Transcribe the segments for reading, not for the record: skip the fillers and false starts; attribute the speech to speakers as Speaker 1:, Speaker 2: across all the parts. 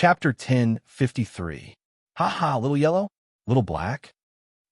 Speaker 1: Chapter 1053. Ha ha, little yellow? Little black?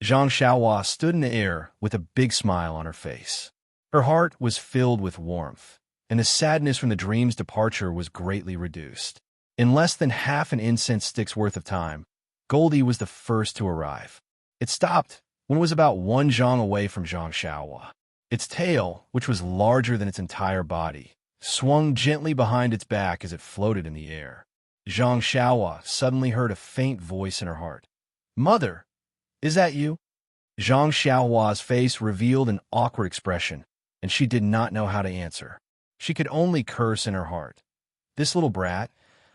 Speaker 1: Zhang Xiaohua stood in the air with a big smile on her face. Her heart was filled with warmth, and the sadness from the dream's departure was greatly reduced. In less than half an incense stick's worth of time, Goldie was the first to arrive. It stopped when it was about 1 zhang away from Zhang Xiaohua. Its tail, which was larger than its entire body, swung gently behind its back as it floated in the air. Zhang Xiaohua suddenly heard a faint voice in her heart. "Mother, is that you?" Zhang Xiaohua's face revealed an awkward expression, and she did not know how to answer. She could only curse in her heart. "This little brat,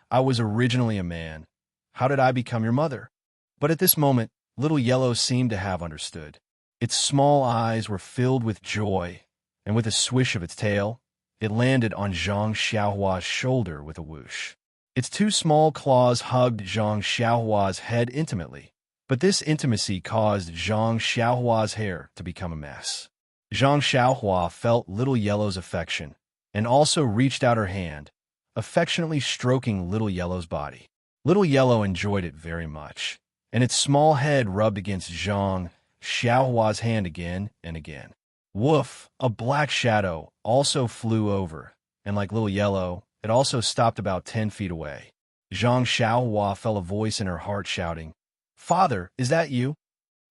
Speaker 1: I was originally a man. How did I become your mother?" But at this moment, Little Yellow seemed to have understood. Its small eyes were filled with joy, and with a swish of its tail, it landed on Zhang Xiaohua's shoulder with a whoosh. Its 2 small claws hugged Zhang Xiaohua's head intimately, but this intimacy caused Zhang Xiaohua's hair to become a mess. Zhang Xiaohua felt Little Yellow's affection, and also reached out her hand, affectionately stroking Little Yellow's body. Little Yellow enjoyed it very much, and its small head rubbed against Zhang Xiaohua's hand again and again. Woof! A black shadow also flew over, and like Little Yellow, it also stopped about 10 feet away. Zhang Xiaohua felt a voice in her heart shouting, "Father, is that you?"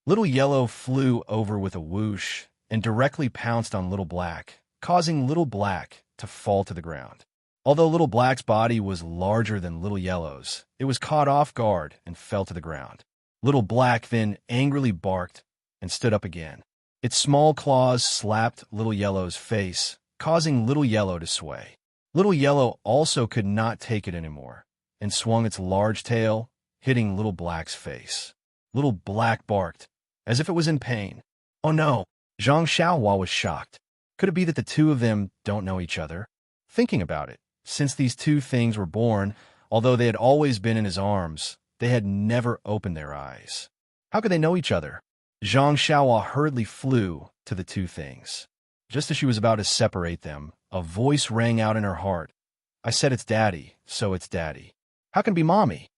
Speaker 1: Little Yellow flew over with a whoosh and directly pounced on Little Black, causing Little Black to fall to the ground. Although Little Black's body was larger than Little Yellow's, it was caught off guard and fell to the ground. Little Black then angrily barked and stood up again. Its small claws slapped Little Yellow's face, causing Little Yellow to sway. Little Yellow also could not take it anymore, and swung its large tail, hitting Little Black's face. Little Black barked, as if it was in pain. "Oh no!" Zhang Xiaohua was shocked. Could it be that the 2 of them don't know each other? Thinking about it, since these 2 things were born, although they had always been in his arms, they had never opened their eyes. How could they know each other? Zhang Xiaohua hurriedly flew to the 2 things. Just as she was about to separate them, a voice rang out in her heart. "I said it's Daddy, so it's Daddy. How can it be Mommy?"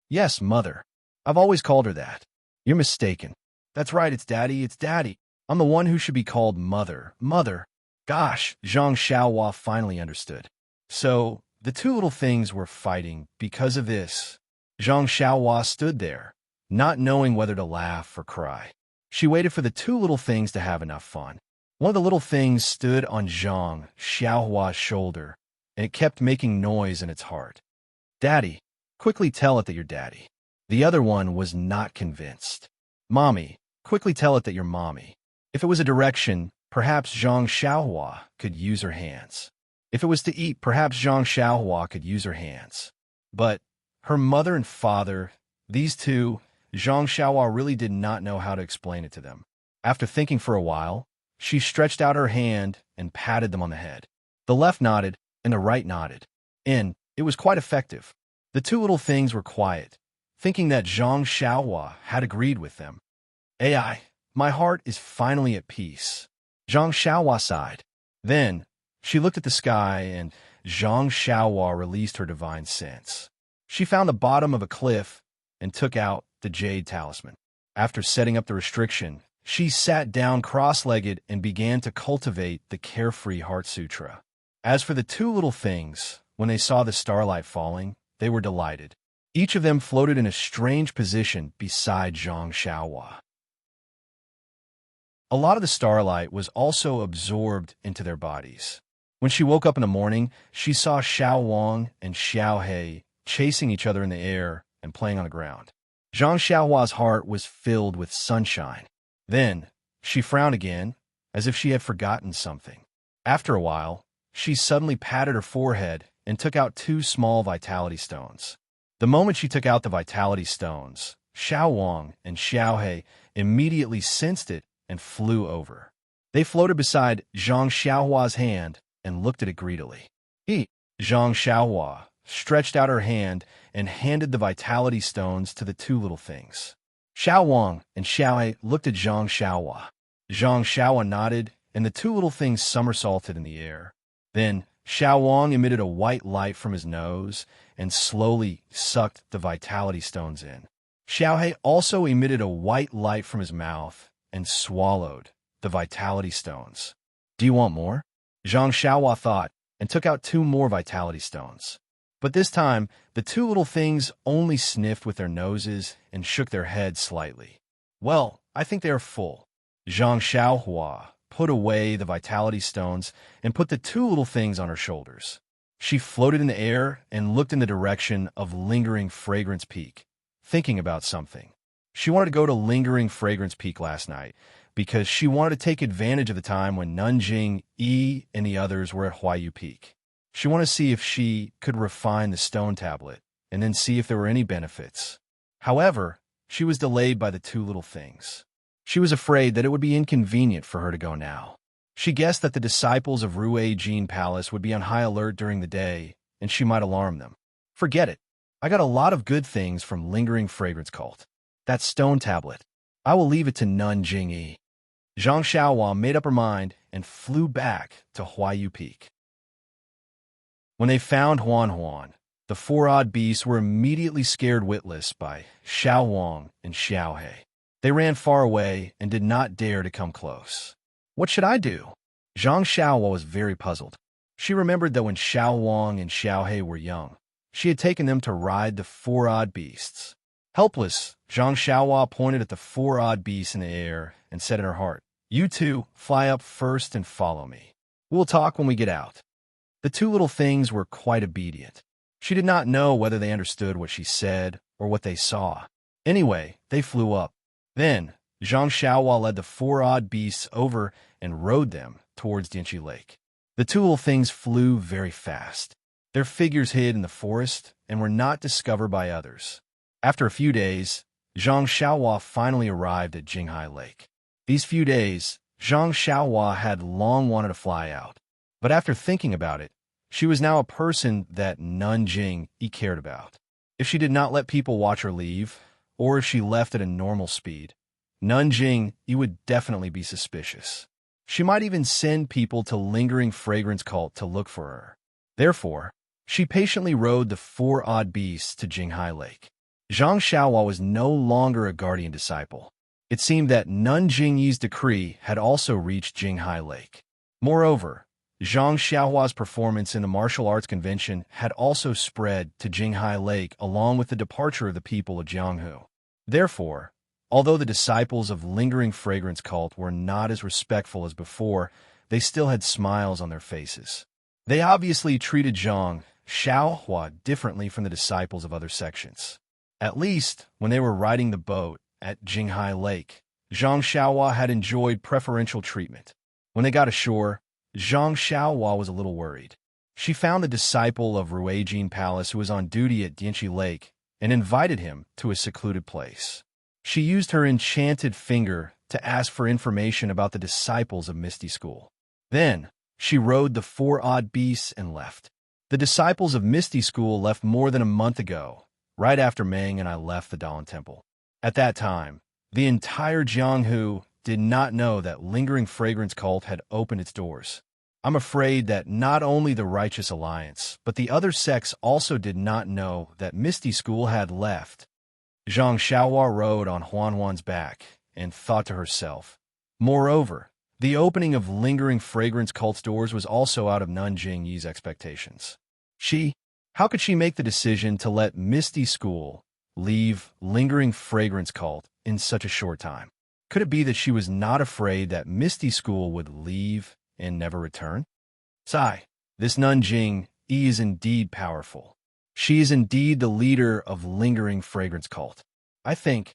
Speaker 1: "Yes, Mother. I've always called her that." "You're mistaken. That's right, it's Daddy, it's Daddy. I'm the one who should be called Mother, Mother." Gosh, Zhang Xiaohua finally understood. So, the 2 little things were fighting because of this. Zhang Xiaohua stood there, not knowing whether to laugh or cry. She waited for the 2 little things to have enough fun. One of the little things stood on Zhang Xiaohua's shoulder, and it kept making noise in its heart. "Daddy, quickly tell it that you're Daddy." The other one was not convinced. "Mommy, quickly tell it that you're Mommy." If it was a direction, perhaps Zhang Xiaohua could use her hands. If it was to eat, perhaps Zhang Xiaohua could use her hands. But her mother and father, these 2, Zhang Xiaohua really did not know how to explain it to them. After thinking for a while, she stretched out her hand and patted them on the head. The left nodded, and the right nodded. And it was quite effective. The 2 little things were quiet, thinking that Zhang Xiaohua had agreed with them. "AI, my heart is finally at peace." Zhang Xiaohua sighed. Then, she looked at the sky, and Zhang Xiaohua released her divine sense. She found the bottom of a cliff and took out the jade talisman. After setting up the restriction, she sat down cross-legged and began to cultivate the Carefree Heart Sutra. As for the 2 little things, when they saw the starlight falling, they were delighted. Each of them floated in a strange position beside Zhang Xiaohua. A lot of the starlight was also absorbed into their bodies. When she woke up in the morning, she saw Xiao Wang and Xiao He chasing each other in the air and playing on the ground. Zhang Xiaohua's heart was filled with sunshine. Then, she frowned again, as if she had forgotten something. After a while, she suddenly patted her forehead and took out 2 small vitality stones. The moment she took out the vitality stones, Xiao Wang and Xiao He immediately sensed it and flew over. They floated beside Zhang Xiaohua's hand and looked at it greedily. Zhang Xiaohua stretched out her hand and handed the vitality stones to the 2 little things. Xiao Wang and Xiao He looked at Zhang Xiaohua. Zhang Xiaohua nodded, and the 2 little things somersaulted in the air. Then, Xiao Wang emitted a white light from his nose and slowly sucked the vitality stones in. Xiao He also emitted a white light from his mouth and swallowed the vitality stones. Do you want more? Zhang Xiaohua thought, and took out 2 more vitality stones. But this time, the 2 little things only sniffed with their noses and shook their heads slightly. Well, I think they are full. Zhang Xiaohua put away the vitality stones and put the 2 little things on her shoulders. She floated in the air and looked in the direction of Lingering Fragrance Peak, thinking about something. She wanted to go to Lingering Fragrance Peak last night because she wanted to take advantage of the time when Nanjing, Yi, and the others were at Huayu Peak. She wanted to see if she could refine the stone tablet and then see if there were any benefits. However, she was delayed by the 2 little things. She was afraid that it would be inconvenient for her to go now. She guessed that the disciples of Rui Jin Palace would be on high alert during the day, and she might alarm them. Forget it. I got a lot of good things from Lingering Fragrance Cult. That stone tablet. I will leave it to Nanjing Yi. Zhang Xiaohua made up her mind and flew back to Huayu Peak. When they found Huan, the 4 odd beasts were immediately scared witless by Xiao Wang and Xiao He. They ran far away and did not dare to come close. What should I do? Zhang Xiaohua was very puzzled. She remembered that when Xiao Wang and Xiao He were young, she had taken them to ride the 4 odd beasts. Helpless, Zhang Xiaohua pointed at the 4 odd beasts in the air and said in her heart, "You 2, fly up first and follow me. We'll talk when we get out." The 2 little things were quite obedient. She did not know whether they understood what she said or what they saw. Anyway, they flew up. Then, Zhang Xiaohua led the 4 odd beasts over and rode them towards Dianqi Lake. The 2 little things flew very fast. Their figures hid in the forest and were not discovered by others. After a few days, Zhang Xiaohua finally arrived at Jinghai Lake. These few days, Zhang Xiaohua had long wanted to fly out. But after thinking about it, she was now a person that Nanjing Yi cared about. If she did not let people watch her leave, or if she left at a normal speed, Nanjing Yi would definitely be suspicious. She might even send people to Lingering Fragrance Cult to look for her. Therefore, she patiently rode the 4 odd beasts to Jinghai Lake. Zhang Xiaohua was no longer a guardian disciple. It seemed that Nanjing Yi's decree had also reached Jinghai Lake. Moreover, Zhang Xiaohua's performance in the martial arts convention had also spread to Jinghai Lake along with the departure of the people of Jianghu. Therefore, although the disciples of Lingering Fragrance Cult were not as respectful as before, they still had smiles on their faces. They obviously treated Zhang Xiaohua differently from the disciples of other sections. At least, when they were riding the boat at Jinghai Lake, Zhang Xiaohua had enjoyed preferential treatment. When they got ashore, Zhang Xiaohua was a little worried. She found the disciple of Rui Jin Palace who was on duty at Dianqi Lake and invited him to a secluded place. She used her enchanted finger to ask for information about the disciples of Misty School. Then, she rode the 4 odd beasts and left. The disciples of Misty School left more than a month ago, right after Meng and I left the Dawn Temple. At that time, the entire Jianghu did not know that Lingering Fragrance Cult had opened its doors. I'm afraid that not only the Righteous Alliance, but the other sects also did not know that Misty School had left. Zhang Xiaohua rode on Huan's back and thought to herself. Moreover, the opening of Lingering Fragrance Cult's doors was also out of Nanjing Yi's expectations. How could she make the decision to let Misty School leave Lingering Fragrance Cult in such a short time? Could it be that she was not afraid that Misty School would leave and never return? Sigh, this Nanjing Yi is indeed powerful. She is indeed the leader of Lingering Fragrance Cult. I think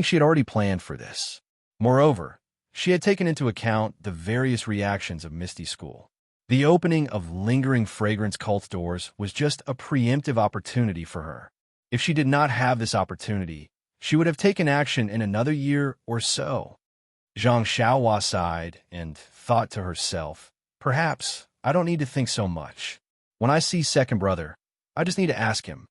Speaker 1: she had already planned for this. Moreover, she had taken into account the various reactions of Misty School. The opening of Lingering Fragrance Cult's doors was just a preemptive opportunity for her. If she did not have this opportunity, she would have taken action in another year or so. Zhang Xiaohua sighed and thought to herself, perhaps I don't need to think so much. When I see Second Brother, I just need to ask him.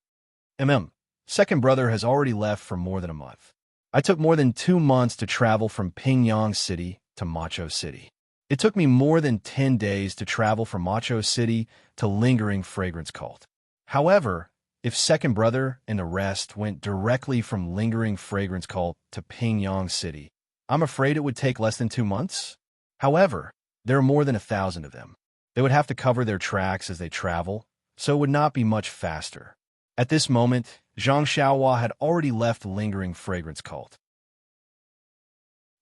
Speaker 1: Second Brother has already left for more than a month. I took more than 2 months to travel from Pingyang City to Macho City. It took me more than 10 days to travel from Macho City to Lingering Fragrance Cult. However, if Second Brother and the rest went directly from Lingering Fragrance Cult to Pingyang City, I'm afraid it would take less than 2 months. However, there are more than 1,000 of them. They would have to cover their tracks as they travel, so it would not be much faster. At this moment, Zhang Xiaohua had already left Lingering Fragrance Cult.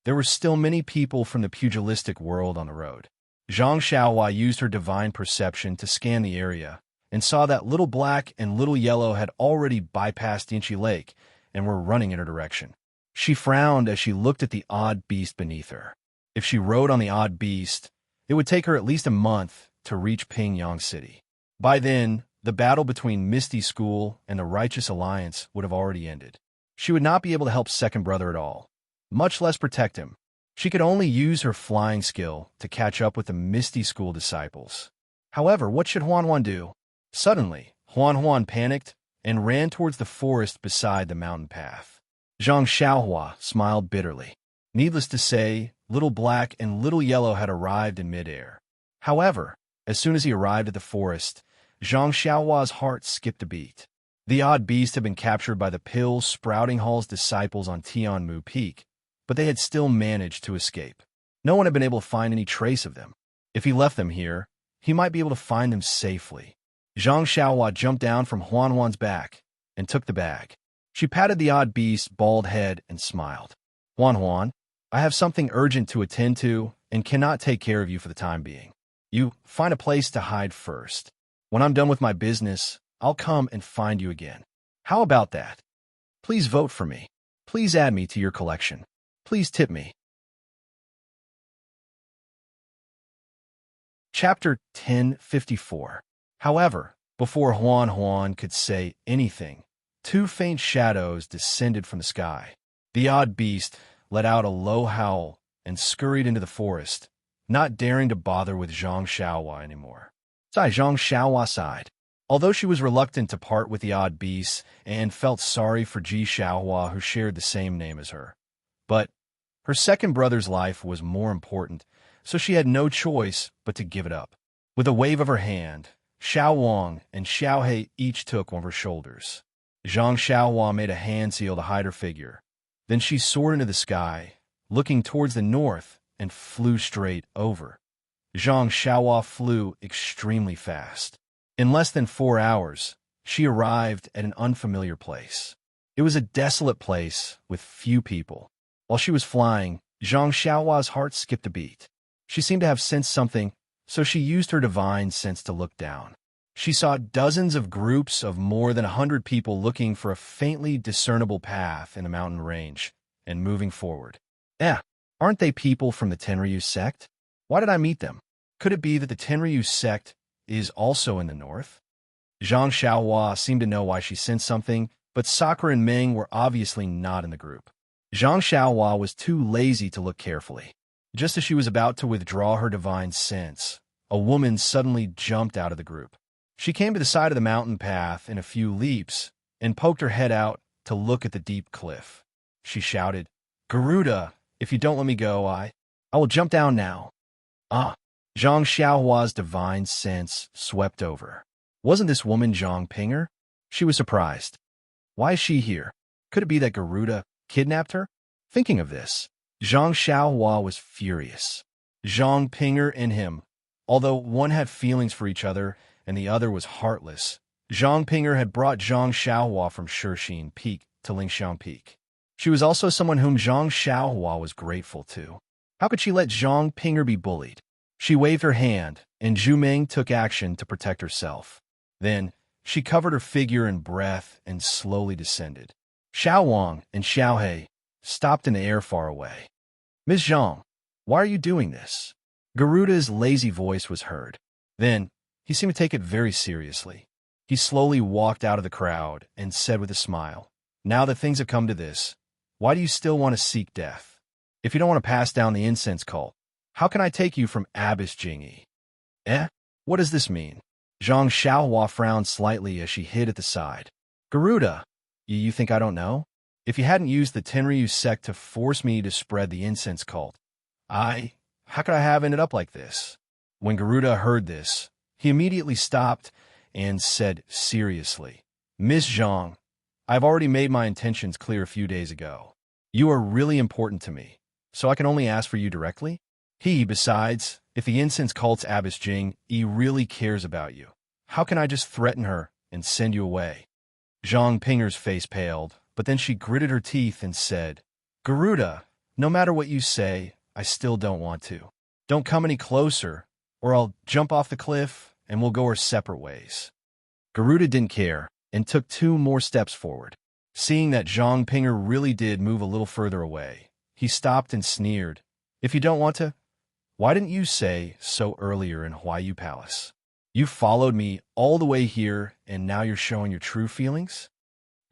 Speaker 1: There were still many people from the pugilistic world on the road. Zhang Xiaohua used her divine perception to scan the area and saw that Little Black and Little Yellow had already bypassed Inchy Lake and were running in her direction. She frowned as she looked at the odd beast beneath her. If she rode on the odd beast, it would take her at least a month to reach Pingyang City. By then, the battle between Misty School and the Righteous Alliance would have already ended. She would not be able to help Second Brother at all, much less protect him. She could only use her flying skill to catch up with the Misty School disciples. However, what should Huan Huan do? Suddenly, Huan Huan panicked and ran towards the forest beside the mountain path. Zhang Xiaohua smiled bitterly. Needless to say, Little Black and Little Yellow had arrived in midair. However, as soon as he arrived at the forest, Zhang Xiaohua's heart skipped a beat. The odd beast had been captured by the Pill Sprouting Hall's disciples on Tianmu Peak, but they had still managed to escape. No one had been able to find any trace of them. If he left them here, he might be able to find them safely. Zhang Xiaohua jumped down from Huan Huan's back and took the bag. She patted the odd beast's bald head and smiled. Huan Huan, I have something urgent to attend to and cannot take care of you for the time being. You find a place to hide first. When I'm done with my business, I'll come and find you again. How about that? Please vote for me. Please add me to your collection. Please tip me. Chapter 1054. However, before Huan Huan could say anything, 2 faint shadows descended from the sky. The odd beast let out a low howl and scurried into the forest, not daring to bother with Zhang Xiaohua anymore. Zhang Xiaohua sighed. Although she was reluctant to part with the odd beast and felt sorry for Ji Xiaohua, who shared the same name as her, but her second brother's life was more important, so she had no choice but to give it up. With a wave of her hand, Xiao Wang and Xiao He each took one of her shoulders. Zhang Xiaohua made a hand seal to hide her figure. Then she soared into the sky, looking towards the north, and flew straight over. Zhang Xiaohua flew extremely fast. In less than 4 hours, she arrived at an unfamiliar place. It was a desolate place with few people. While she was flying, Zhang Xiaohua's heart skipped a beat. She seemed to have sensed something, so she used her divine sense to look down. She saw dozens of groups of more than 100 people looking for a faintly discernible path in the mountain range and moving forward. Aren't they people from the Tenryu sect? Why did I meet them? Could it be that the Tenryu sect is also in the north? Zhang Xiaohua seemed to know why she sensed something, but Sakura and Meng were obviously not in the group. Zhang Xiaohua was too lazy to look carefully. Just as she was about to withdraw her divine sense, a woman suddenly jumped out of the group. She came to the side of the mountain path in a few leaps and poked her head out to look at the deep cliff. She shouted, "Garuda, if you don't let me go, I will jump down now." Zhang Xiaohua's divine sense swept over. Wasn't this woman Zhang Pinger? She was surprised. Why is she here? Could it be that Garuda kidnapped her? Thinking of this, Zhang Xiaohua was furious. Zhang Pinger and him, although one had feelings for each other and the other was heartless, Zhang Pinger had brought Zhang Xiaohua from Shixin Peak to Lingshan Peak. She was also someone whom Zhang Xiaohua was grateful to. How could she let Zhang Pinger be bullied? She waved her hand, and Zhu Meng took action to protect herself. Then, she covered her figure in breath and slowly descended. Xiao Wang and Xiao He stopped in the air far away. "Ms. Zhang, why are you doing this?" Garuda's lazy voice was heard. Then, he seemed to take it very seriously. He slowly walked out of the crowd and said with a smile, "Now that things have come to this, why do you still want to seek death? If you don't want to pass down the incense cult, how can I take you from Abbess Jingyi?" What does this mean? Zhang Xiaohua frowned slightly as she hid at the side. "Garuda, you think I don't know? If you hadn't used the Tenryu sect to force me to spread the incense cult, I how could I have ended up like this? When Garuda heard this, he immediately stopped and said seriously, Miss Zhang, I've already made my intentions clear a few days ago. You are really important to me, so I can only ask for you directly? Besides, if the incense cult's Abbess Jing, he really cares about you. How can I just threaten her and send you away? Zhang Pinger's face paled, but then she gritted her teeth and said, Garuda, no matter what you say, I still don't want to. Don't come any closer, or I'll jump off the cliff and we'll go our separate ways. Garuda didn't care and took 2 more steps forward. Seeing that Zhang Pinger really did move a little further away, he stopped and sneered. If you don't want to, why didn't you say so earlier in Huayu Palace? You followed me all the way here and now you're showing your true feelings?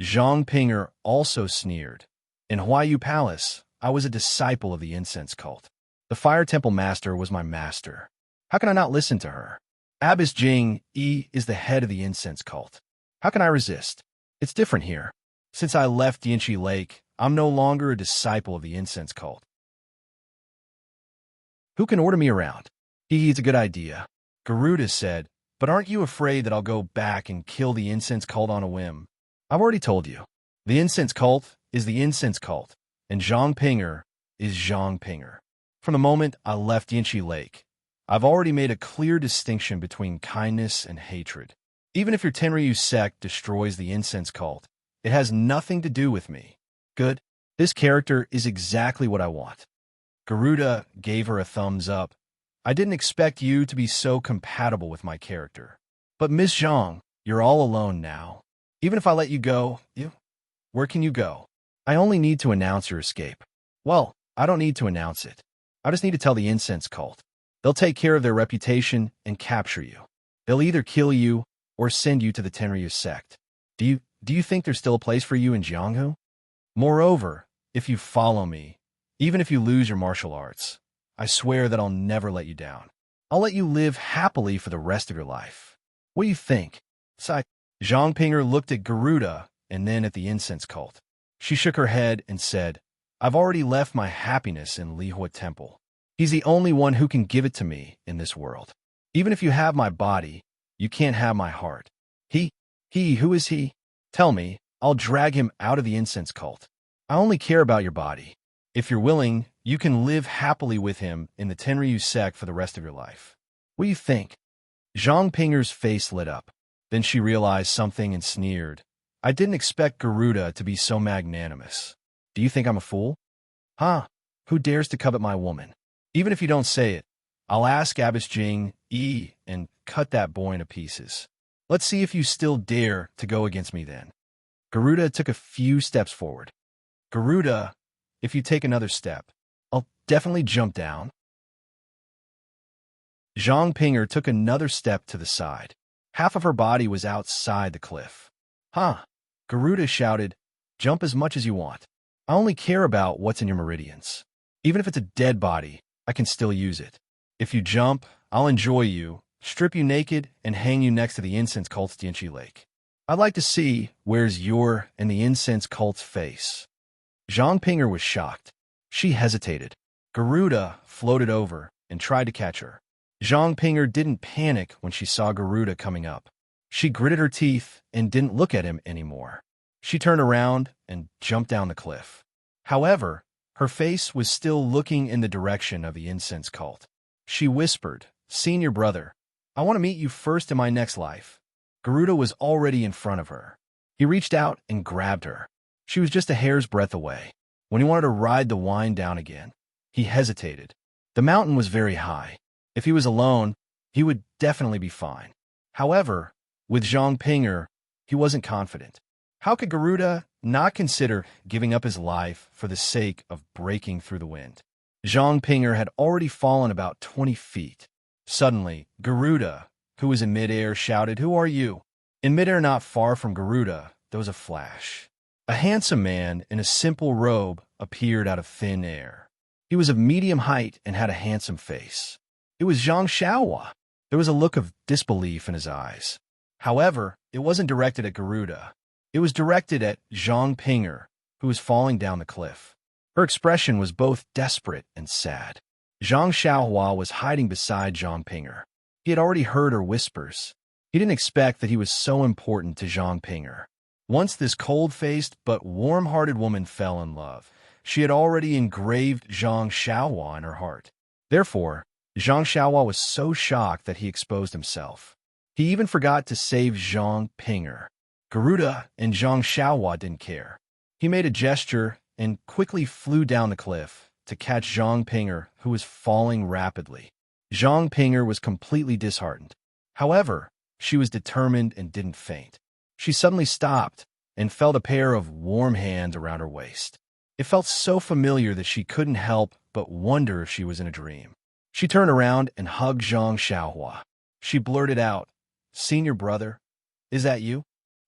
Speaker 1: Zhang Pinger also sneered. In Huayu Palace, I was a disciple of the incense cult. The Fire Temple Master was my master. How can I not listen to her? Abbess Jing is the head of the incense cult. How can I resist? It's different here. Since I left Yinchi Lake, I'm no longer a disciple of the incense cult. Who can order me around? It's a good idea, Garuda said, but aren't you afraid that I'll go back and kill the incense cult on a whim? I've already told you. The incense cult is the incense cult, and Zhang Pinger is Zhang Pinger. From the moment I left Yinchi Lake, I've already made a clear distinction between kindness and hatred. Even if your Tenryu sect destroys the incense cult, it has nothing to do with me. Good. This character is exactly what I want. Garuda gave her a thumbs up. I didn't expect you to be so compatible with my character. But Miss Zhang, you're all alone now. Even if I let you go, where can you go? I only need to announce your escape. Well, I don't need to announce it. I just need to tell the incense cult. They'll take care of their reputation and capture you. They'll either kill you or send you to the Tenryu sect. Do you think there's still a place for you in Jianghu? Moreover, if you follow me, even if you lose your martial arts, I swear that I'll never let you down. I'll let you live happily for the rest of your life. What do you think? Zhang Pinger looked at Garuda and then at the incense cult. She shook her head and said, I've already left my happiness in Lihua Temple. He's the only one who can give it to me in this world. Even if you have my body, you can't have my heart. Who is he? Tell me, I'll drag him out of the incense cult. I only care about your body. If you're willing, you can live happily with him in the Tenryu sect for the rest of your life. What do you think? Zhang Pinger's face lit up. Then she realized something and sneered. I didn't expect Garuda to be so magnanimous. Do you think I'm a fool? Who dares to covet my woman? Even if you don't say it, I'll ask Abbess Jing and cut that boy into pieces. Let's see if you still dare to go against me then. Garuda took a few steps forward. Garuda, if you take another step, I'll definitely jump down. Zhang Pinger took another step to the side. Half of her body was outside the cliff. Garuda shouted, jump as much as you want. I only care about what's in your meridians. Even if it's a dead body, I can still use it. If you jump, I'll enjoy you, strip you naked, and hang you next to the incense cult's Yinchi Lake. I'd like to see where's your and the incense cult's face. Zhang Pinger was shocked. She hesitated. Garuda floated over and tried to catch her. Zhang Pinger didn't panic when she saw Garuda coming up. She gritted her teeth and didn't look at him anymore. She turned around and jumped down the cliff. However, her face was still looking in the direction of the incense cult. She whispered, Senior brother, I want to meet you first in my next life. Garuda was already in front of her. He reached out and grabbed her. She was just a hair's breadth away. When he wanted to ride the wine down again, he hesitated. The mountain was very high. If he was alone, he would definitely be fine. However, with Zhang Pinger, he wasn't confident. How could Garuda not consider giving up his life for the sake of breaking through the wind? Zhang Pinger had already fallen about 20 feet. Suddenly, Garuda, who was in midair, shouted, Who are you? In midair not far from Garuda, there was a flash. A handsome man in a simple robe appeared out of thin air. He was of medium height and had a handsome face. It was Zhang Xiaohua. There was a look of disbelief in his eyes. However, it wasn't directed at Garuda. It was directed at Zhang Pinger, who was falling down the cliff. Her expression was both desperate and sad. Zhang Xiaohua was hiding beside Zhang Pinger. He had already heard her whispers. He didn't expect that he was so important to Zhang Pinger. Once this cold-faced but warm-hearted woman fell in love, she had already engraved Zhang Xiaohua in her heart. Therefore, Zhang Xiaohua was so shocked that he exposed himself. He even forgot to save Zhang Pinger. Garuda and Zhang Xiaohua didn't care. He made a gesture and quickly flew down the cliff to catch Zhang Pinger, who was falling rapidly. Zhang Pinger was completely disheartened. However, she was determined and didn't faint. She suddenly stopped and felt a pair of warm hands around her waist. It felt so familiar that she couldn't help but wonder if she was in a dream. She turned around and hugged Zhang Xiaohua. She blurted out, "Senior brother, is that you?"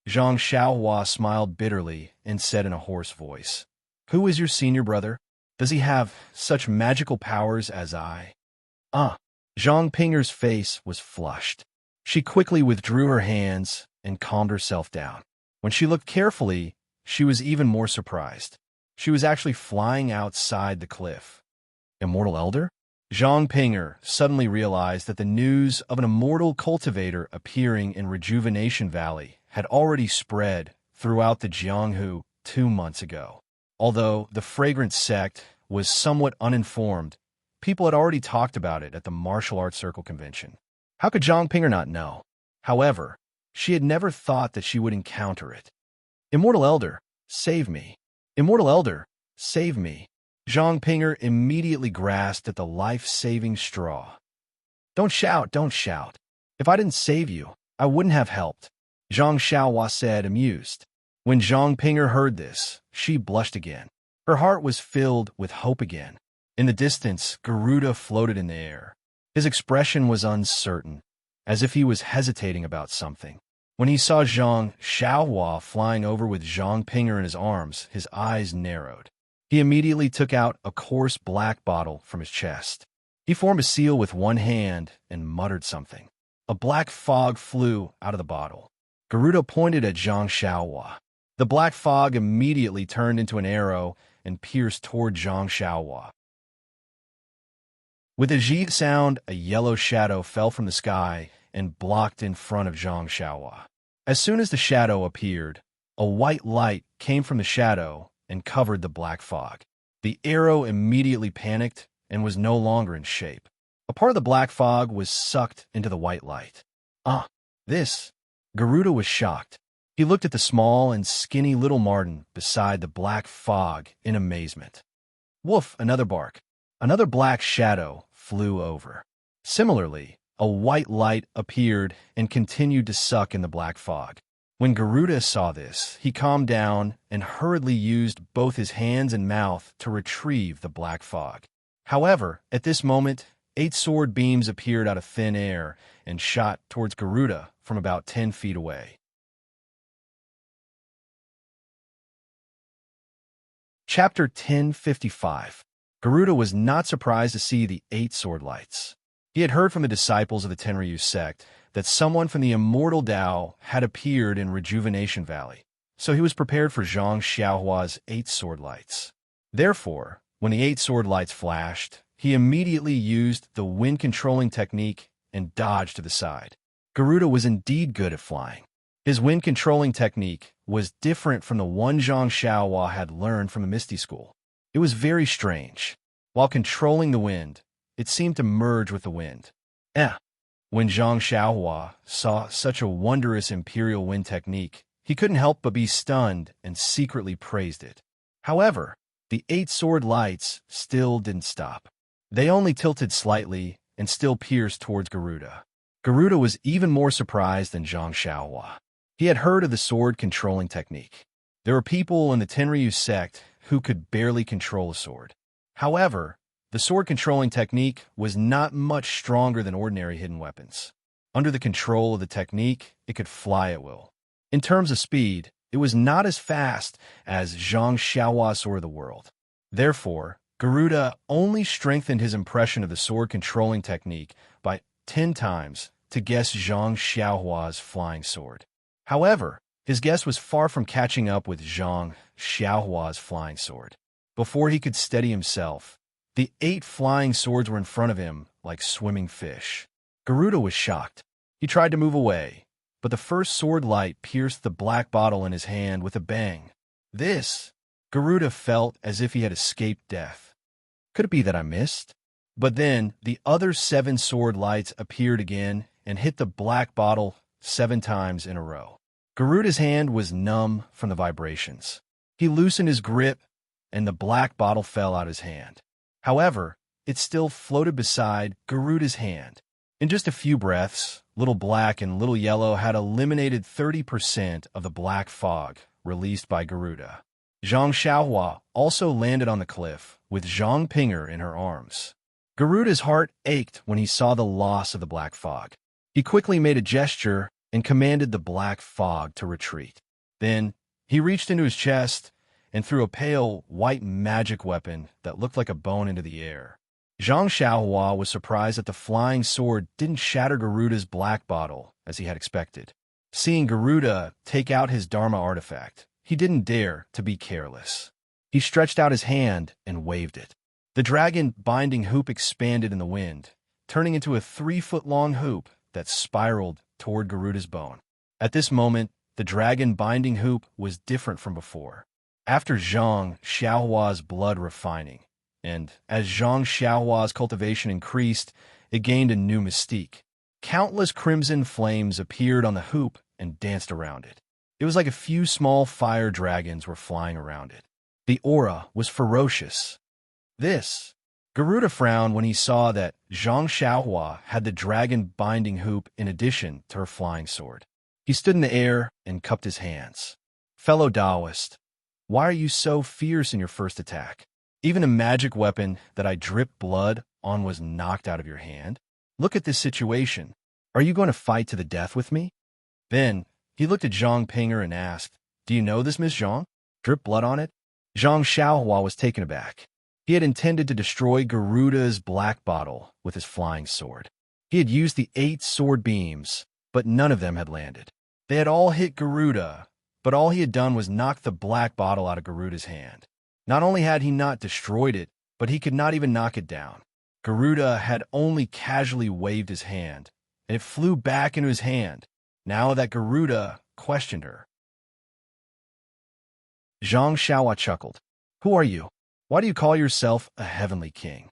Speaker 1: Zhang Xiaohua smiled bitterly and said in a hoarse voice, "Who is your senior brother? Does he have such magical powers as I?" Zhang Pinger's face was flushed. She quickly withdrew her hands and calmed herself down. When she looked carefully, she was even more surprised. She was actually flying outside the cliff. Immortal Elder? Zhang Pinger suddenly realized that the news of an immortal cultivator appearing in Rejuvenation Valley had already spread throughout the Jianghu 2 months ago. Although the fragrant sect was somewhat uninformed, people had already talked about it at the Martial Arts Circle convention. How could Zhang Pinger not know? However, she had never thought that she would encounter it. "Immortal Elder, save me. Immortal Elder, save me." Zhang Pinger immediately grasped at the life-saving straw. Don't shout, don't shout. If I didn't save you, I wouldn't have helped," Zhang Xiaohua said, amused. When Zhang Pinger heard this, she blushed again. Her heart was filled with hope again. In the distance, Garuda floated in the air. His expression was uncertain, as if he was hesitating about something. When he saw Zhang Xiaohua flying over with Zhang Pinger in his arms, his eyes narrowed. He immediately took out a coarse black bottle from his chest. He formed a seal with one hand and muttered something. A black fog flew out of the bottle. Garuda pointed at Zhang Xiaohua. The black fog immediately turned into an arrow and pierced toward Zhang Xiaohua. With a zhi sound, a yellow shadow fell from the sky and blocked in front of Zhang Xiaohua. As soon as the shadow appeared, a white light came from the shadow and covered the black fog. The arrow immediately panicked and was no longer in shape. A part of the black fog was sucked into the white light. This? Garuda was shocked. He looked at the small and skinny little Martin beside the black fog in amazement. Woof, another bark. Another black shadow flew over. Similarly, a white light appeared and continued to suck in the black fog. When Garuda saw this, he calmed down and hurriedly used both his hands and mouth to retrieve the black fog. However, at this moment, 8 sword beams appeared out of thin air and shot towards Garuda from about 10 feet away. Chapter 1055. Garuda was not surprised to see the 8 sword lights. He had heard from the disciples of the Tenryu sect that someone from the immortal Tao had appeared in Rejuvenation Valley, so he was prepared for Zhang Xiaohua's 8 sword lights. Therefore, when the 8 sword lights flashed, he immediately used the wind-controlling technique and dodged to the side. Garuda was indeed good at flying. His wind-controlling technique was different from the one Zhang Xiaohua had learned from the Misty School. It was very strange. While controlling the wind, it seemed to merge with the wind. When Zhang Xiaohua saw such a wondrous imperial wind technique, he couldn't help but be stunned and secretly praised it. However, the 8 sword lights still didn't stop. They only tilted slightly and still pierced towards Garuda. Garuda was even more surprised than Zhang Xiaohua. He had heard of the sword-controlling technique. There were people in the Tenryu sect who could barely control a sword. However, the sword-controlling technique was not much stronger than ordinary hidden weapons. Under the control of the technique, it could fly at will. In terms of speed, it was not as fast as Zhang Xiaohua's Sword of the World. Therefore, Garuda only strengthened his impression of the sword-controlling technique by 10 times to guess Zhang Xiaohua's flying sword. However, his guess was far from catching up with Zhang Xiaohua's flying sword. Before he could steady himself, The 8 flying swords were in front of him like swimming fish. Garuda was shocked. He tried to move away, but the first sword light pierced the black bottle in his hand with a bang. Garuda felt as if he had escaped death. Could it be that I missed? But then the other 7 sword lights appeared again and hit the black bottle 7 times in a row. Garuda's hand was numb from the vibrations. He loosened his grip, and the black bottle fell out of his hand. However, it still floated beside Garuda's hand. In just a few breaths, Little Black and Little Yellow had eliminated 30% of the black fog released by Garuda. Zhang Xiaohua also landed on the cliff, with Zhang Pinger in her arms. Garuda's heart ached when he saw the loss of the black fog. He quickly made a gesture and commanded the black fog to retreat. Then, he reached into his chest and threw a pale, white magic weapon that looked like a bone into the air. Zhang Xiaohua was surprised that the flying sword didn't shatter Garuda's black bottle as he had expected. Seeing Garuda take out his Dharma artifact, he didn't dare to be careless. He stretched out his hand and waved it. The dragon binding hoop expanded in the wind, turning into a 3-foot-long hoop that spiraled toward Garuda's bone. At this moment, the dragon binding hoop was different from before. After Zhang Xiaohua's blood refining, and as Zhang Xiaohua's cultivation increased, it gained a new mystique. Countless crimson flames appeared on the hoop and danced around it. It was like a few small fire dragons were flying around it. The aura was ferocious. Garuda frowned when he saw that Zhang Xiaohua had the dragon binding hoop in addition to her flying sword. He stood in the air and cupped his hands. Fellow Taoist, why are you so fierce in your first attack? Even a magic weapon that I dripped blood on was knocked out of your hand. Look at this situation. Are you going to fight to the death with me? Then he looked at Zhang Pinger and asked, Do you know this, Miss Zhang? Drip blood on it? Zhang Xiaohua was taken aback. He had intended to destroy Garuda's black bottle with his flying sword. He had used the 8 sword beams, but none of them had landed. They had all hit Garuda, but all he had done was knock the black bottle out of Garuda's hand. Not only had he not destroyed it, but he could not even knock it down. Garuda had only casually waved his hand, and it flew back into his hand, now that Garuda questioned her. Zhang Xiaohua chuckled. Who are you? Why do you call yourself a heavenly king?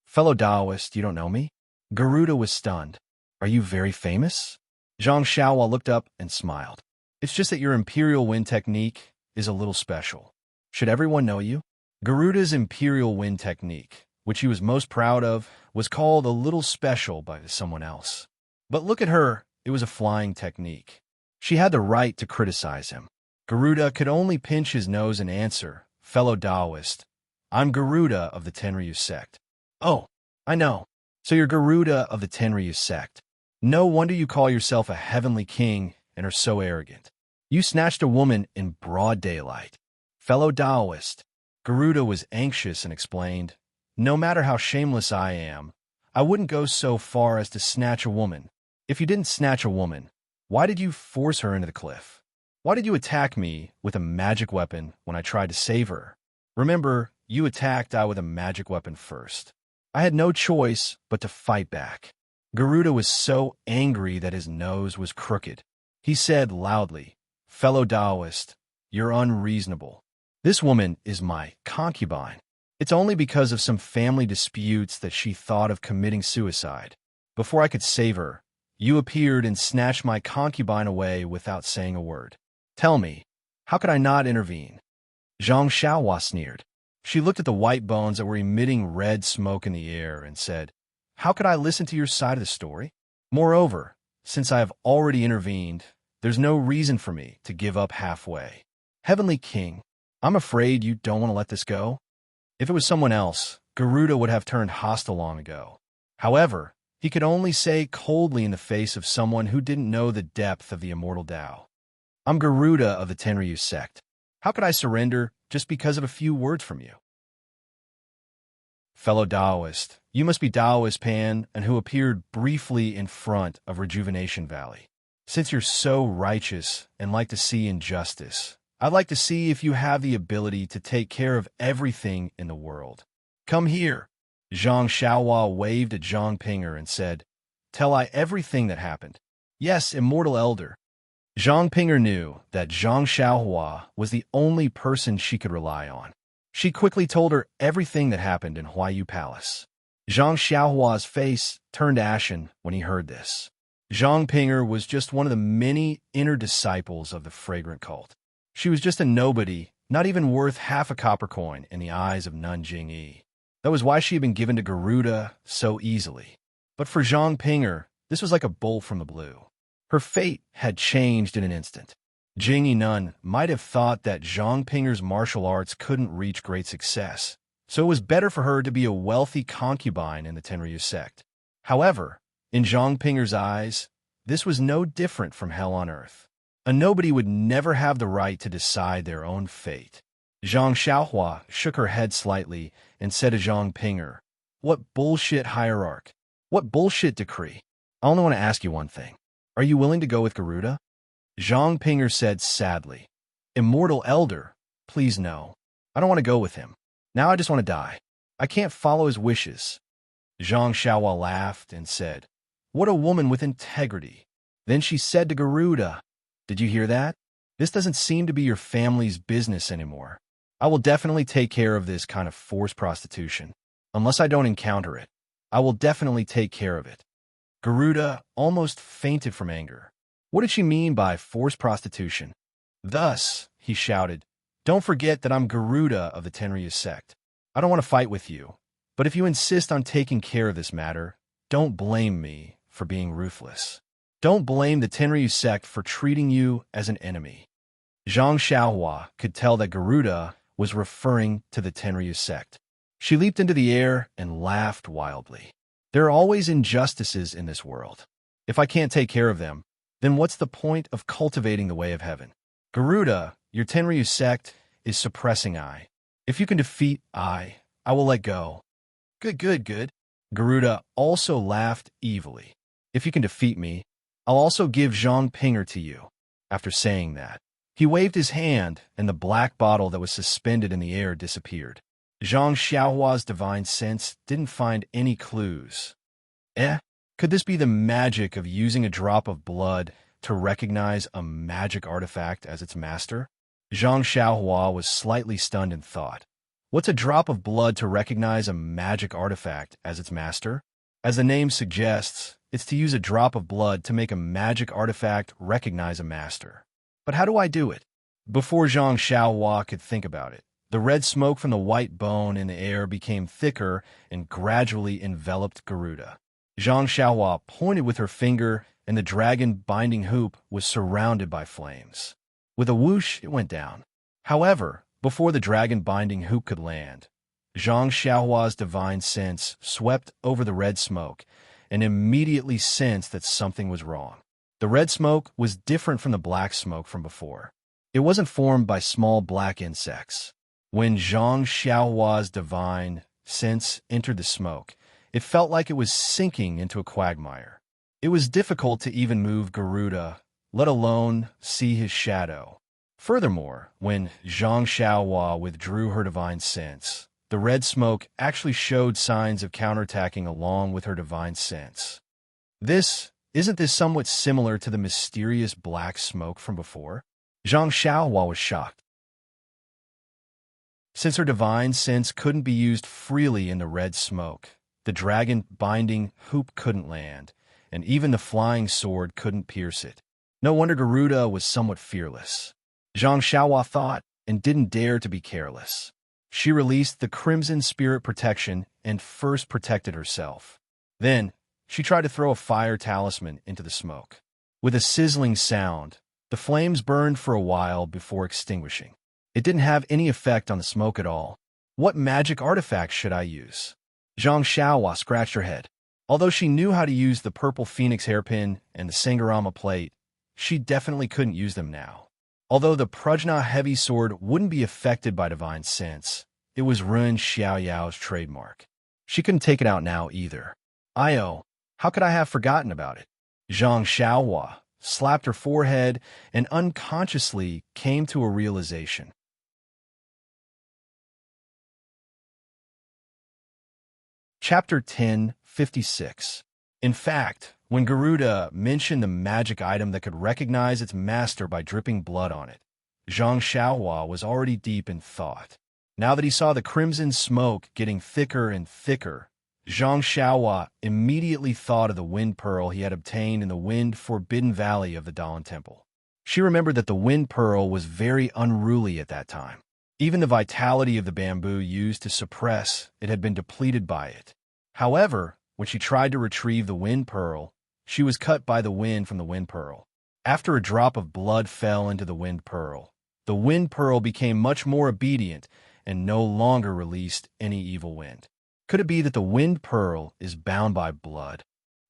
Speaker 1: Fellow Taoist, you don't know me? Garuda was stunned. Are you very famous? Zhang Xiaohua looked up and smiled. It's just that your imperial wind technique is a little special. Should everyone know you? Garuda's imperial wind technique, which he was most proud of, was called a little special by someone else. But look at her, it was a flying technique. She had the right to criticize him. Garuda could only pinch his nose and answer, Fellow Taoist, I'm Garuda of the Tenryu sect. Oh, I know. So you're Garuda of the Tenryu sect. No wonder you call yourself a heavenly king and are so arrogant. You snatched a woman in broad daylight. Fellow Taoist, Garuda was anxious and explained, No matter how shameless I am, I wouldn't go so far as to snatch a woman. If you didn't snatch a woman, why did you force her into the cliff? Why did you attack me with a magic weapon when I tried to save her? Remember, you attacked I with a magic weapon first. I had no choice but to fight back. Garuda was so angry that his nose was crooked. He said loudly, Fellow Taoist, you're unreasonable. This woman is my concubine. It's only because of some family disputes that she thought of committing suicide. Before I could save her, you appeared and snatched my concubine away without saying a word. Tell me, how could I not intervene? Zhang Xiaohua sneered. She looked at the white bones that were emitting red smoke in the air and said, How could I listen to your side of the story? Moreover, since I have already intervened, there's no reason for me to give up halfway. Heavenly King, I'm afraid you don't want to let this go. If it was someone else, Garuda would have turned hostile long ago. However, he could only say coldly in the face of someone who didn't know the depth of the immortal Tao. I'm Garuda of the Tenryu sect. How could I surrender just because of a few words from you? Fellow Taoist, you must be Taoist Pan and who appeared briefly in front of Rejuvenation Valley. Since you're so righteous and like to see injustice, I'd like to see if you have the ability to take care of everything in the world. Come here. Zhang Xiaohua waved at Zhang Pinger and said, "Tell I everything that happened." "Yes, immortal elder." Zhang Pinger knew that Zhang Xiaohua was the only person she could rely on. She quickly told her everything that happened in Huayu Palace. Zhang Xiaohua's face turned ashen when he heard this. Zhang Pinger was just one of the many inner disciples of the fragrant cult. She was just a nobody, not even worth half a copper coin in the eyes of Nun Jingyi. That was why she had been given to Garuda so easily. But for Zhang Pinger, this was like a bolt from the blue. Her fate had changed in an instant. Jingyi Nun might have thought that Zhang Pinger's martial arts couldn't reach great success, so it was better for her to be a wealthy concubine in the Tenryu sect. However, in Zhang Pinger's eyes, this was no different from hell on earth. A nobody would never have the right to decide their own fate. Zhang Xiaohua shook her head slightly and said to Zhang Pinger, "What bullshit hierarch? What bullshit decree? I only want to ask you one thing. Are you willing to go with Garuda?" Zhang Pinger said sadly, "Immortal elder, please no. I don't want to go with him. Now I just want to die. I can't follow his wishes." Zhang Xiaohua laughed and said, "What a woman with integrity." Then she said to Garuda, "Did you hear that? This doesn't seem to be your family's business anymore. I will definitely take care of this kind of forced prostitution. Unless I don't encounter it, I will definitely take care of it." Garuda almost fainted from anger. What did she mean by forced prostitution? Thus, he shouted, "Don't forget that I'm Garuda of the Tenryu sect. I don't want to fight with you, but if you insist on taking care of this matter, don't blame me for being ruthless. Don't blame the Tenryu sect for treating you as an enemy." Zhang Xiaohua could tell that Garuda was referring to the Tenryu sect. She leaped into the air and laughed wildly. There are always injustices in this world. If I can't take care of them, then what's the point of cultivating the way of heaven? Garuda, your Tenryu sect is suppressing I. If you can defeat I will let go. Good. Garuda also laughed evilly. "If you can defeat me, I'll also give Zhang Pinger to you." After saying that, he waved his hand and the black bottle that was suspended in the air disappeared. Zhang Xiaohua's divine sense didn't find any clues. Could this be the magic of using a drop of blood to recognize a magic artifact as its master? Zhang Xiaohua was slightly stunned in thought. What's a drop of blood to recognize a magic artifact as its master? As the name suggests, it's to use a drop of blood to make a magic artifact recognize a master. But how do I do it? Before Zhang Xiaohua could think about it, the red smoke from the white bone in the air became thicker and gradually enveloped Garuda. Zhang Xiaohua pointed with her finger, and the dragon binding hoop was surrounded by flames. With a whoosh, it went down. However, before the dragon binding hoop could land, Zhang Xiaohua's divine sense swept over the red smoke and immediately sensed that something was wrong. The red smoke was different from the black smoke from before. It wasn't formed by small black insects. When Zhang Xiaohua's divine sense entered the smoke, it felt like it was sinking into a quagmire. It was difficult to even move Garuda, let alone see his shadow. Furthermore, when Zhang Xiaohua withdrew her divine sense, the red smoke actually showed signs of counterattacking along with her divine sense. Isn't this somewhat similar to the mysterious black smoke from before? Zhang Xiaohua was shocked. Since her divine sense couldn't be used freely in the red smoke, the dragon binding hoop couldn't land, and even the flying sword couldn't pierce it. No wonder Garuda was somewhat fearless. Zhang Xiaohua thought, and didn't dare to be careless. She released the Crimson Spirit Protection and first protected herself. Then, she tried to throw a fire talisman into the smoke. With a sizzling sound, the flames burned for a while before extinguishing. It didn't have any effect on the smoke at all. What magic artifact should I use? Zhang Xiaohua scratched her head. Although she knew how to use the purple phoenix hairpin and the Sangarama plate, she definitely couldn't use them now. Although the Prajna heavy sword wouldn't be affected by divine sense, it was Run Xiaoyao's trademark. She couldn't take it out now either. How could I have forgotten about it? Zhang Xiaohua slapped her forehead and unconsciously came to a realization. Chapter 1056. In fact, when Garuda mentioned the magic item that could recognize its master by dripping blood on it, Zhang Xiaohua was already deep in thought. Now that he saw the crimson smoke getting thicker and thicker, Zhang Xiaohua immediately thought of the wind pearl he had obtained in the wind-forbidden valley of the Dawn Temple. She remembered that the wind pearl was very unruly at that time. Even the vitality of the bamboo used to suppress it had been depleted by it. However, when she tried to retrieve the wind pearl, she was cut by the wind from the wind pearl. After a drop of blood fell into the wind pearl became much more obedient and no longer released any evil wind. Could it be that the wind pearl is bound by blood?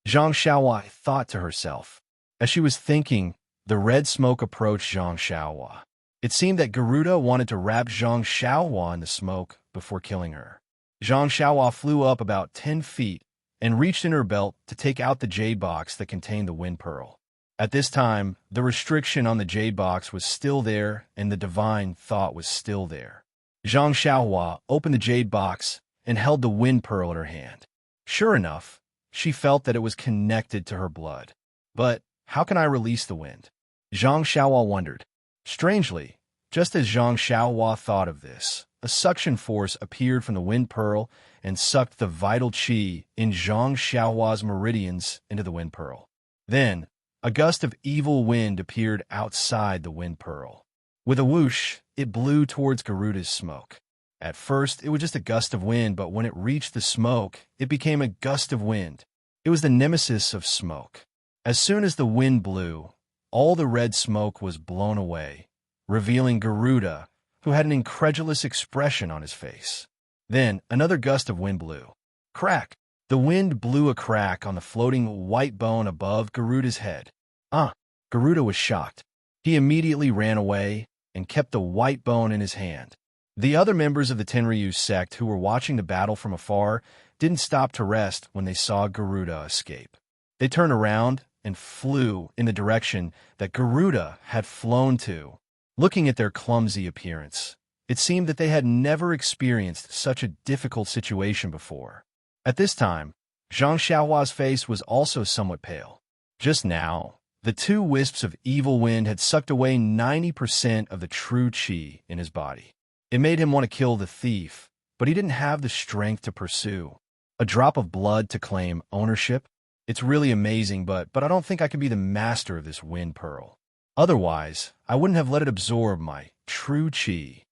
Speaker 1: Zhang Xiaohua thought to herself. As she was thinking, the red smoke approached Zhang Xiaohua. It seemed that Garuda wanted to wrap Zhang Xiaohua in the smoke before killing her. Zhang Xiaohua flew up about 10 feet and reached in her belt to take out the jade box that contained the wind pearl. At this time, the restriction on the jade box was still there and the divine thought was still there. Zhang Xiaohua opened the jade box and held the wind pearl in her hand. Sure enough, she felt that it was connected to her blood. But how can I release the wind? Zhang Xiaohua wondered. Strangely, just as Zhang Xiaohua thought of this, a suction force appeared from the wind pearl and sucked the vital qi in Zhang Xiaohua's meridians into the wind pearl. Then, a gust of evil wind appeared outside the wind pearl. With a whoosh, it blew towards Garuda's smoke. At first, it was just a gust of wind, but when it reached the smoke, it became a gust of wind. It was the nemesis of smoke. As soon as the wind blew, all the red smoke was blown away, revealing Garuda, who had an incredulous expression on his face. Then, another gust of wind blew. Crack! The wind blew a crack on the floating white bone above Garuda's head. Garuda was shocked. He immediately ran away and kept the white bone in his hand. The other members of the Tenryu sect who were watching the battle from afar didn't stop to rest when they saw Garuda escape. They turned around and flew in the direction that Garuda had flown to. Looking at their clumsy appearance, it seemed that they had never experienced such a difficult situation before. At this time, Zhang Xiaohua's face was also somewhat pale. Just now, the two wisps of evil wind had sucked away 90% of the true qi in his body. It made him want to kill the thief, but he didn't have the strength to pursue. A drop of blood to claim ownership? It's really amazing, but I don't think I can be the master of this wind pearl. Otherwise, I wouldn't have let it absorb my true qi.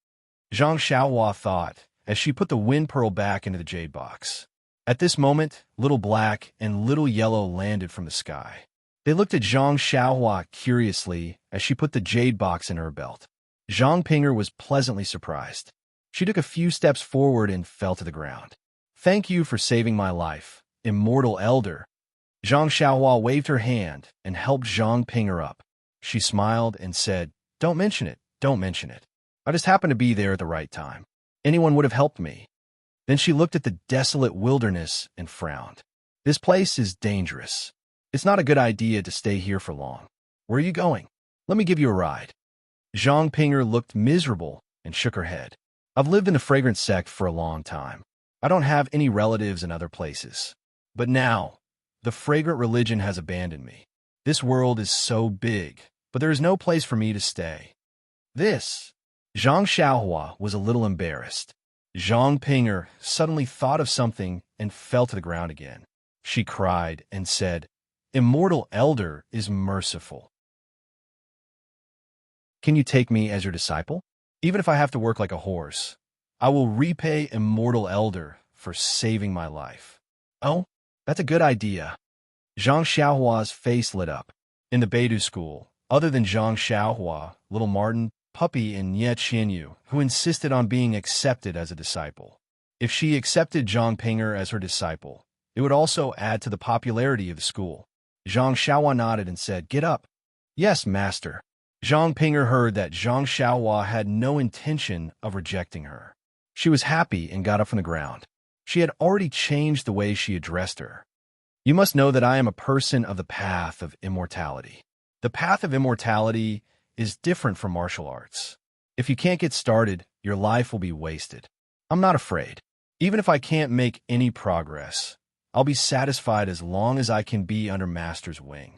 Speaker 1: Zhang Xiaohua thought as she put the wind pearl back into the jade box. At this moment, Little Black and Little Yellow landed from the sky. They looked at Zhang Xiaohua curiously as she put the jade box in her belt. Zhang Pinger was pleasantly surprised. She took a few steps forward and fell to the ground. Thank you for saving my life, immortal elder. Zhang Xiaohua waved her hand and helped Zhang Pinger up. She smiled and said, Don't mention it, don't mention it. I just happened to be there at the right time. Anyone would have helped me. Then she looked at the desolate wilderness and frowned. This place is dangerous. It's not a good idea to stay here for long. Where are you going? Let me give you a ride. Zhang Pinger looked miserable and shook her head. I've lived in the fragrance sect for a long time. I don't have any relatives in other places. But now, the fragrant religion has abandoned me. This world is so big, but there is no place for me to stay. Zhang Xiaohua was a little embarrassed. Zhang Pinger suddenly thought of something and fell to the ground again. She cried and said, Immortal Elder is merciful. Can you take me as your disciple? Even if I have to work like a horse, I will repay Immortal Elder for saving my life. Oh, that's a good idea. Zhang Xiaohua's face lit up. In the Beidou school, other than Zhang Xiaohua, Little Martin, Puppy, and Ye Qianyu, who insisted on being accepted as a disciple. If she accepted Zhang Pinger as her disciple, it would also add to the popularity of the school. Zhang Xiaohua nodded and said, Get up. Yes, master. Zhang Pinger heard that Zhang Xiaohua had no intention of rejecting her. She was happy and got up from the ground. She had already changed the way she addressed her. You must know that I am a person of the path of immortality. The path of immortality is different from martial arts. If you can't get started, your life will be wasted. I'm not afraid. Even if I can't make any progress, I'll be satisfied as long as I can be under Master's wing.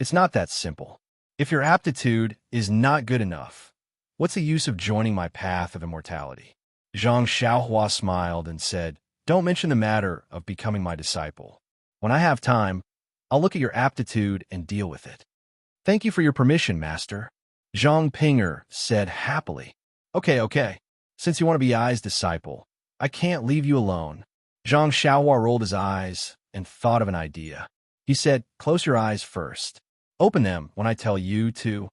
Speaker 1: It's not that simple. If your aptitude is not good enough, what's the use of joining my path of immortality? Zhang Xiaohua smiled and said, Don't mention the matter of becoming my disciple. When I have time, I'll look at your aptitude and deal with it. Thank you for your permission, Master. Zhang Pinger said happily. Okay. Since you want to be Ai's disciple, I can't leave you alone. Zhang Xiaohua rolled his eyes and thought of an idea. He said, Close your eyes first. Open them when I tell you to.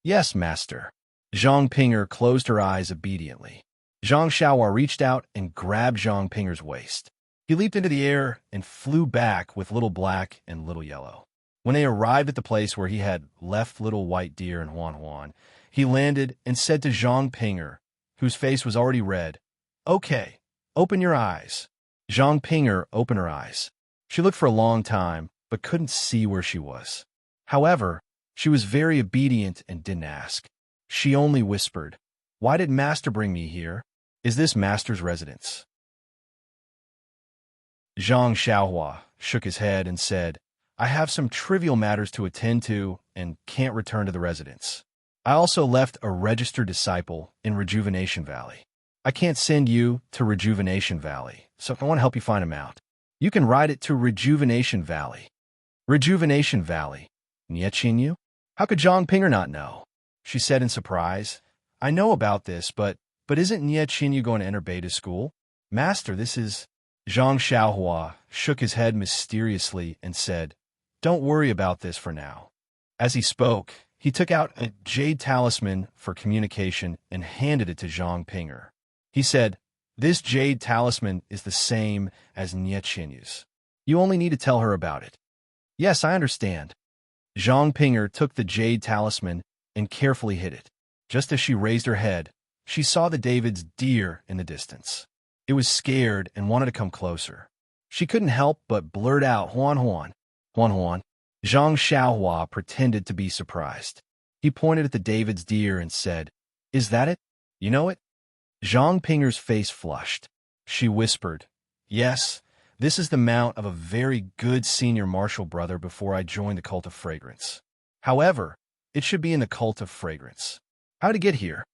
Speaker 1: Yes, Master. Zhang Pinger closed her eyes obediently. Zhang Xiaohua reached out and grabbed Zhang Pinger's waist. He leaped into the air and flew back with Little Black and Little Yellow. When they arrived at the place where he had left Little White Deer and Huan Huan, he landed and said to Zhang Pinger, whose face was already red, Okay, open your eyes. Zhang Pinger opened her eyes. She looked for a long time, but couldn't see where she was. However, she was very obedient and didn't ask. She only whispered, Why did Master bring me here? Is this Master's residence? Zhang Xiaohua shook his head and said, I have some trivial matters to attend to and can't return to the residence. I also left a registered disciple in Rejuvenation Valley. I can't send you to Rejuvenation Valley, so I want to help you find him out. You can ride it to Rejuvenation Valley. Rejuvenation Valley. Niechinyu? How could Zhang Pinger not know? She said in surprise. I know about this, but isn't Niechinyu going to enter beta school? Master, this is... Zhang Xiaohua shook his head mysteriously and said, Don't worry about this for now. As he spoke, he took out a jade talisman for communication and handed it to Zhang Pinger. He said, This jade talisman is the same as Niechinyu's. You only need to tell her about it. Yes, I understand. Zhang Pinger took the jade talisman and carefully hid it. Just as she raised her head, she saw the David's deer in the distance. It was scared and wanted to come closer. She couldn't help but blurt out, Huan Huan. Huan Huan. Zhang Xiaohua pretended to be surprised. He pointed at the David's deer and said, Is that it? You know it? Zhang Pinger's face flushed. She whispered, Yes, this is the mount of a very good senior martial brother before I joined the Cult of Fragrance. However, it should be in the Cult of Fragrance. How to get here?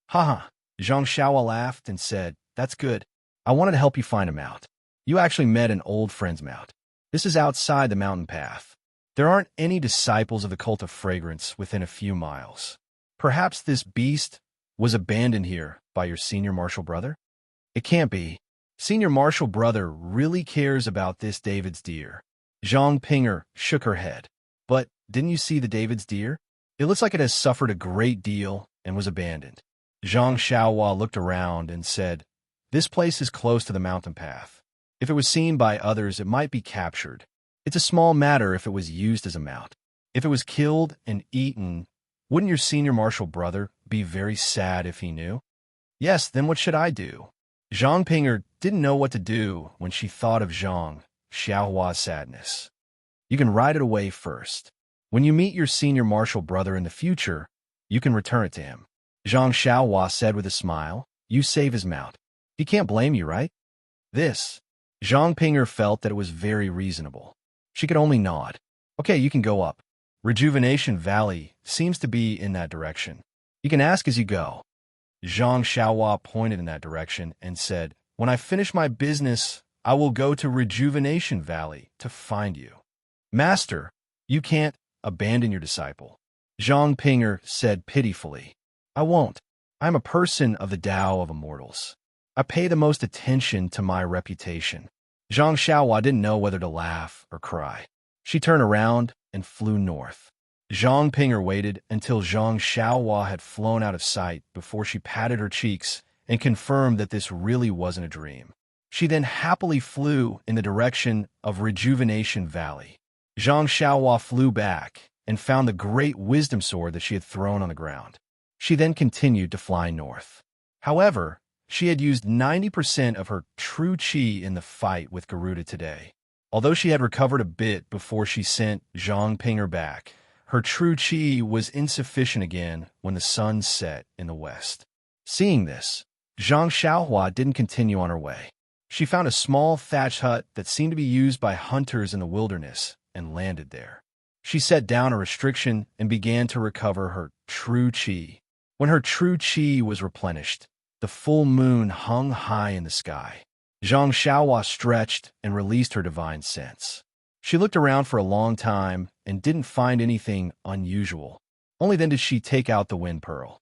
Speaker 1: Haha. Zhang Xiaohua laughed and said, That's good. I wanted to help you find him out. You actually met an old friend's mount. This is outside the mountain path. There aren't any disciples of the Cult of Fragrance within a few miles. Perhaps this beast was abandoned here by your senior martial brother? It can't be. Senior martial brother really cares about this David's deer. Zhang Pinger shook her head. But didn't you see the David's deer? It looks like it has suffered a great deal and was abandoned. Zhang Xiaohua looked around and said, This place is close to the mountain path. If it was seen by others, it might be captured. It's a small matter if it was used as a mount. If it was killed and eaten, wouldn't your senior martial brother be very sad if he knew? Yes, then what should I do? Zhang Pinger didn't know what to do when she thought of Zhang Xiaohua's sadness. You can ride it away first. When you meet your senior martial brother in the future, you can return it to him. Zhang Xiaohua said with a smile, You save his mount. He can't blame you, right? Zhang Pinger felt that it was very reasonable. She could only nod. Okay, you can go up. Rejuvenation Valley seems to be in that direction. You can ask as you go. Zhang Xiaohua pointed in that direction and said, When I finish my business, I will go to Rejuvenation Valley to find you. Master, you can't abandon your disciple. Zhang Pinger said pitifully, I won't. I am a person of the Tao of Immortals. I pay the most attention to my reputation. Zhang Xiaohua didn't know whether to laugh or cry. She turned around and flew north. Zhang Pinger waited until Zhang Xiaohua had flown out of sight before she patted her cheeks and confirmed that this really wasn't a dream. She then happily flew in the direction of Rejuvenation Valley. Zhang Xiaohua flew back and found the great wisdom sword that she had thrown on the ground. She then continued to fly north. However, she had used 90% of her true chi in the fight with Garuda today. Although she had recovered a bit before she sent Zhang Pinger back, her true chi was insufficient again when the sun set in the west. Seeing this, Zhang Xiaohua didn't continue on her way. She found a small thatched hut that seemed to be used by hunters in the wilderness and landed there. She set down a restriction and began to recover her true qi. When her true qi was replenished, the full moon hung high in the sky. Zhang Xiaohua stretched and released her divine sense. She looked around for a long time and didn't find anything unusual. Only then did she take out the wind pearl.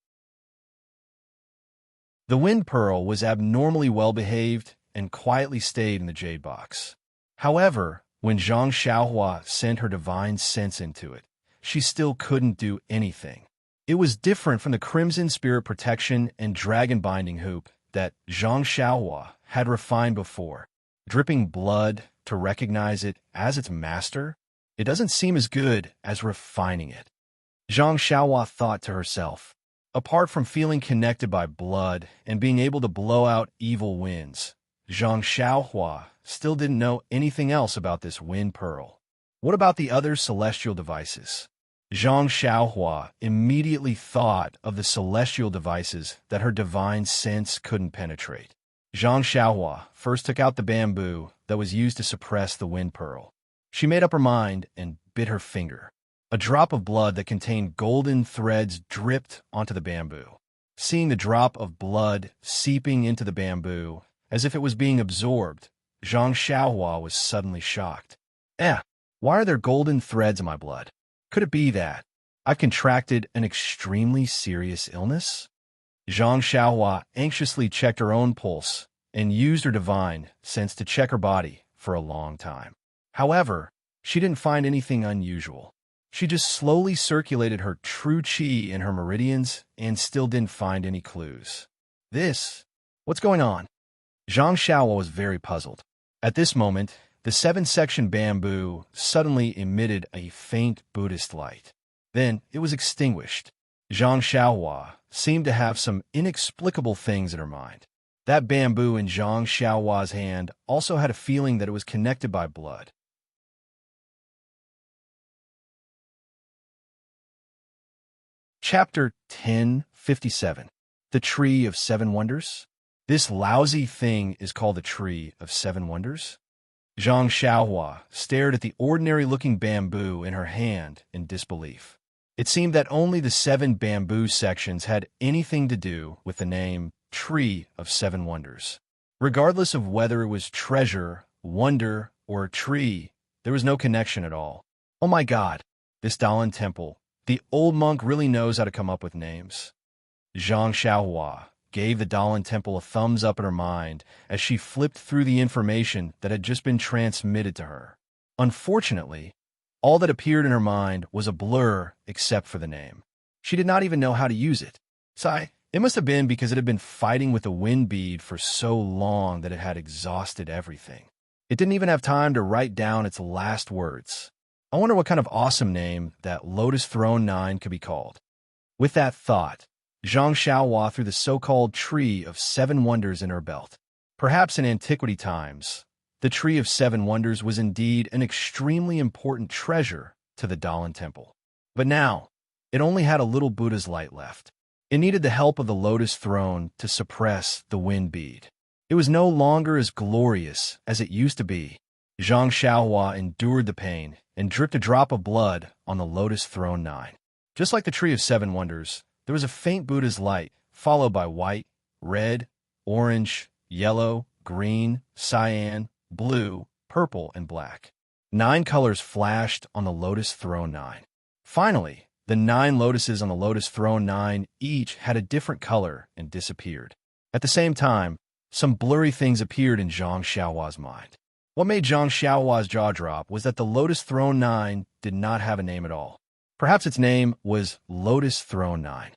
Speaker 1: The wind pearl was abnormally well-behaved and quietly stayed in the jade box. However, when Zhang Xiaohua sent her divine sense into it, she still couldn't do anything. It was different from the Crimson Spirit Protection and Dragon Binding Hoop that Zhang Xiaohua had refined before. Dripping blood to recognize it as its master, it doesn't seem as good as refining it. Zhang Xiaohua thought to herself. Apart from feeling connected by blood and being able to blow out evil winds, Zhang Xiaohua still didn't know anything else about this wind pearl. What about the other celestial devices? Zhang Xiaohua immediately thought of the celestial devices that her divine sense couldn't penetrate. Zhang Xiaohua first took out the bamboo that was used to suppress the wind pearl. She made up her mind and bit her finger. A drop of blood that contained golden threads dripped onto the bamboo. Seeing the drop of blood seeping into the bamboo, as if it was being absorbed, Zhang Xiaohua was suddenly shocked. Why are there golden threads in my blood? Could it be that I've contracted an extremely serious illness? Zhang Xiaohua anxiously checked her own pulse and used her divine sense to check her body for a long time. However, she didn't find anything unusual. She just slowly circulated her true qi in her meridians and still didn't find any clues. What's going on? Zhang Xiaohua was very puzzled. At this moment, the 7-section bamboo suddenly emitted a faint Buddhist light. Then it was extinguished. Zhang Xiaohua seemed to have some inexplicable things in her mind. That bamboo in Zhang Xiaohua's hand also had a feeling that it was connected by blood. Chapter 1057. The Tree of Seven Wonders? This lousy thing is called the Tree of Seven Wonders? Zhang Xiaohua stared at the ordinary-looking bamboo in her hand in disbelief. It seemed that only the 7 bamboo sections had anything to do with the name Tree of Seven Wonders. Regardless of whether it was treasure, wonder, or a tree, there was no connection at all. Oh my God, this Dalan Temple. The old monk really knows how to come up with names. Zhang Xiaohua gave the Dalan Temple a thumbs up in her mind as she flipped through the information that had just been transmitted to her. Unfortunately, all that appeared in her mind was a blur except for the name. She did not even know how to use it. It must have been because it had been fighting with the wind bead for so long that it had exhausted everything. It didn't even have time to write down its last words. I wonder what kind of awesome name that Lotus Throne 9 could be called. With that thought, Zhang Xiaohua threw the so-called Tree of Seven Wonders in her belt. Perhaps in antiquity times, the Tree of Seven Wonders was indeed an extremely important treasure to the Dalan Temple. But now, it only had a little Buddha's light left. It needed the help of the Lotus Throne to suppress the wind bead. It was no longer as glorious as it used to be. Zhang Xiaohua endured the pain and dripped a drop of blood on the Lotus Throne 9. Just like the Tree of Seven Wonders, there was a faint Buddha's light, followed by white, red, orange, yellow, green, cyan, blue, purple, and black. 9 colors flashed on the Lotus Throne 9. Finally, the 9 lotuses on the Lotus Throne 9 each had a different color and disappeared. At the same time, some blurry things appeared in Zhang Xiaohua's mind. What made Zhang Xiaohua's jaw drop was that the Lotus Throne 9 did not have a name at all. Perhaps its name was Lotus Throne 9.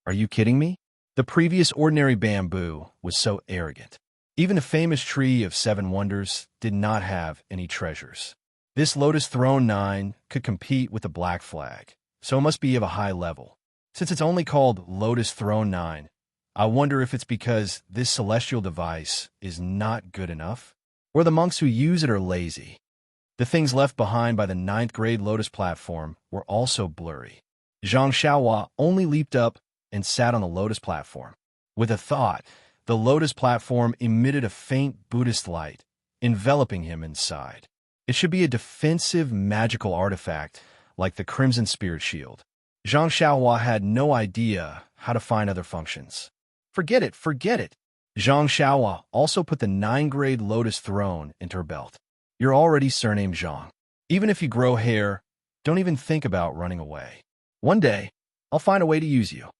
Speaker 1: Are you kidding me? The previous ordinary bamboo was so arrogant. Even the famous Tree of Seven Wonders did not have any treasures. This Lotus Throne 9 could compete with the Black Flag, so it must be of a high level. Since it's only called Lotus Throne 9, I wonder if it's because this celestial device is not good enough? Or the monks who use it are lazy. The things left behind by the 9th grade Lotus platform were also blurry. Zhang Xiaohua only leaped up and sat on the Lotus platform. With a thought, the lotus platform emitted a faint Buddhist light, enveloping him inside. It should be a defensive magical artifact, like the Crimson Spirit Shield. Zhang Xiaohua had no idea how to find other functions. Forget it, forget it. Zhang Xiaohua also put the 9-grade lotus throne into her belt. You're already surnamed Zhang. Even if you grow hair, don't even think about running away. One day, I'll find a way to use you.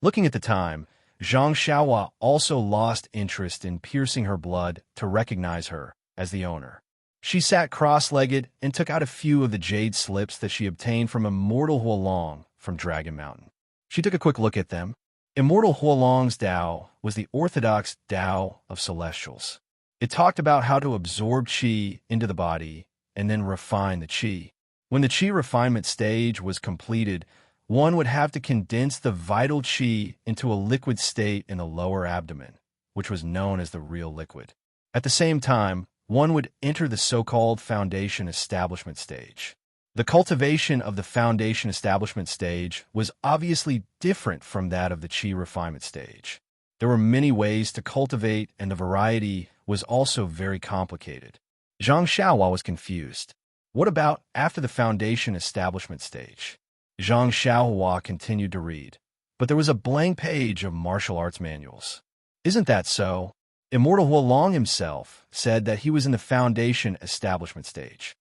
Speaker 1: Looking at the time, Zhang Xiaohua also lost interest in piercing her blood to recognize her as the owner. She sat cross-legged and took out a few of the jade slips that she obtained from Immortal Huolong from Dragon Mountain. She took a quick look at them. Immortal Huolong's Tao was the orthodox Tao of Celestials. It talked about how to absorb qi into the body and then refine the qi. When the qi refinement stage was completed, one would have to condense the vital qi into a liquid state in the lower abdomen, which was known as the real liquid. At the same time, one would enter the so-called foundation establishment stage. The cultivation of the foundation establishment stage was obviously different from that of the qi refinement stage. There were many ways to cultivate, and the variety was also very complicated. Zhang Xiaohua was confused. What about after the foundation establishment stage? Zhang Xiaohua continued to read, but there was a blank page of martial arts manuals. Isn't that so? Immortal Huolong himself said that he was in the foundation establishment stage.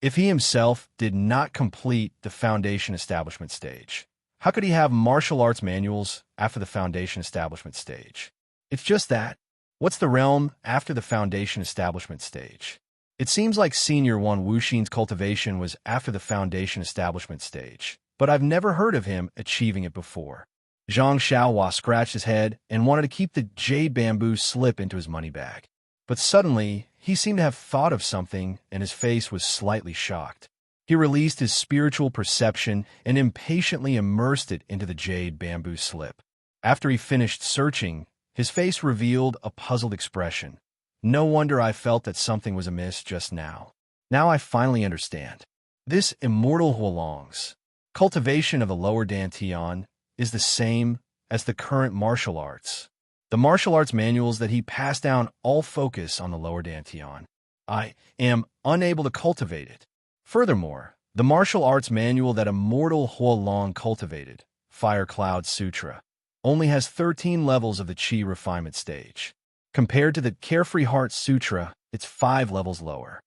Speaker 1: If he himself did not complete the foundation establishment stage, how could he have martial arts manuals after the foundation establishment stage? It's just that. What's the realm after the foundation establishment stage? It seems like Senior One Wuxin's cultivation was after the foundation establishment stage, but I've never heard of him achieving it before. Zhang Xiaohua scratched his head and wanted to keep the jade bamboo slip into his money bag. But suddenly, he seemed to have thought of something, and his face was slightly shocked. He released his spiritual perception and impatiently immersed it into the jade bamboo slip. After he finished searching, his face revealed a puzzled expression. No wonder I felt that something was amiss just now. Now I finally understand. This Immortal Huolong's cultivation of the lower dantian is the same as the current martial arts. The martial arts manuals that he passed down all focus on the lower dantian. I am unable to cultivate it. Furthermore, the martial arts manual that Immortal Huolong cultivated, Fire Cloud Sutra, only has 13 levels of the Qi refinement stage. Compared to the Carefree Heart Sutra, it's 5 levels lower.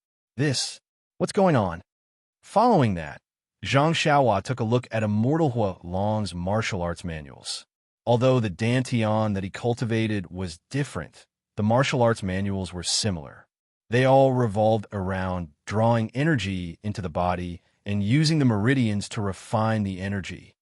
Speaker 1: What's going on? Following that, Zhang Xiaohua took a look at Immortal Huolong's martial arts manuals. Although the dantian that he cultivated was different, the martial arts manuals were similar. They all revolved around drawing energy into the body and using the meridians to refine the energy.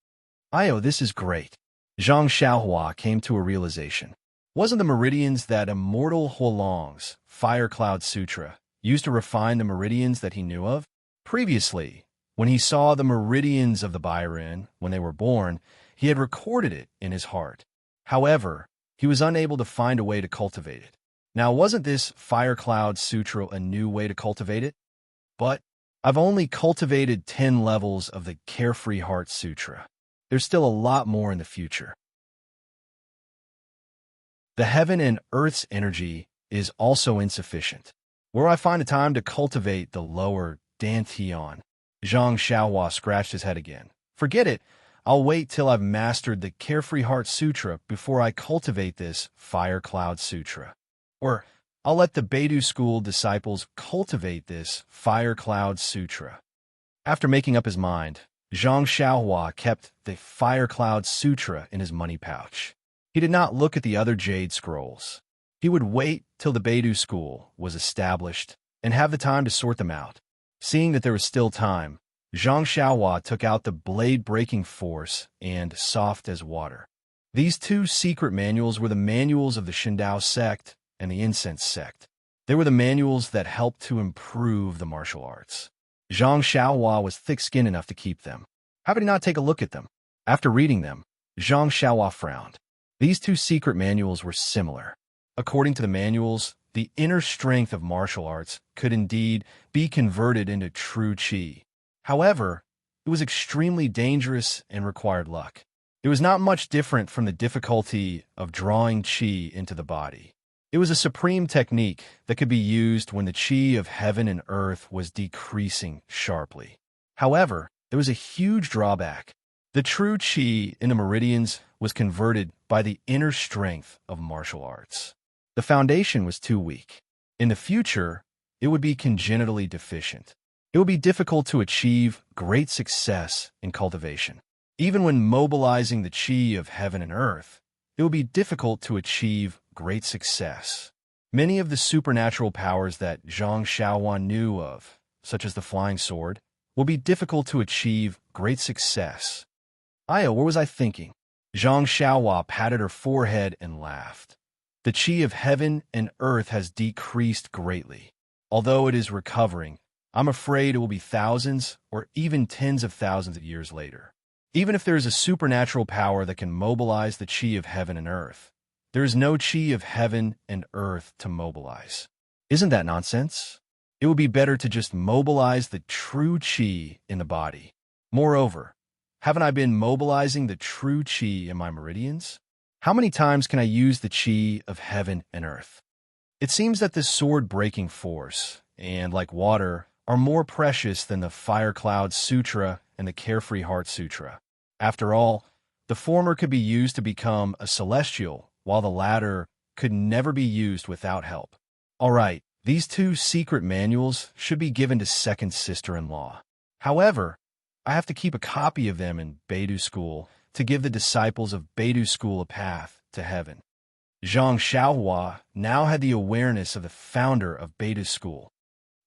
Speaker 1: This is great. Zhang Xiaohua came to a realization. Wasn't the meridians that Immortal Huolong's Fire Cloud Sutra used to refine the meridians that he knew of? Previously, when he saw the meridians of the Byron when they were born, he had recorded it in his heart. However, he was unable to find a way to cultivate it. Now, wasn't this Fire Cloud Sutra a new way to cultivate it? But I've only cultivated 10 levels of the Carefree Heart Sutra. There's still a lot more in the future. The heaven and earth's energy is also insufficient. Where I find a time to cultivate the lower dantian? Zhang Xiaohua scratched his head again. Forget it. I'll wait till I've mastered the Carefree Heart Sutra before I cultivate this Fire Cloud Sutra. Or I'll let the Beidou School disciples cultivate this Fire Cloud Sutra. After making up his mind, Zhang Xiaohua kept the Fire Cloud Sutra in his money pouch. He did not look at the other jade scrolls. He would wait till the Beidou School was established and have the time to sort them out. Seeing that there was still time, Zhang Xiaohua took out the blade-breaking force and soft as water. These two secret manuals were the manuals of the Shindao sect and the Incense sect. They were the manuals that helped to improve the martial arts. Zhang Xiaohua was thick-skinned enough to keep them. How could he not take a look at them? After reading them, Zhang Xiaohua frowned. These two secret manuals were similar. According to the manuals, the inner strength of martial arts could indeed be converted into true qi. However, it was extremely dangerous and required luck. It was not much different from the difficulty of drawing qi into the body. It was a supreme technique that could be used when the qi of heaven and earth was decreasing sharply. However, there was a huge drawback. The true qi in the meridians was converted by the inner strength of martial arts. The foundation was too weak. In the future, it would be congenitally deficient. It would be difficult to achieve great success in cultivation. Even when mobilizing the qi of heaven and earth, it would be difficult to achieve great success. Many of the supernatural powers that Zhang Xiaowan knew of, such as the flying sword, will be difficult to achieve great success. What was I thinking? Zhang Xiaohua patted her forehead and laughed. The qi of heaven and earth has decreased greatly. Although it is recovering, I'm afraid it will be thousands or even tens of thousands of years later. Even if there is a supernatural power that can mobilize the qi of heaven and earth, there is no qi of heaven and earth to mobilize. Isn't that nonsense? It would be better to just mobilize the true qi in the body. Moreover, haven't I been mobilizing the true qi in my meridians? How many times can I use the qi of heaven and earth? It seems that this sword-breaking force, and like water, are more precious than the Fire Cloud Sutra and the Carefree Heart Sutra. After all, the former could be used to become a celestial, while the latter could never be used without help. All right, these two secret manuals should be given to second sister-in-law. However, I have to keep a copy of them in Beidou School to give the disciples of Beidou School a path to heaven. Zhang Xiaohua now had the awareness of the founder of Beidou School.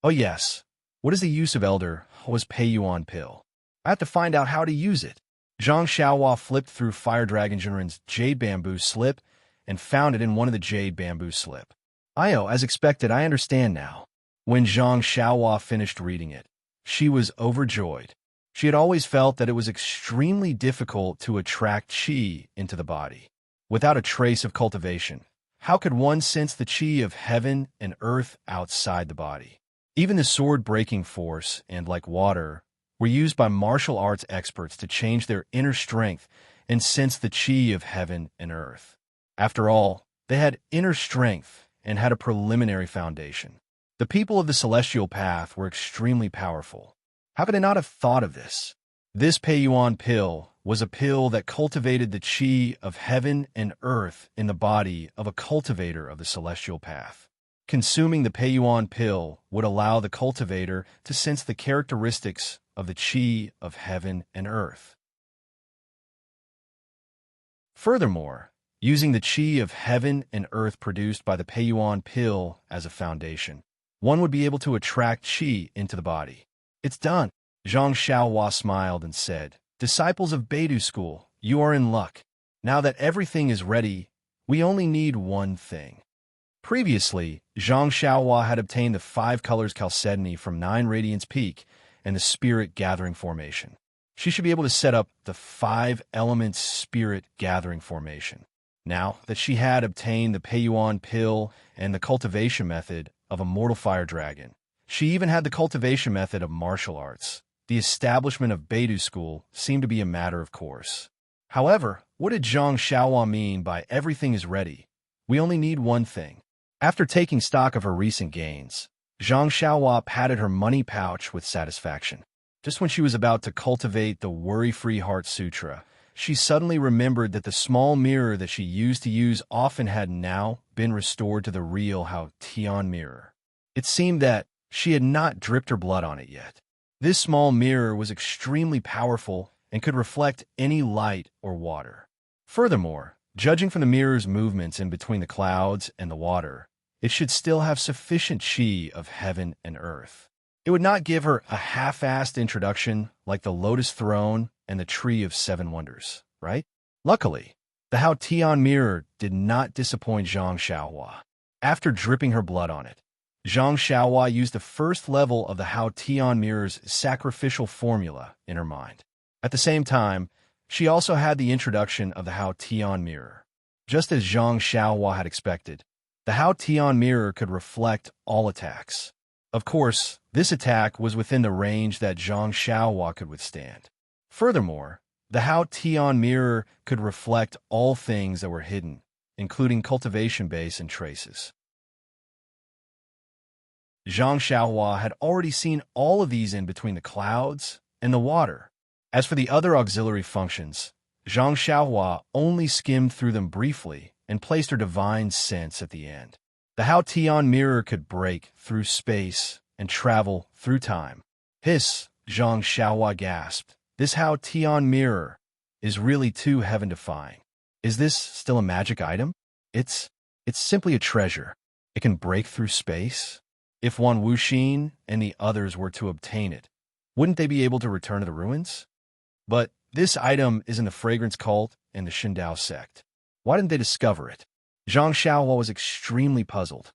Speaker 1: Oh yes, what is the use of Elder Hua's Peiyuan pill? I have to find out how to use it. Zhang Xiaohua flipped through Fire Dragon Jinren's Jade Bamboo slip and found it in one of the Jade Bamboo slip. As expected, I understand now. When Zhang Xiaohua finished reading it, she was overjoyed. She had always felt that it was extremely difficult to attract qi into the body. Without a trace of cultivation, how could one sense the qi of heaven and earth outside the body? Even the sword-breaking force and, like water, were used by martial arts experts to change their inner strength and sense the qi of heaven and earth. After all, they had inner strength and had a preliminary foundation. The people of the celestial path were extremely powerful. How could I not have thought of this? This Peiyuan pill was a pill that cultivated the qi of heaven and earth in the body of a cultivator of the celestial path. Consuming the Peiyuan pill would allow the cultivator to sense the characteristics of the qi of heaven and earth. Furthermore, using the qi of heaven and earth produced by the Peiyuan pill as a foundation, one would be able to attract qi into the body. It's done. Zhang Xiaohua smiled and said, "Disciples of Beidou School, you are in luck. Now that everything is ready, we only need one thing." Previously, Zhang Xiaohua had obtained the 5 colors chalcedony from 9 Radiance Peak and the Spirit Gathering Formation. She should be able to set up the 5 Elements Spirit Gathering Formation. Now that she had obtained the Peiyuan pill and the cultivation method of a mortal fire dragon, she even had the cultivation method of martial arts. The establishment of Beidou School seemed to be a matter of course. However, what did Zhang Xiaohua mean by everything is ready? We only need one thing. After taking stock of her recent gains, Zhang Xiaohua patted her money pouch with satisfaction. Just when she was about to cultivate the Worry-Free Heart Sutra, she suddenly remembered that the small mirror that she used to use often had now been restored to the real Hao Tian mirror. It seemed that she had not dripped her blood on it yet. This small mirror was extremely powerful and could reflect any light or water. Furthermore, judging from the mirror's movements in between the clouds and the water, it should still have sufficient qi of heaven and earth. It would not give her a half-assed introduction like the Lotus Throne and the Tree of 7 Wonders, right? Luckily, the Hao Tian mirror did not disappoint Zhang Xiaohua. After dripping her blood on it, Zhang Xiaohua used the first level of the Hao Tian mirror's sacrificial formula in her mind. At the same time, she also had the introduction of the Hao Tian mirror. Just as Zhang Xiaohua had expected, the Hao Tian mirror could reflect all attacks. Of course, this attack was within the range that Zhang Xiaohua could withstand. Furthermore, The Hao Tian mirror could reflect all things that were hidden, including cultivation base and traces. Zhang Xiaohua had already seen all of these in between the clouds and the water. As for the other auxiliary functions, Zhang Xiaohua only skimmed through them briefly and placed her divine sense at the end. The Hao Tian mirror could break through space and travel through time. Hiss, Zhang Xiaohua gasped. This Hao Tian mirror is really too heaven-defying. Is this still a magic item? It's simply a treasure. It can break through space. If one Wuxin and the others were to obtain it, wouldn't they be able to return to the ruins? But this item is in the fragrance cult and the Shindao sect. Why didn't they discover it? Zhang Xiaohua was extremely puzzled.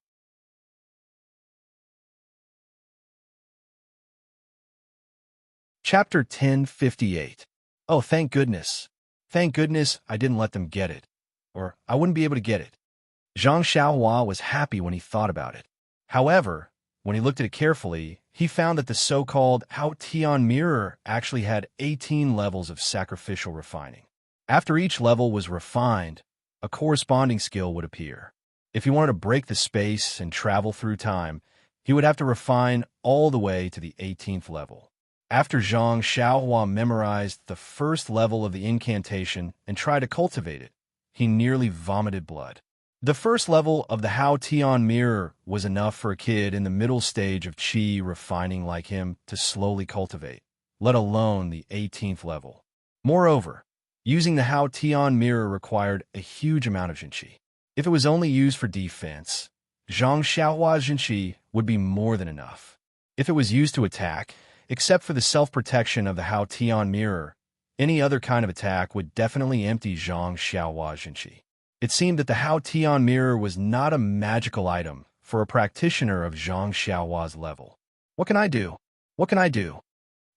Speaker 1: Chapter 1058. Oh, thank goodness. Thank goodness I didn't let them get it, or I wouldn't be able to get it. Zhang Xiaohua was happy when he thought about it. However, when he looked at it carefully, he found that the so-called Hao Tian mirror actually had 18 levels of sacrificial refining. After each level was refined, a corresponding skill would appear. If he wanted to break the space and travel through time, he would have to refine all the way to the 18th level. After Zhang Xiaohua memorized the first level of the incantation and tried to cultivate it, he nearly vomited blood. The first level of the Hao Tian mirror was enough for a kid in the middle stage of qi refining like him to slowly cultivate, let alone the 18th level. Moreover, using the Hao Tian mirror required a huge amount of Jinqi. If it was only used for defense, Zhang Xiaohua's Jinqi would be more than enough. If it was used to attack, except for the self-protection of the Hao Tian mirror, any other kind of attack would definitely empty Zhang Xiaohua's Jinqi. It seemed that the Hao Tian mirror was not a magical item for a practitioner of Zhang Xiaohua's level. What can I do? What can I do?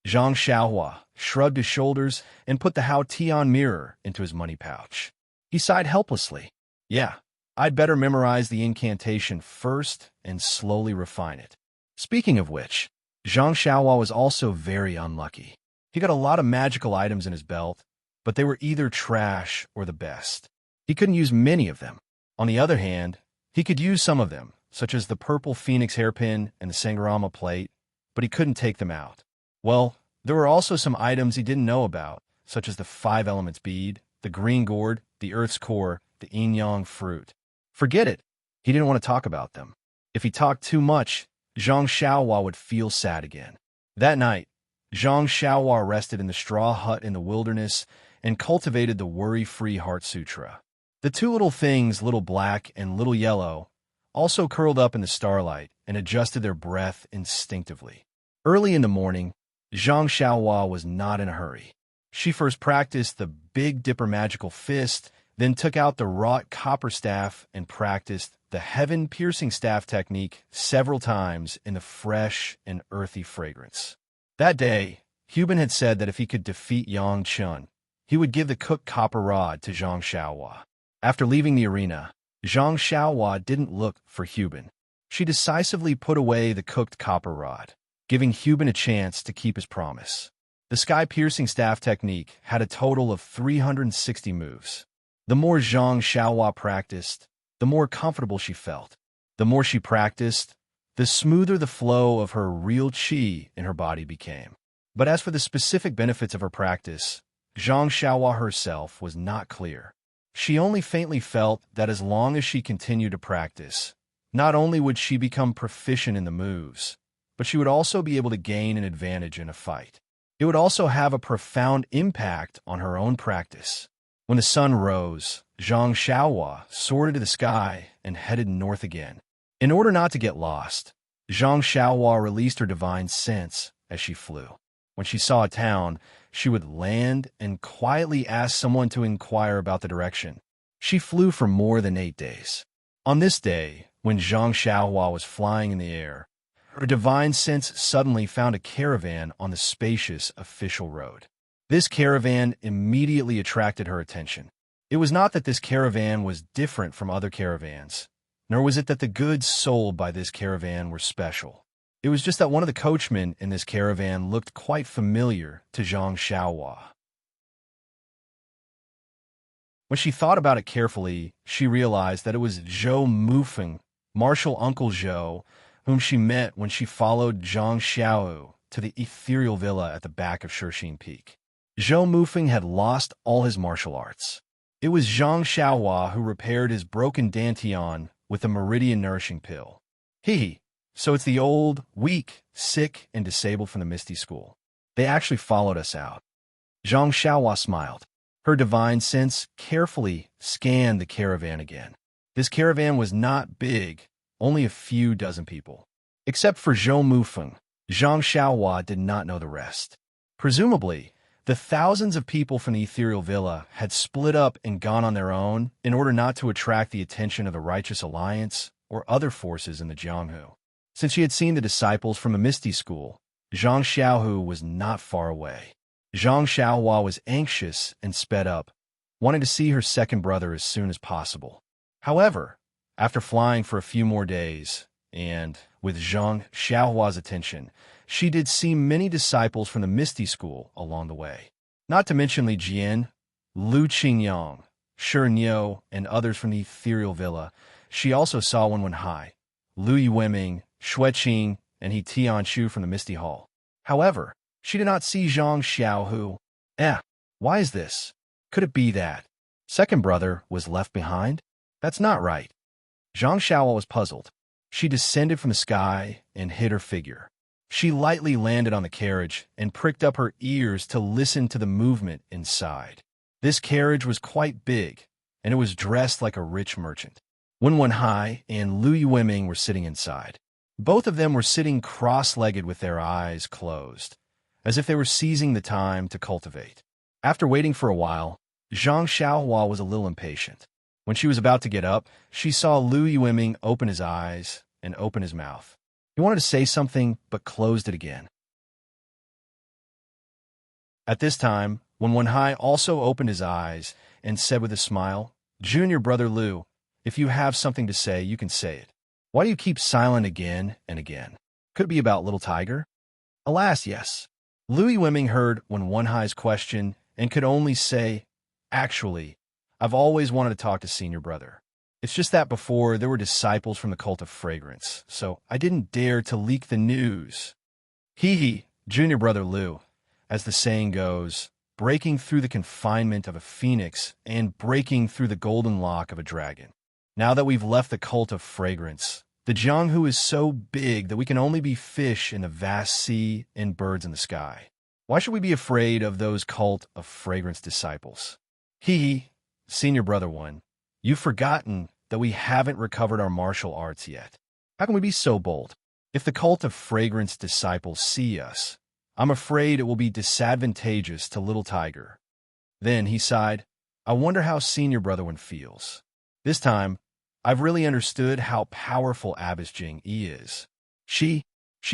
Speaker 1: Zhang Xiaohua shrugged his shoulders and put the Hao Tian mirror into his money pouch. He sighed helplessly. Yeah, I'd better memorize the incantation first and slowly refine it. Speaking of which, Zhang Xiaohua was also very unlucky. He got a lot of magical items in his belt, but they were either trash or the best. He couldn't use many of them. On the other hand, he could use some of them, such as the purple phoenix hairpin and the Sangarama plate, but he couldn't take them out. Well, there were also some items he didn't know about, such as the 5 elements bead, the green gourd, the earth's core, the yin-yang fruit. Forget it. He didn't want to talk about them. If he talked too much, Zhang Xiaohua would feel sad again. That night, Zhang Xiaohua rested in the straw hut in the wilderness and cultivated the worry-free Heart Sutra. The two little things, Little Black and Little Yellow, also curled up in the starlight and adjusted their breath instinctively. Early in the morning, Zhang Xiaohua was not in a hurry. She first practiced the Big Dipper magical fist, then took out the wrought copper staff and practiced the heaven-piercing staff technique several times in the fresh and earthy fragrance. That day, Hubin had said that if he could defeat Yang Chun, he would give the cooked copper rod to Zhang Xiaohua. After leaving the arena, Zhang Xiaohua didn't look for Hubin. She decisively put away the cooked copper rod, giving Hubin a chance to keep his promise. The sky-piercing staff technique had a total of 360 moves. The more Zhang Xiaohua practiced, the more comfortable she felt. The more she practiced, the smoother the flow of her real qi in her body became. But as for the specific benefits of her practice, Zhang Xiaohua herself was not clear. She only faintly felt that as long as she continued to practice, not only would she become proficient in the moves, but she would also be able to gain an advantage in a fight. It would also have a profound impact on her own practice. When the sun rose, Zhang Xiaohua soared into the sky and headed north again. In order not to get lost, Zhang Xiaohua released her divine sense as she flew. When she saw a town, she would land and quietly ask someone to inquire about the direction. She flew for more than 8 days. On this day, when Zhang Xiaohua was flying in the air, her divine sense suddenly found a caravan on the spacious official road. This caravan immediately attracted her attention. It was not that this caravan was different from other caravans, nor was it that the goods sold by this caravan were special. It was just that one of the coachmen in this caravan looked quite familiar to Zhang Xiaohua. When she thought about it carefully, she realized that it was Zhou Mufeng, martial uncle Zhou, whom she met when she followed Zhang Xiao to the ethereal villa at the back of Shishing Peak. Zhou Mufeng had lost all his martial arts. It was Zhang Xiaohua who repaired his broken dantian with a meridian nourishing pill. So it's the old, weak, sick, and disabled from the Misty School. They actually followed us out. Zhang Xiaohua smiled. Her divine sense carefully scanned the caravan again. This caravan was not big, only a few dozen people. Except for Zhou Mufeng, Zhang Xiaohua did not know the rest. Presumably, the thousands of people from the ethereal villa had split up and gone on their own in order not to attract the attention of the Righteous Alliance or other forces in the Jianghu. Since she had seen the disciples from the Misty School, Zhang Xiaohu was not far away. Zhang Xiaohua was anxious and sped up, wanting to see her second brother as soon as possible. However, after flying for a few more days, and with Zhang Xiaohua's attention, she did see many disciples from the Misty School along the way. Not to mention Li Jian, Lu Qingyang, Shi Niu, and others from the ethereal villa. She also saw Wenwenhai, Lu Yueming, Xueqing, and He Tianshu from the Misty Hall. However, she did not see Zhang Xiaohu. Why is this? Could it be that second brother was left behind? That's not right. Zhang Xiaohua was puzzled. She descended from the sky and hid her figure. She lightly landed on the carriage and pricked up her ears to listen to the movement inside. This carriage was quite big, and it was dressed like a rich merchant. Wenwenhai and Lu Yueming were sitting inside. Both of them were sitting cross-legged with their eyes closed, as if they were seizing the time to cultivate. After waiting for a while, Zhang Xiaohua was a little impatient. When she was about to get up, she saw Lu Yueming open his eyes and open his mouth. He wanted to say something, but closed it again. At this time, Wenwenhai also opened his eyes and said with a smile, "Junior brother Lu, if you have something to say, you can say it. Why do you keep silent again and again? Could it be about little Tiger?" Alas, yes. Lu Yueming heard Wenwenhai's question and could only say, "Actually, I've always wanted to talk to senior brother. It's just that before there were disciples from the cult of fragrance, so I didn't dare to leak the news." Junior brother Lu, as the saying goes, breaking through the confinement of a phoenix and breaking through the golden lock of a dragon. Now that we've left the cult of fragrance, the Jianghu is so big that we can only be fish in the vast sea and birds in the sky. Why should we be afraid of those cult of fragrance disciples? Senior brother one, you've forgotten that we haven't recovered our martial arts yet. How can we be so bold? If the cult of fragrance disciples see us, I'm afraid it will be disadvantageous to little Tiger. Then he sighed, I wonder how senior brother one feels. This time, I've really understood how powerful Abbess Jing is. She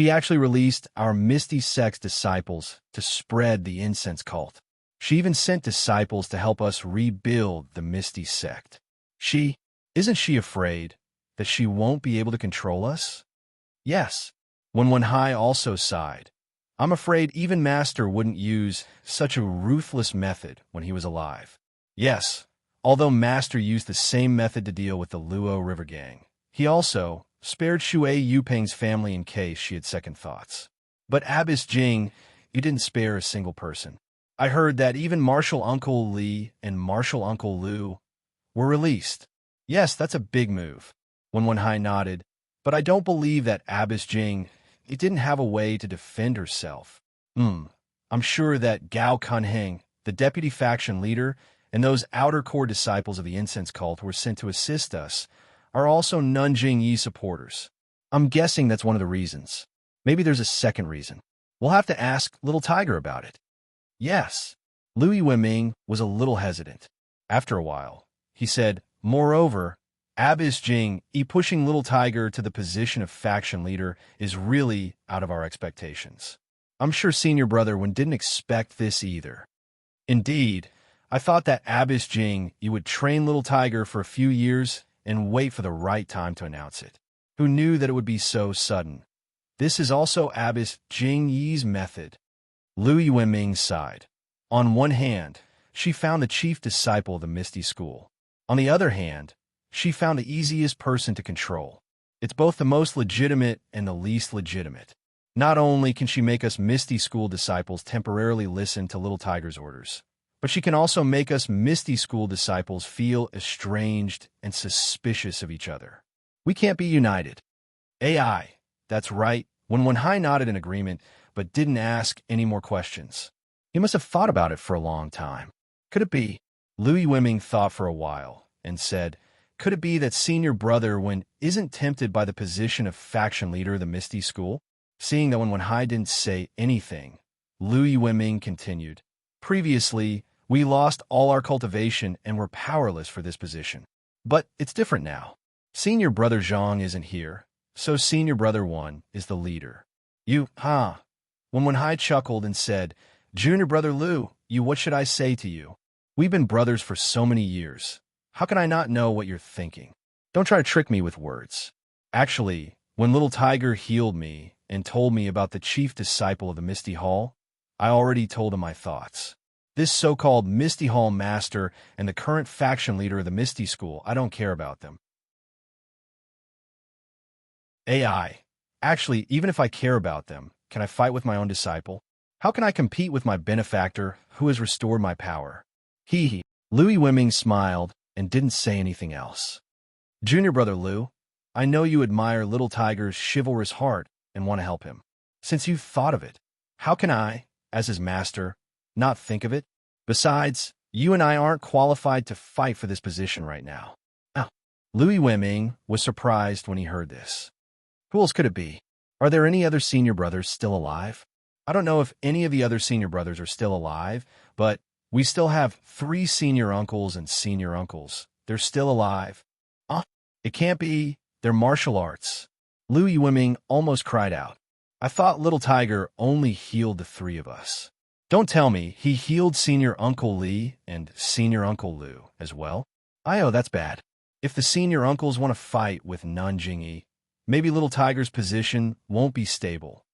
Speaker 1: actually released our Misty Sex disciples to spread the incense cult. She even sent disciples to help us rebuild the Misty sect. Isn't she afraid that she won't be able to control us? Yes. Wenwenhai also sighed. I'm afraid even Master wouldn't use such a ruthless method when he was alive. Yes, although Master used the same method to deal with the Luo River Gang, he also spared Shui Yuping's family in case she had second thoughts. But Abbess Jing, you didn't spare a single person. I heard that even Martial Uncle Li and Martial Uncle Lu were released. Yes, that's a big move. Wenwenhai nodded, but I don't believe that Abbess Jing didn't have a way to defend herself. I'm sure that Gao Kunheng, the deputy faction leader, and those outer core disciples of the incense cult who were sent to assist us are also Nanjing Yi supporters. I'm guessing that's one of the reasons. Maybe there's a second reason. We'll have to ask Little Tiger about it. Yes. Lu Yueming was a little hesitant. After a while, he said, moreover, Abbess Jing pushing Little Tiger to the position of faction leader is really out of our expectations. I'm sure senior brother one didn't expect this either. Indeed, I thought that Abbess Jing would train Little Tiger for a few years and wait for the right time to announce it. Who knew that it would be so sudden? This is also Abbess Jing Yi's method. Lu Yueming sighed. On one hand, she found the chief disciple of the Misty School. On the other hand, she found the easiest person to control. It's both the most legitimate and the least legitimate. Not only can she make us Misty School disciples temporarily listen to Little Tiger's orders, but she can also make us Misty School disciples feel estranged and suspicious of each other. We can't be united. AI. That's right. When Hai nodded in agreement, but didn't ask any more questions. He must have thought about it for a long time. Could it be? Louis Wimming thought for a while and said, could it be that senior brother Wen isn't tempted by the position of faction leader of the Misty School? Seeing that when Hai didn't say anything, Louis Wimming continued, previously, we lost all our cultivation and were powerless for this position. But it's different now. Senior brother Zhang isn't here, so senior brother Wen is the leader. When Hai chuckled and said, Junior brother Lu, what should I say to you? We've been brothers for so many years. How can I not know what you're thinking? Don't try to trick me with words. Actually, when Little Tiger healed me and told me about the chief disciple of the Misty Hall, I already told him my thoughts. This so-called Misty Hall master and the current faction leader of the Misty School, I don't care about them. AI. Actually, even if I care about them, can I fight with my own disciple? How can I compete with my benefactor who has restored my power? Hee. Louis Wimming smiled and didn't say anything else. Junior brother Lu, I know you admire Little Tiger's chivalrous heart and want to help him. Since you've thought of it, how can I, as his master, not think of it? Besides, you and I aren't qualified to fight for this position right now. Louis Wimming was surprised when he heard this. Who else could it be? Are there any other senior brothers still alive? I don't know if any of the other senior brothers are still alive, but we still have 3 senior uncles and senior uncles. They're still alive. It can't be. They're martial arts. Louis Wimming almost cried out. I thought Little Tiger only healed the 3 of us. Don't tell me he healed Senior Uncle Li and Senior Uncle Lu as well. That's bad. If the senior uncles want to fight with Nanjingyi, maybe Little Tiger's position won't be stable.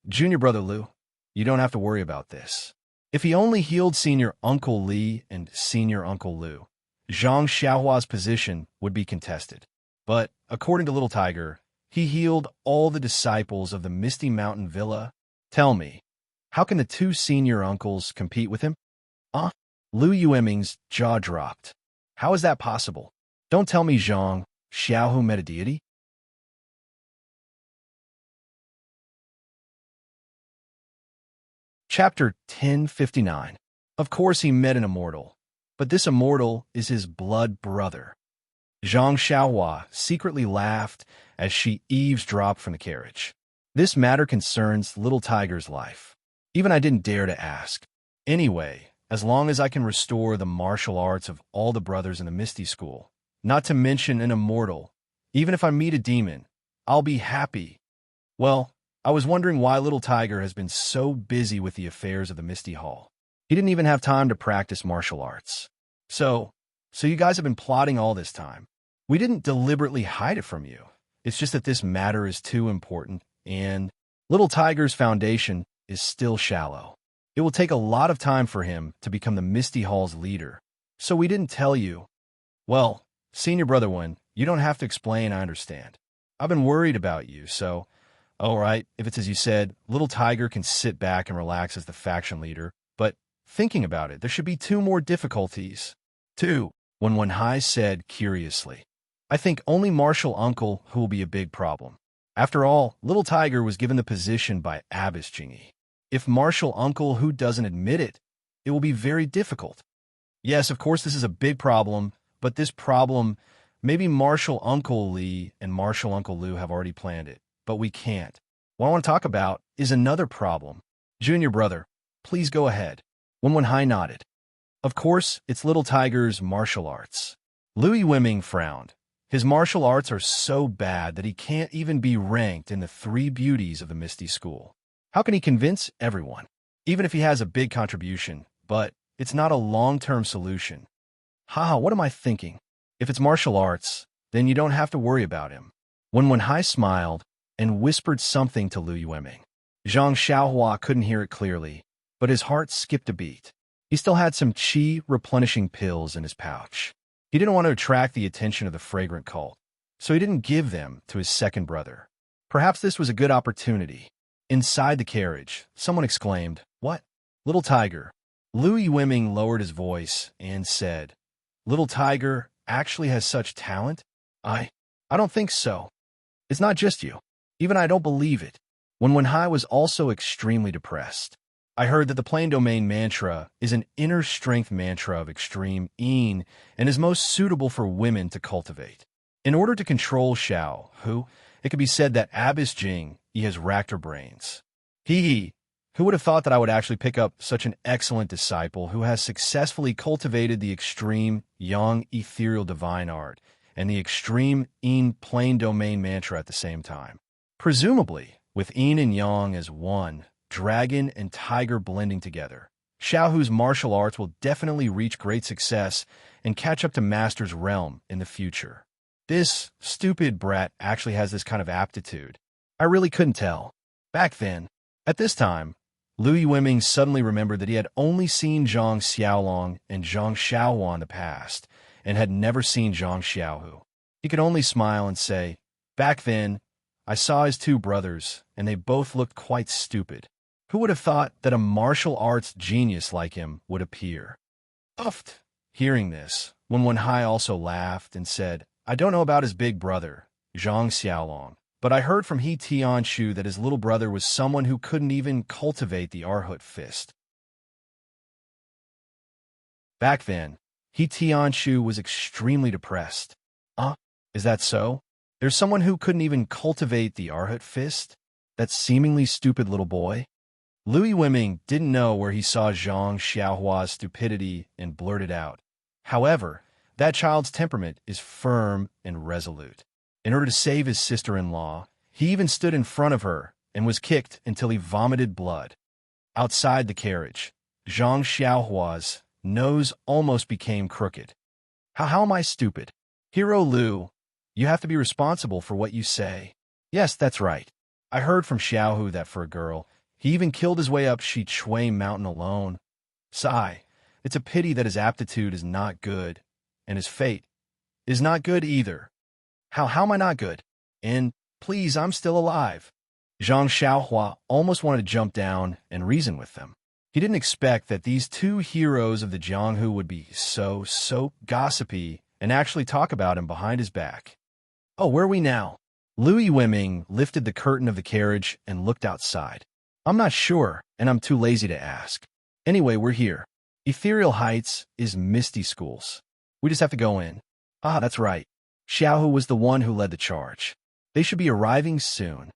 Speaker 1: Junior brother Lu, you don't have to worry about this. If he only healed Senior Uncle Li and Senior Uncle Lu, Zhang Xiaohua's position would be contested. But, according to Little Tiger, he healed all the disciples of the Misty Mountain Villa. Tell me, how can the 2 senior uncles compete with him? Louis Wimming's jaw dropped. How is that possible? Don't tell me Zhang Xiaohu met a deity? Chapter 1059. Of course he met an immortal, but this immortal is his blood brother. Zhang Xiaohua secretly laughed as she eavesdropped from the carriage. This matter concerns Little Tiger's life. Even I didn't dare to ask. Anyway, as long as I can restore the martial arts of all the brothers in the Misty School, not to mention an immortal, even if I meet a demon, I'll be happy. Well, I was wondering why Little Tiger has been so busy with the affairs of the Misty Hall. He didn't even have time to practice martial arts. So you guys have been plotting all this time. We didn't deliberately hide it from you. It's just that this matter is too important, and Little Tiger's foundation is still shallow. It will take a lot of time for him to become the Misty Hall's leader. So we didn't tell you. Well, senior brother Wen, you don't have to explain, I understand. I've been worried about you, so, all right, if it's as you said, Little Tiger can sit back and relax as the faction leader, but thinking about it, there should be 2 more difficulties. 2, when Hai said curiously. I think only Martial Uncle who will be a big problem. After all, Little Tiger was given the position by Abbess Jingyi. If Martial Uncle who doesn't admit it, it will be very difficult. Yes, of course this is a big problem, but this problem, maybe Martial Uncle Li and Martial Uncle Lu have already planned it, but we can't. What I want to talk about is another problem. Junior brother, please go ahead. When Hai nodded. Of course, it's Little Tiger's martial arts. Louis Wimming frowned. His martial arts are so bad that he can't even be ranked in the 3 beauties of the Misty School. How can he convince everyone? Even if he has a big contribution, but it's not a long-term solution. What am I thinking? If it's martial arts, then you don't have to worry about him. When Hai smiled and whispered something to Louis Wimming. Zhang Xiaohua couldn't hear it clearly, but his heart skipped a beat. He still had some chi replenishing pills in his pouch. He didn't want to attract the attention of the fragrant cult, so he didn't give them to his second brother. Perhaps this was a good opportunity. Inside the carriage, someone exclaimed, "What? Little Tiger." Louis Wimming lowered his voice and said, "Little Tiger actually has such talent? I don't think so. It's not just you. Even I don't believe it." Wenhai was also extremely depressed. I heard that the plain domain mantra is an inner strength mantra of extreme yin and is most suitable for women to cultivate. In order to control Xiao, it could be said that Abbess Jing has racked her brains. Who would have thought that I would actually pick up such an excellent disciple who has successfully cultivated the extreme yang ethereal divine art and the extreme yin plain domain mantra at the same time? Presumably, with yin and yang as one, dragon and tiger blending together, Xiaohu's martial arts will definitely reach great success and catch up to Master's realm in the future. This stupid brat actually has this kind of aptitude. I really couldn't tell. Back then, at this time, Louis Wimming suddenly remembered that he had only seen Zhang Xiaolong and Zhang Xiaohua in the past, and had never seen Zhang Xiaohu. He could only smile and say, "Back then, I saw his two brothers, and they both looked quite stupid. Who would have thought that a martial arts genius like him would appear?" Puffed. Hearing this, Wenhai also laughed and said, "I don't know about his big brother, Zhang Xiaolong, but I heard from He Tianshu that his little brother was someone who couldn't even cultivate the Arhut fist." Back then, He Tianshu was extremely depressed. Is that so? There's someone who couldn't even cultivate the Arhut fist? That seemingly stupid little boy? Louis Wimming didn't know where he saw Zhang Xiaohua's stupidity and blurted out, "However, that child's temperament is firm and resolute." In order to save his sister-in-law, he even stood in front of her and was kicked until he vomited blood. Outside the carriage, Zhang Xiaohua's nose almost became crooked. How am I stupid? Hero Liu, you have to be responsible for what you say." "Yes, that's right. I heard from Xiaohu that for a girl, he even killed his way up Shi Chui Mountain alone. Sigh, it's a pity that his aptitude is not good, and his fate is not good either." How am I not good? And please, I'm still alive." Zhang Xiaohua almost wanted to jump down and reason with them. He didn't expect that these two heroes of the Jianghu would be so gossipy and actually talk about him behind his back. "Oh, where are we now?" Louis Wimming lifted the curtain of the carriage and looked outside. "I'm not sure, and I'm too lazy to ask. Anyway, we're here. Ethereal Heights is Misty Schools. We just have to go in." That's right. Xiaohu was the one who led the charge. They should be arriving soon.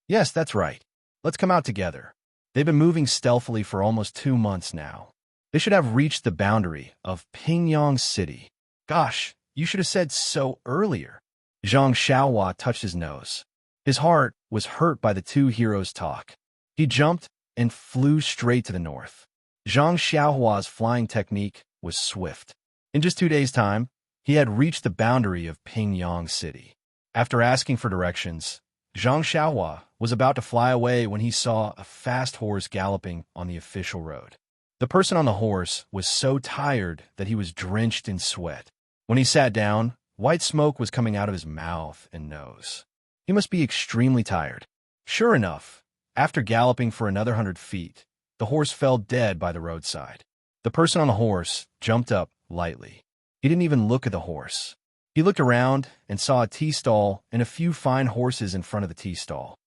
Speaker 1: "Yes, that's right. Let's come out together." They've been moving stealthily for almost 2 months now. They should have reached the boundary of Pingyang City. Gosh, you should have said so earlier. Zhang Xiaohua touched his nose. His heart was hurt by the two heroes' talk. He jumped and flew straight to the north. Zhang Xiaohua's flying technique was swift. In just 2 days' time, he had reached the boundary of Pingyang City. After asking for directions, Zhang Xiaohua was about to fly away when he saw a fast horse galloping on the official road. The person on the horse was so tired that he was drenched in sweat. When he sat down, white smoke was coming out of his mouth and nose. He must be extremely tired. Sure enough, after galloping for another 100 feet, the horse fell dead by the roadside. The person on the horse jumped up lightly. He didn't even look at the horse. He looked around and saw a tea stall and a few fine horses in front of the tea stall.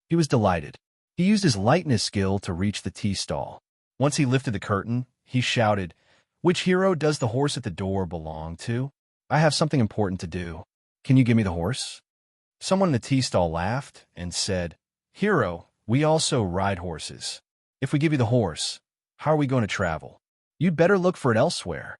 Speaker 1: He was delighted. He used his lightness skill to reach the tea stall. Once he lifted the curtain, he shouted, "Which hero does the horse at the door belong to? I have something important to do. Can you give me the horse?" Someone in the tea stall laughed and said, "Hero, we also ride horses. If we give you the horse, how are we going to travel? You'd better look for it elsewhere."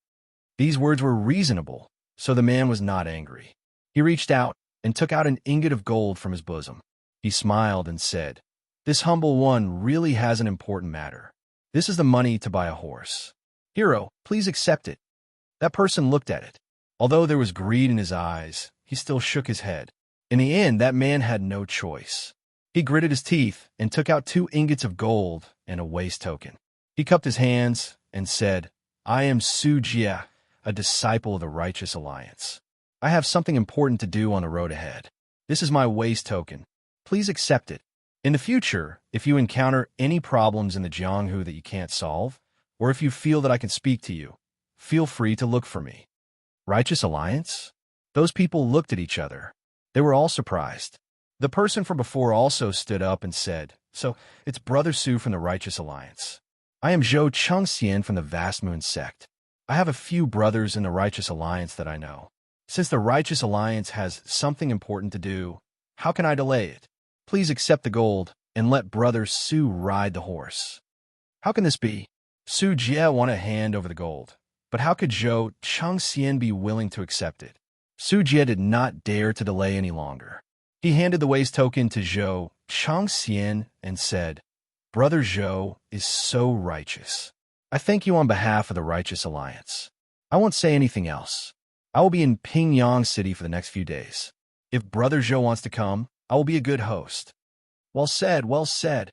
Speaker 1: These words were reasonable, so the man was not angry. He reached out and took out an ingot of gold from his bosom. He smiled and said, "This humble one really has an important matter. This is the money to buy a horse. Hero, please accept it." That person looked at it. Although there was greed in his eyes, he still shook his head. In the end, that man had no choice. He gritted his teeth and took out 2 ingots of gold and a waist token. He cupped his hands and said, I am Su Jie, a disciple of the Righteous Alliance. I have something important to do on the road ahead. This is my waist token. Please accept it. In the future, if you encounter any problems in the Jianghu that you can't solve, or if you feel that I can speak to you, feel free to look for me. Righteous Alliance? Those people looked at each other. They were all surprised. The person from before also stood up and said, So, it's Brother Su from the Righteous Alliance. I am Zhou Chengxian from the Vast Moon Sect. I have a few brothers in the Righteous Alliance that I know. Since the Righteous Alliance has something important to do, how can I delay it? Please accept the gold and let Brother Su ride the horse. How can this be? Su Jie wanted a hand over the gold, but how could Zhou Chengxian be willing to accept it? Su Jie did not dare to delay any longer. He handed the waist token to Zhou Chengxian and said, Brother Zhou is so righteous. I thank you on behalf of the Righteous Alliance. I won't say anything else. I will be in Pingyang City for the next few days. If Brother Zhou wants to come, I will be a good host. Well said, well said.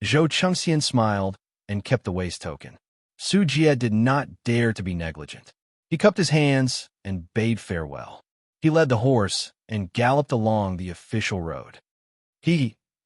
Speaker 1: Zhou Chengxian smiled and kept the waist token. Su Jie did not dare to be negligent. He cupped his hands and bade farewell. He led the horse and galloped along the official road.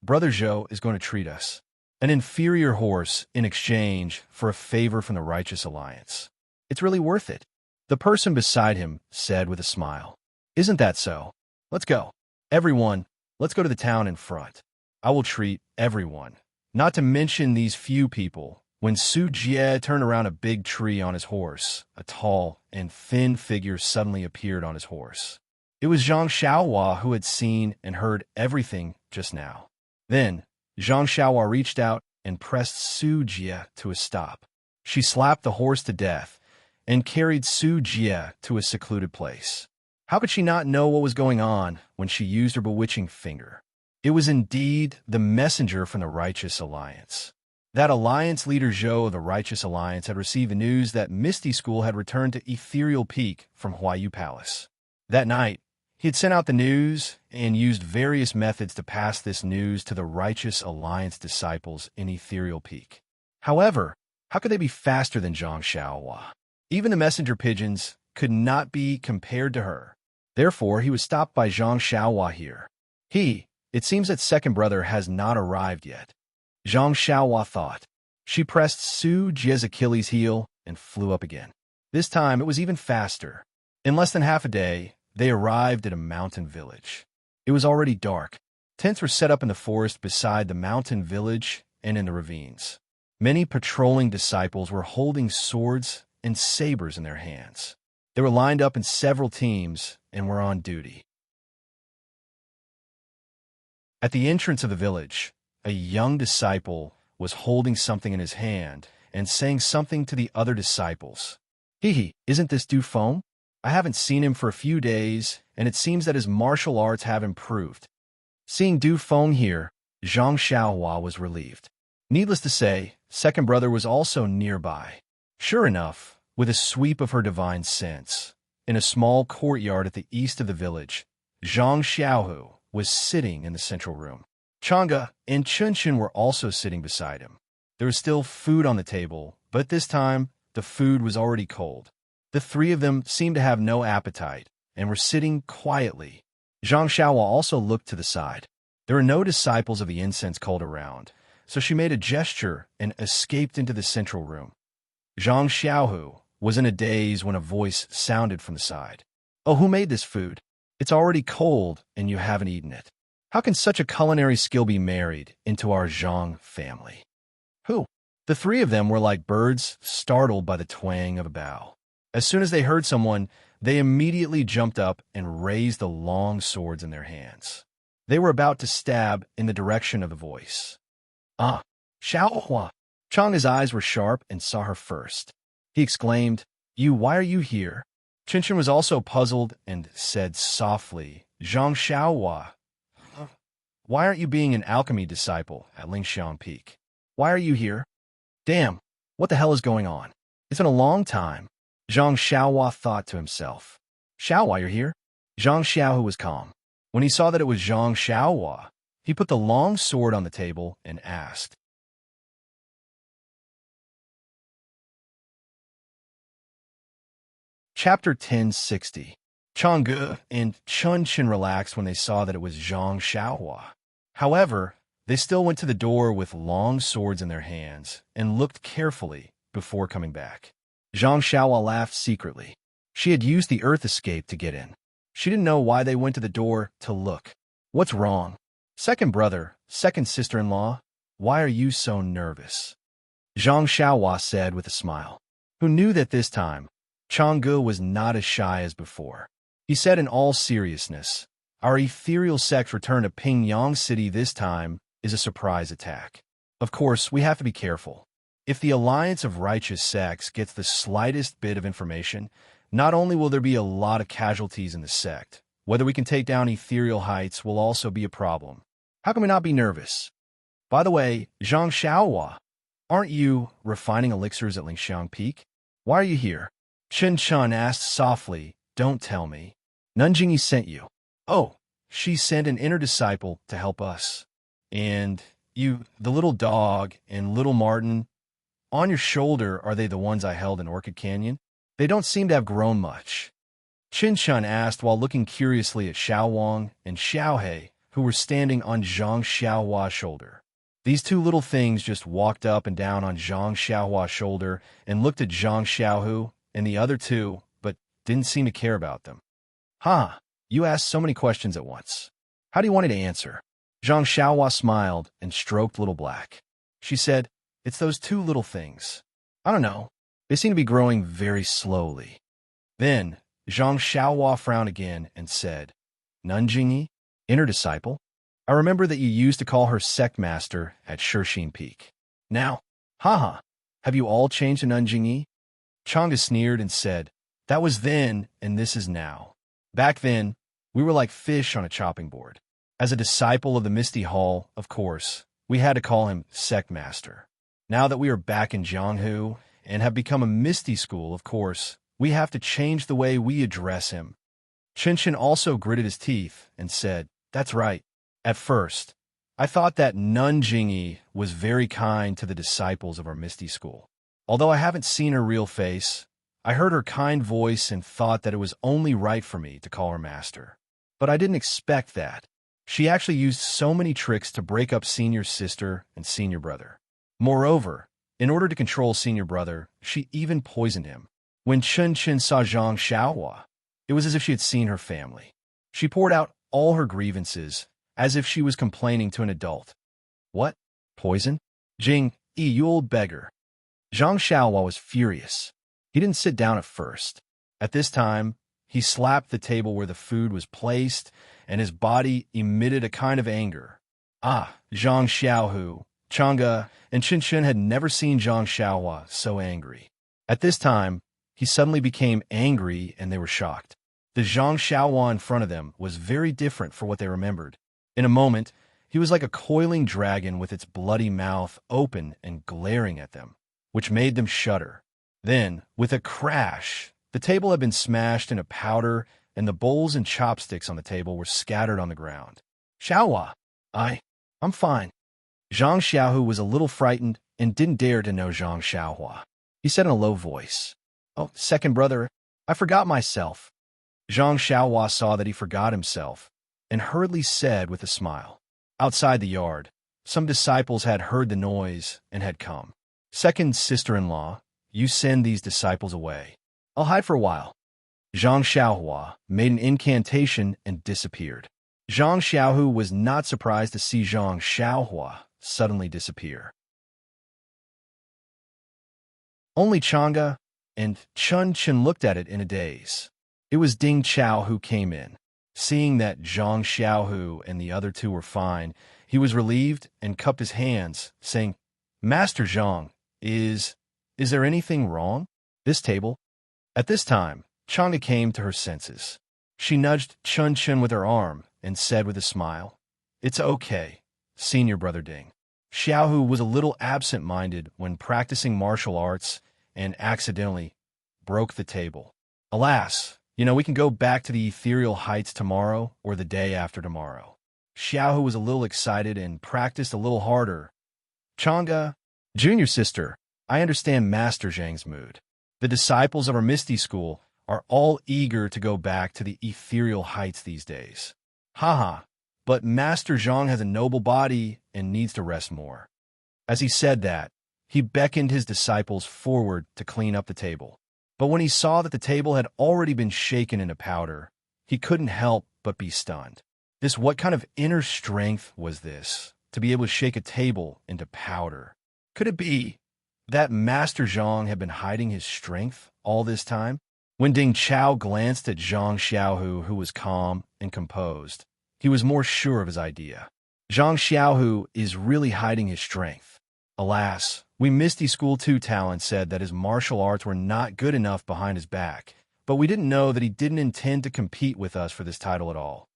Speaker 1: Brother Zhou, is going to treat us. An inferior horse in exchange for a favor from the Righteous Alliance. It's really worth it. The person beside him said with a smile. Isn't that so? Let's go. Everyone, let's go to the town in front. I will treat everyone, not to mention these few people. When Su Jie turned around a big tree on his horse, a tall and thin figure suddenly appeared on his horse. It was Zhang Xiaohua who had seen and heard everything just now. Then, Zhang Xiaohua reached out and pressed Su Jie to a stop. She slapped the horse to death and carried Su Jie to a secluded place. How could she not know what was going on when she used her bewitching finger? It was indeed the messenger from the Righteous Alliance. That alliance leader Zhou of the Righteous Alliance had received the news that Misty School had returned to Ethereal Peak from Huayu Palace. That night, he had sent out the news and used various methods to pass this news to the Righteous Alliance disciples in Ethereal Peak. However, how could they be faster than Zhang Xiaohua? Even the messenger pigeons could not be compared to her. Therefore, he was stopped by Zhang Xiaohua here. It seems that second brother has not arrived yet. Zhang Xiaohua thought. She pressed Su Jie's Achilles' heel and flew up again. This time, it was even faster. In less than half a day, they arrived at a mountain village. It was already dark. Tents were set up in the forest beside the mountain village and in the ravines. Many patrolling disciples were holding swords and sabers in their hands. They were lined up in several teams and were on duty. At the entrance of the village, a young disciple was holding something in his hand and saying something to the other disciples. Isn't this Du Feng? I haven't seen him for a few days, and it seems that his martial arts have improved. Seeing Du Feng here, Zhang Xiaohua was relieved. Needless to say, second brother was also nearby. Sure enough, with a sweep of her divine sense, in a small courtyard at the east of the village, Zhang Xiaohu was sitting in the central room. Chang'e and Chunchen were also sitting beside him. There was still food on the table, but this time, the food was already cold. The three of them seemed to have no appetite and were sitting quietly. Zhang Xiaohua also looked to the side. There were no disciples of the incense cult around, so she made a gesture and escaped into the central room. Zhang Xiaohu was in a daze when a voice sounded from the side. Oh, who made this food? It's already cold and you haven't eaten it. How can such a culinary skill be married into our Zhang family? Who? The three of them were like birds startled by the twang of a bow. As soon as they heard someone, they immediately jumped up and raised the long swords in their hands. They were about to stab in the direction of the voice. Ah, Xiaohua! Chang's eyes were sharp and saw her first. He exclaimed, why are you here? Chinchen was also puzzled and said softly, Zhang Xiaohua, why aren't you being an alchemy disciple at Lingxiang Peak? Why are you here? Damn, what the hell is going on? It's been a long time. Zhang Xiaohua thought to himself. Xiaohua, you're here? Zhang Xiaohu was calm. When he saw that it was Zhang Xiaohua, he put the long sword on the table and asked, Chapter 1060. Chang'e and Chun-Chin relaxed when they saw that it was Zhang Xiaohua. However, they still went to the door with long swords in their hands and looked carefully before coming back. Zhang Xiaohua laughed secretly. She had used the earth escape to get in. She didn't know why they went to the door to look. What's wrong? Second brother, second sister-in-law, why are you so nervous? Zhang Xiaohua said with a smile, who knew that this time, Chang'e was not as shy as before. He said in all seriousness, our ethereal sect's return to Pingyang City this time is a surprise attack. Of course, we have to be careful. If the Alliance of Righteous Sects gets the slightest bit of information, not only will there be a lot of casualties in the sect, whether we can take down ethereal heights will also be a problem. How can we not be nervous? By the way, Zhang Xiaohua, aren't you refining elixirs at Lingxiang Peak? Why are you here? Chen Chun asked softly. Don't tell me. Nanjingyi sent you. Oh, she sent an inner disciple to help us. And you, the little dog and little Martin, on your shoulder, are they the ones I held in Orchid Canyon? They don't seem to have grown much. Chen Chun asked while looking curiously at Xiao Wang and Xiao He, who were standing on Zhang Xiaohua's shoulder. These two little things just walked up and down on Zhang Xiaohua's shoulder and looked at Zhang Xiaohu and the other two, but didn't seem to care about them. Huh, you asked so many questions at once. How do you want me to answer? Zhang Xiaohua smiled and stroked Little Black. She said, it's those two little things. I don't know. They seem to be growing very slowly. Then, Zhang Xiaohua frowned again and said, Nanjingyi, inner disciple? I remember that you used to call her sect master at Shixin Peak. Now, haha, have you all changed to Nanjingyi? Chang'e sneered and said, that was then and this is now. Back then, we were like fish on a chopping board. As a disciple of the Misty Hall, of course, we had to call him sect master. Now that we are back in Jianghu and have become a Misty school, of course, we have to change the way we address him. Chen also gritted his teeth and said, that's right. At first, I thought that Nanjingyi was very kind to the disciples of our Misty school. Although I haven't seen her real face, I heard her kind voice and thought that it was only right for me to call her master. But I didn't expect that. She actually used so many tricks to break up senior sister and senior brother. Moreover, in order to control senior brother, she even poisoned him. When Chen saw Zhang Xiaohua, it was as if she had seen her family. She poured out all her grievances, as if she was complaining to an adult. What? Poison? Jing, you old beggar. Zhang Xiaohua was furious. He didn't sit down at first. At this time, he slapped the table where the food was placed, and his body emitted a kind of anger. Ah, Zhang Xiaohu, Chang'e, and Chen had never seen Zhang Xiaohua so angry. At this time, he suddenly became angry and they were shocked. The Zhang Xiaohua in front of them was very different from what they remembered. In a moment, he was like a coiling dragon with its bloody mouth open and glaring at them, which made them shudder. Then, with a crash, the table had been smashed into powder and the bowls and chopsticks on the table were scattered on the ground. Xiaohua, I'm fine. Zhang Xiaohu was a little frightened and didn't dare to know Zhang Xiaohua. He said in a low voice, Oh, second brother, I forgot myself. Zhang Xiaohua saw that he forgot himself and hurriedly said with a smile. Outside the yard, some disciples had heard the noise and had come. Second sister-in-law, you send these disciples away. I'll hide for a while. Zhang Xiaohua made an incantation and disappeared. Zhang Xiaohu was not surprised to see Zhang Xiaohua suddenly disappear. Only Chang'e and Chun looked at it in a daze. It was Ding Chao who came in. Seeing that Zhang Xiaohu and the other two were fine, he was relieved and cupped his hands, saying, Master Zhang, is there anything wrong? This table? At this time, Chang'e came to her senses. She nudged Chun with her arm and said with a smile, It's okay, senior brother Ding. Xiaohu was a little absent-minded when practicing martial arts and accidentally broke the table. Alas, we can go back to the ethereal heights tomorrow or the day after tomorrow. Xiaohu was a little excited and practiced a little harder. Chang'e, junior sister, I understand Master Zhang's mood. The disciples of our Misty School are all eager to go back to the ethereal heights these days. Haha, but Master Zhang has a noble body and needs to rest more. As he said that, he beckoned his disciples forward to clean up the table. But when he saw that the table had already been shaken into powder, he couldn't help but be stunned. What kind of inner strength was this, to be able to shake a table into powder? Could it be that Master Zhang had been hiding his strength all this time? When Ding Chao glanced at Zhang Xiaohu, who was calm and composed, he was more sure of his idea. Zhang Xiaohu is really hiding his strength. Alas, we Misty School 2 talent said that his martial arts were not good enough behind his back, but we didn't know that he didn't intend to compete with us for this title at all.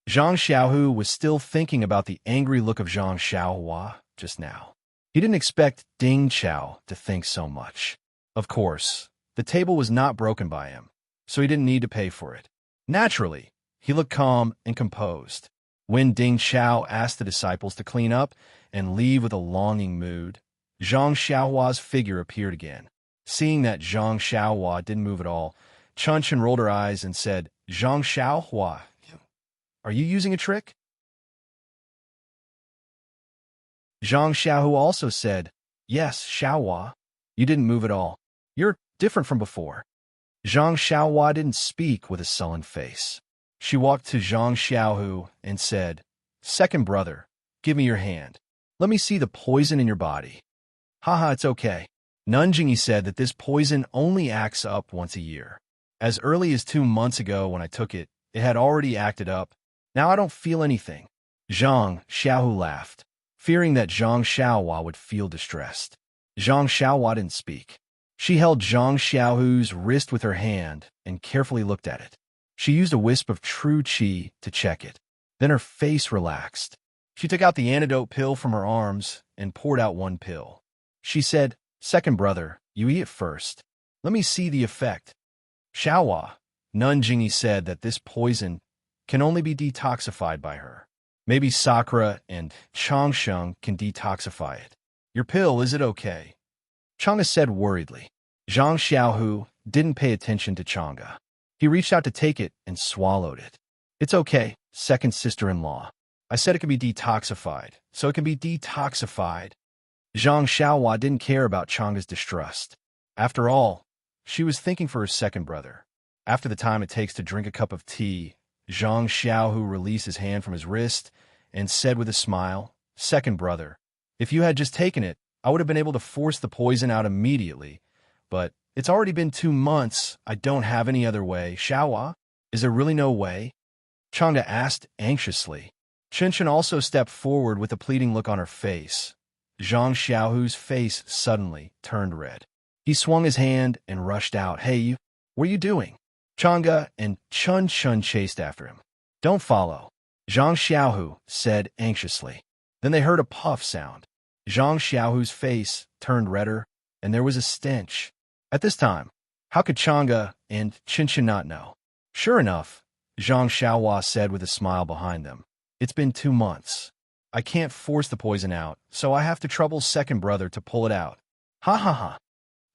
Speaker 1: Zhang Xiaohu was still thinking about the angry look of Zhang Xiaohua just now. He didn't expect Ding Chao to think so much. Of course, the table was not broken by him, so he didn't need to pay for it. Naturally, he looked calm and composed. When Ding Chao asked the disciples to clean up and leave with a longing mood, Zhang Xiaohua's figure appeared again. Seeing that Zhang Xiaohua didn't move at all, Chun Chun rolled her eyes and said, "Zhang Xiaohua, are you using a trick?" Zhang Xiaohu also said, "Yes, Xiaohua, you didn't move at all. You're different from before." Zhang Xiaohua didn't speak with a sullen face. She walked to Zhang Xiaohu and said, "Second brother, give me your hand. Let me see the poison in your body." "Haha, it's okay." Nanjingyi said that this poison only acts up once a year. As early as 2 months ago when I took it, it had already acted up. Now I don't feel anything. Zhang Xiaohu laughed, fearing that Zhang Xiaohua would feel distressed. Zhang Xiaohua didn't speak. She held Zhang Xiaohu's wrist with her hand and carefully looked at it. She used a wisp of true qi to check it. Then her face relaxed. She took out the antidote pill from her arms and poured out one pill. She said, "Second brother, you eat it first. Let me see the effect." "Xiaohua," Nanjingyi said that this poison can only be detoxified by her. Maybe Sakura and Changsheng can detoxify it. "Your pill, is it okay?" Chang'e said worriedly. Zhang Xiaohu didn't pay attention to Chang'e. He reached out to take it and swallowed it. "It's okay, second sister-in-law. I said it can be detoxified, so it can be detoxified." Zhang Xiaohua didn't care about Chang'e's distrust. After all, she was thinking for her second brother. After the time it takes to drink a cup of tea, Zhang Xiaohu released his hand from his wrist and said with a smile, "Second brother, if you had just taken it, I would have been able to force the poison out immediately, but it's already been 2 months. I don't have any other way. Xiaohua, is there really no way?" Chang'e asked anxiously. Chen also stepped forward with a pleading look on her face. Zhang Xiaohu's face suddenly turned red. He swung his hand and rushed out. "Hey, what are you doing?" Chang'e and Chun Chun chased after him. "Don't follow," Zhang Xiaohu said anxiously. Then they heard a puff sound. Zhang Xiaohu's face turned redder, and there was a stench. At this time, how could Chang'e and Chen not know? "Sure enough," Zhang Xiaohua said with a smile behind them. "It's been 2 months. I can't force the poison out, so I have to trouble second brother to pull it out." Ha ha ha.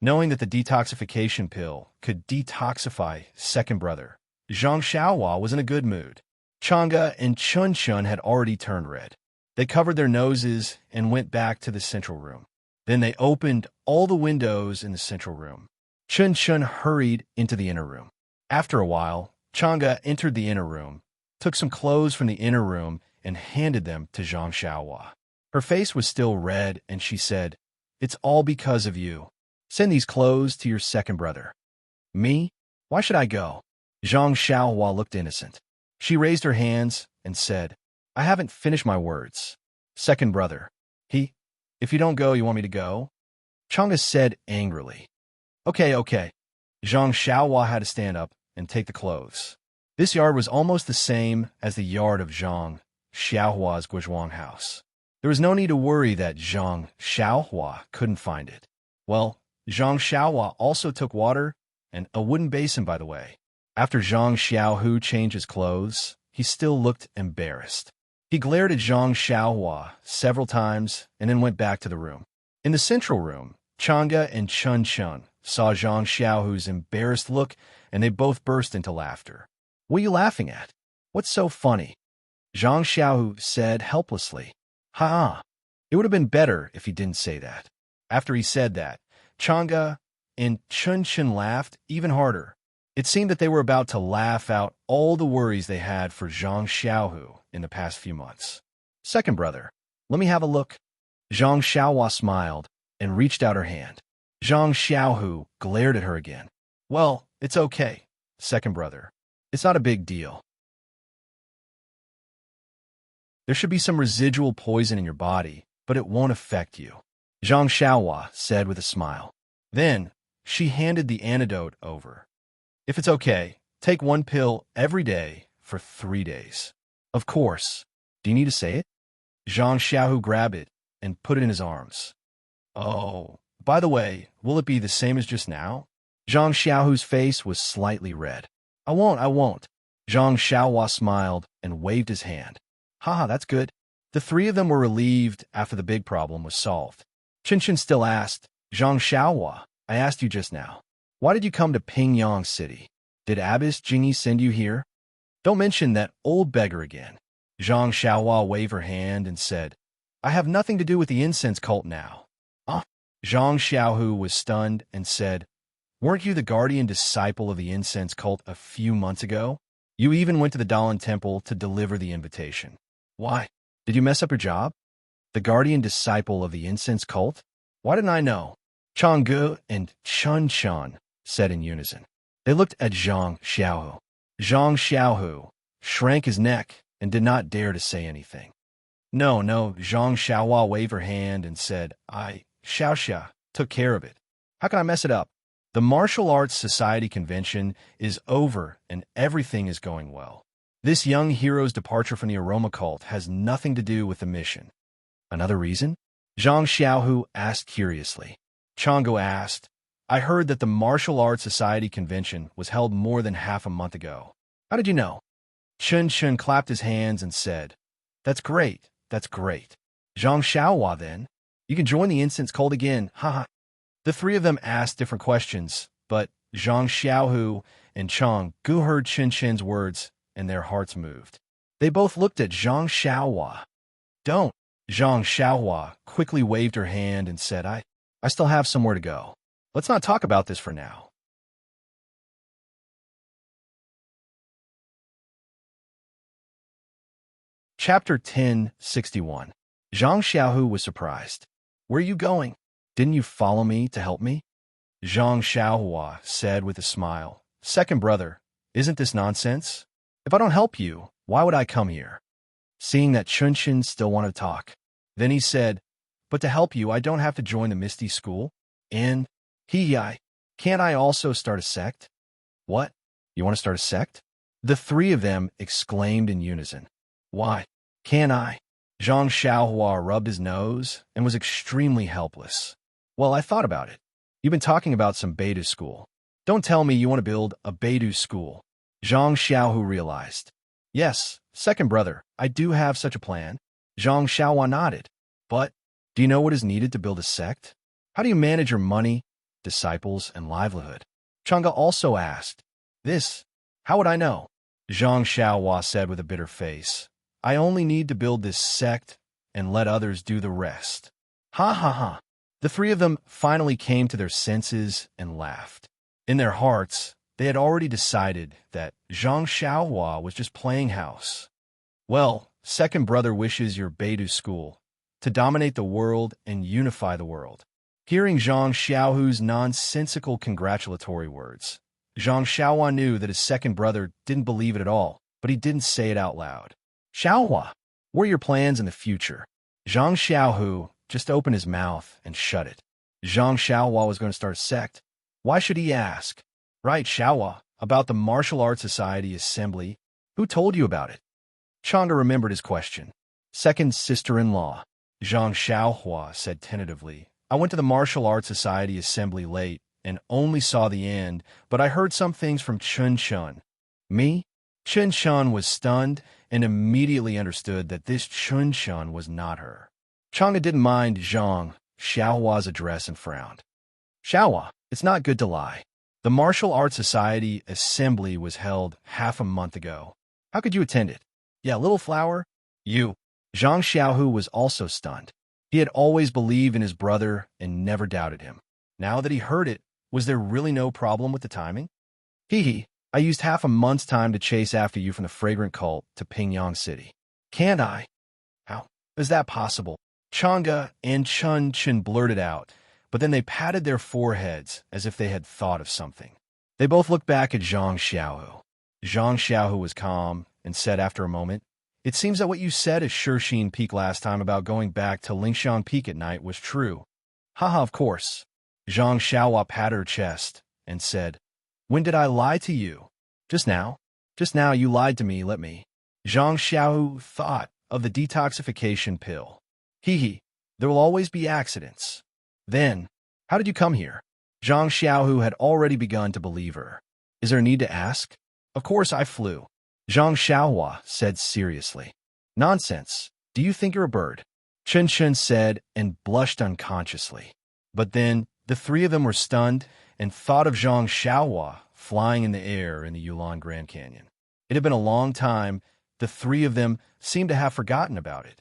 Speaker 1: Knowing that the detoxification pill could detoxify second brother, Zhang Xiaohua was in a good mood. Chang'e and Chun Chun had already turned red. They covered their noses and went back to the central room. Then they opened all the windows in the central room. Chun Chun hurried into the inner room. After a while, Chang'e entered the inner room, took some clothes from the inner room, and handed them to Zhang Xiaohua. Her face was still red, and she said, "It's all because of you. Send these clothes to your second brother." "Me? Why should I go?" Zhang Xiaohua looked innocent. She raised her hands and said, "I haven't finished my words. Second brother. If you don't go, you want me to go?" Chang'e said angrily. Okay. Zhang Xiaohua had to stand up and take the clothes. This yard was almost the same as the yard of Zhang Xiaohua's Guizhuang house. There was no need to worry that Zhang Xiaohua couldn't find it. Well, Zhang Xiaohua also took water and a wooden basin, by the way. After Zhang Xiaohu changed his clothes, he still looked embarrassed. He glared at Zhang Xiaohua several times and then went back to the room. In the central room, Chang'e and Chun Chun saw Zhang Xiaohu's embarrassed look, and they both burst into laughter. "What are you laughing at? What's so funny?" Zhang Xiaohu said helplessly. "Ha! It would have been better if he didn't say that." After he said that, Chang'e and Chun laughed even harder. It seemed that they were about to laugh out all the worries they had for Zhang Xiaohu in the past few months. "Second brother, let me have a look." Zhang Xiaohua smiled and reached out her hand. Zhang Xiaohu glared at her again. "Well, it's okay, second brother. It's not a big deal. There should be some residual poison in your body, but it won't affect you," Zhang Xiaohua said with a smile. Then she handed the antidote over. "If it's okay, take one pill every day for 3 days." "Of course. Do you need to say it?" Zhang Xiaohu grabbed it and put it in his arms. "Oh, by the way, will it be the same as just now?" Zhang Xiaohu's face was slightly red. I won't." Zhang Xiaohua smiled and waved his hand. "Haha, that's good." The three of them were relieved after the big problem was solved. Chen still asked, "Zhang Xiaohua, I asked you just now. Why did you come to Pingyang City? Did Abbess Jingyi send you here?" "Don't mention that old beggar again." Zhang Xiaohua waved her hand and said, "I have nothing to do with the incense cult now." "Ah." Zhang Xiaohu was stunned and said, "Weren't you the guardian disciple of the incense cult a few months ago? You even went to the Dalan Temple to deliver the invitation. Why? Did you mess up your job? The guardian disciple of the incense cult? Why didn't I know?" Chang'e and Chun said in unison. They looked at Zhang Xiaohu. Zhang Xiaohu shrank his neck and did not dare to say anything. No, Zhang Xiaohua waved her hand and said, Xiaoxia took care of it. How can I mess it up? The Martial Arts Society convention is over and everything is going well. This young hero's departure from the aroma cult has nothing to do with the mission. Another reason? Zhang Xiaohu asked curiously. Chang'e asked, I heard that the Martial Arts Society convention was held more than half a month ago. How did you know? Chun clapped his hands and said, That's great. Zhang Xiaohua then. You can join the incense cult again, haha. The three of them asked different questions, but Zhang Xiaohu and Chang'e heard Chen's words and their hearts moved. They both looked at Zhang Xiaohua. Don't. Zhang Xiaohua quickly waved her hand and said, I still have somewhere to go. Let's not talk about this for now. Chapter 1061. Zhang Xiaohu was surprised. Where are you going? Didn't you follow me to help me? Zhang Xiaohua said with a smile. Second brother, isn't this nonsense? If I don't help you, why would I come here? Seeing that Chun still wanted to talk. Then he said, But to help you, I don't have to join the Misty School. And can't I also start a sect? What? You want to start a sect? The three of them exclaimed in unison. Why? Can't I? Zhang Xiaohua rubbed his nose and was extremely helpless. Well, I thought about it. You've been talking about some Beidou school. Don't tell me you want to build a Beidou school. Zhang Xiaohu realized. Yes, second brother, I do have such a plan. Zhang Xiaohua nodded. But, do you know what is needed to build a sect? How do you manage your money, disciples, and livelihood? Chang'e also asked. This, how would I know? Zhang Xiaohua said with a bitter face. I only need to build this sect and let others do the rest. Ha. The three of them finally came to their senses and laughed. In their hearts, they had already decided that Zhang Xiaohua was just playing house. Well, second brother wishes your Beidou school to dominate the world and unify the world. Hearing Zhang Xiaohu's nonsensical congratulatory words, Zhang Xiaohua knew that his second brother didn't believe it at all, but he didn't say it out loud. Xiaohua, what are your plans in the future? Zhang Xiaohu just opened his mouth and shut it. Zhang Xiaohua was going to start a sect. Why should he ask? Right, Xiaohua, about the Martial Arts Society Assembly. Who told you about it? Chang'e remembered his question. Second sister-in-law. Zhang Xiaohua said tentatively. I went to the Martial Arts Society Assembly late and only saw the end, but I heard some things from Chun. Me? Chun was stunned and immediately understood that this Chun was not her. Chang'e didn't mind Zhang Xiaohua's address and frowned. Xiaohua, it's not good to lie. The Martial Arts Society Assembly was held half a month ago. How could you attend it? Yeah, little flower. You. Zhang Xiaohu was also stunned. He had always believed in his brother and never doubted him. Now that he heard it, was there really no problem with the timing? Hee, I used half a month's time to chase after you from the fragrant cult to Pingyang City. Can't I? How is that possible? Chang'e and Chun Chen blurted out, but then they patted their foreheads as if they had thought of something. They both looked back at Zhang Xiaohu. Zhang Xiaohu was calm and said after a moment, "It seems that what you said at Shixin Peak last time about going back to Lingshan Peak at night was true." Haha, of course. Zhang Xiaohua patted her chest and said, "When did I lie to you?" Just now. Just now you lied to me, let me. Zhang Xiaohu thought of the detoxification pill. Hee, there will always be accidents. Then, how did you come here? Zhang Xiaohu had already begun to believe her. Is there a need to ask? Of course I flew. Zhang Xiaohua said seriously. Nonsense. Do you think you're a bird? Chen Chen said and blushed unconsciously. But then, the three of them were stunned and thought of Zhang Xiaohua flying in the air in the Yulon Grand Canyon. It had been a long time. The three of them seemed to have forgotten about it.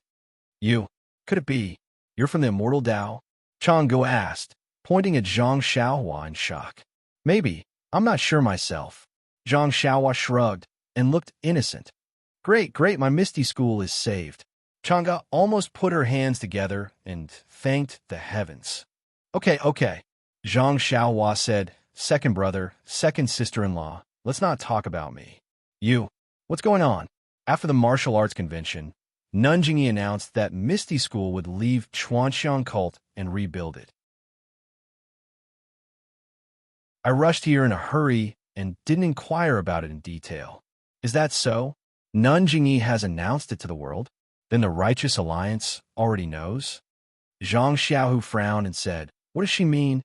Speaker 1: You, could it be? You're from the immortal Tao? Chang'e asked, pointing at Zhang Xiaohua in shock. Maybe. I'm not sure myself. Zhang Xiaohua shrugged and looked innocent. Great, my Misty School is saved. Chang'e almost put her hands together and thanked the heavens. Okay. Zhang Xiaohua said, second brother, second sister-in-law, let's not talk about me. You, what's going on? After the martial arts convention, Nanjingyi announced that Misty School would leave Chuanxiang cult and rebuild it. I rushed here in a hurry and didn't inquire about it in detail. Is that so? Nanjingyi has announced it to the world? Then the Righteous Alliance already knows? Zhang Xiaohu frowned and said, what does she mean?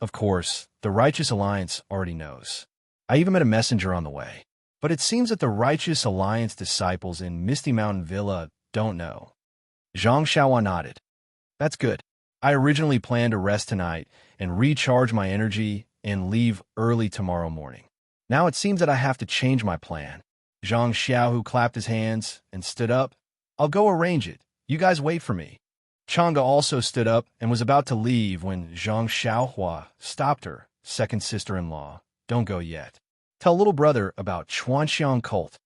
Speaker 1: Of course, the Righteous Alliance already knows. I even met a messenger on the way. But it seems that the Righteous Alliance disciples in Misty Mountain Villa don't know. Zhang Xiaohua nodded. That's good. I originally planned to rest tonight and recharge my energy and leave early tomorrow morning. Now it seems that I have to change my plan. Zhang Xiaohu clapped his hands and stood up. I'll go arrange it. You guys wait for me. Chang'e also stood up and was about to leave when Zhang Xiaohua stopped her, second sister-in-law. Don't go yet. Tell little brother about Chuanxiang cult.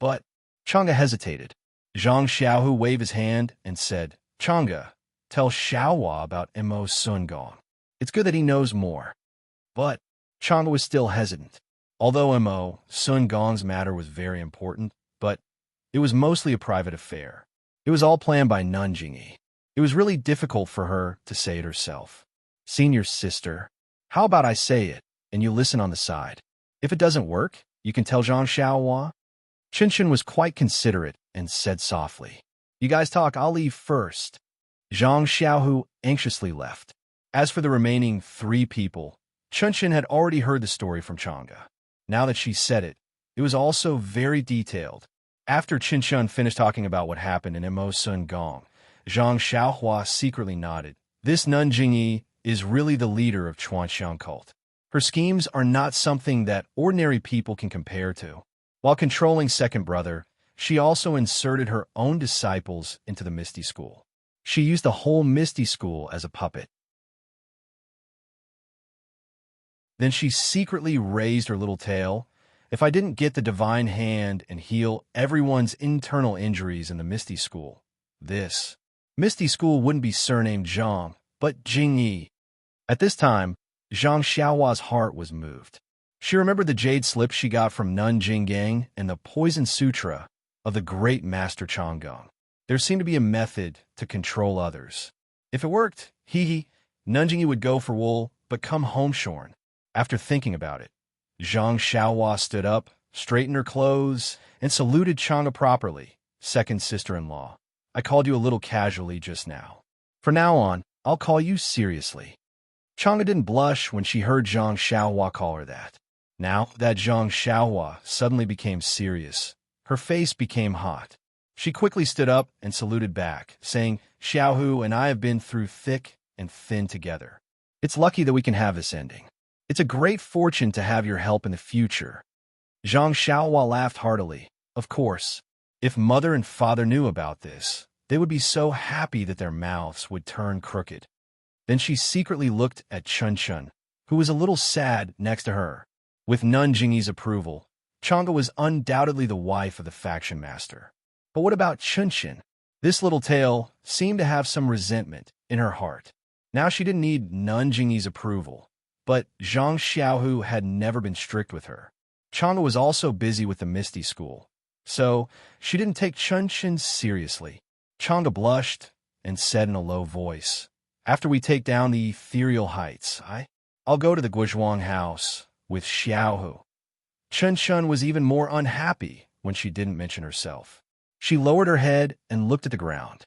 Speaker 1: But Chang'e hesitated. Zhang Xiaohu waved his hand and said, Chang'e, tell Xiaohua about Mo Sun Gong. It's good that he knows more. But Chang'e was still hesitant. Although Mo Sun Gong's matter was very important, but it was mostly a private affair. It was all planned by Nanjingyi. It was really difficult for her to say it herself. Senior sister, how about I say it, and you listen on the side? If it doesn't work, you can tell Zhang Xiaohua. Chen was quite considerate and said softly, you guys talk, I'll leave first. Zhang Xiaohu anxiously left. As for the remaining three people, Chen had already heard the story from Chang'e. Now that she said it, it was also very detailed. After Chen finished talking about what happened in Mo Sun Gong, Zhang Xiaohua secretly nodded. This Nanjingyi is really the leader of Chuanxiang cult. Her schemes are not something that ordinary people can compare to. While controlling second brother, she also inserted her own disciples into the Misty School. She used the whole Misty School as a puppet. Then she secretly raised her little tail. If I didn't get the divine hand and heal everyone's internal injuries in the Misty School, this Misty School wouldn't be surnamed Zhang, but Jingyi. At this time, Zhang Xiaohua's heart was moved. She remembered the jade slip she got from Nun Jinggang and the poison sutra of the great master Changgong. There seemed to be a method to control others. If it worked, Nanjingyi would go for wool, but come home shorn. After thinking about it, Zhang Xiaohua stood up, straightened her clothes, and saluted Chang'e properly, second sister-in-law. I called you a little casually just now. From now on, I'll call you seriously. Chang'e didn't blush when she heard Zhang Xiaohua call her that. Now that Zhang Xiaohua suddenly became serious, her face became hot. She quickly stood up and saluted back, saying, Xiaohu and I have been through thick and thin together. It's lucky that we can have this ending. It's a great fortune to have your help in the future. Zhang Xiaohua laughed heartily. Of course, if mother and father knew about this, they would be so happy that their mouths would turn crooked. Then she secretly looked at Chun Chun, who was a little sad next to her. With Nanjingyi's approval, Chang'e was undoubtedly the wife of the faction master. But what about Chun Chun? This little tale seemed to have some resentment in her heart. Now she didn't need Nanjingyi's approval, but Zhang Xiaohu had never been strict with her. Chang'e was also busy with the Misty School, so she didn't take Chun Chun seriously. Chang'e blushed and said in a low voice, "After we take down the ethereal heights, I'll go to the Guizhuang house with Xiaohu." Chun Chun was even more unhappy when she didn't mention herself. She lowered her head and looked at the ground.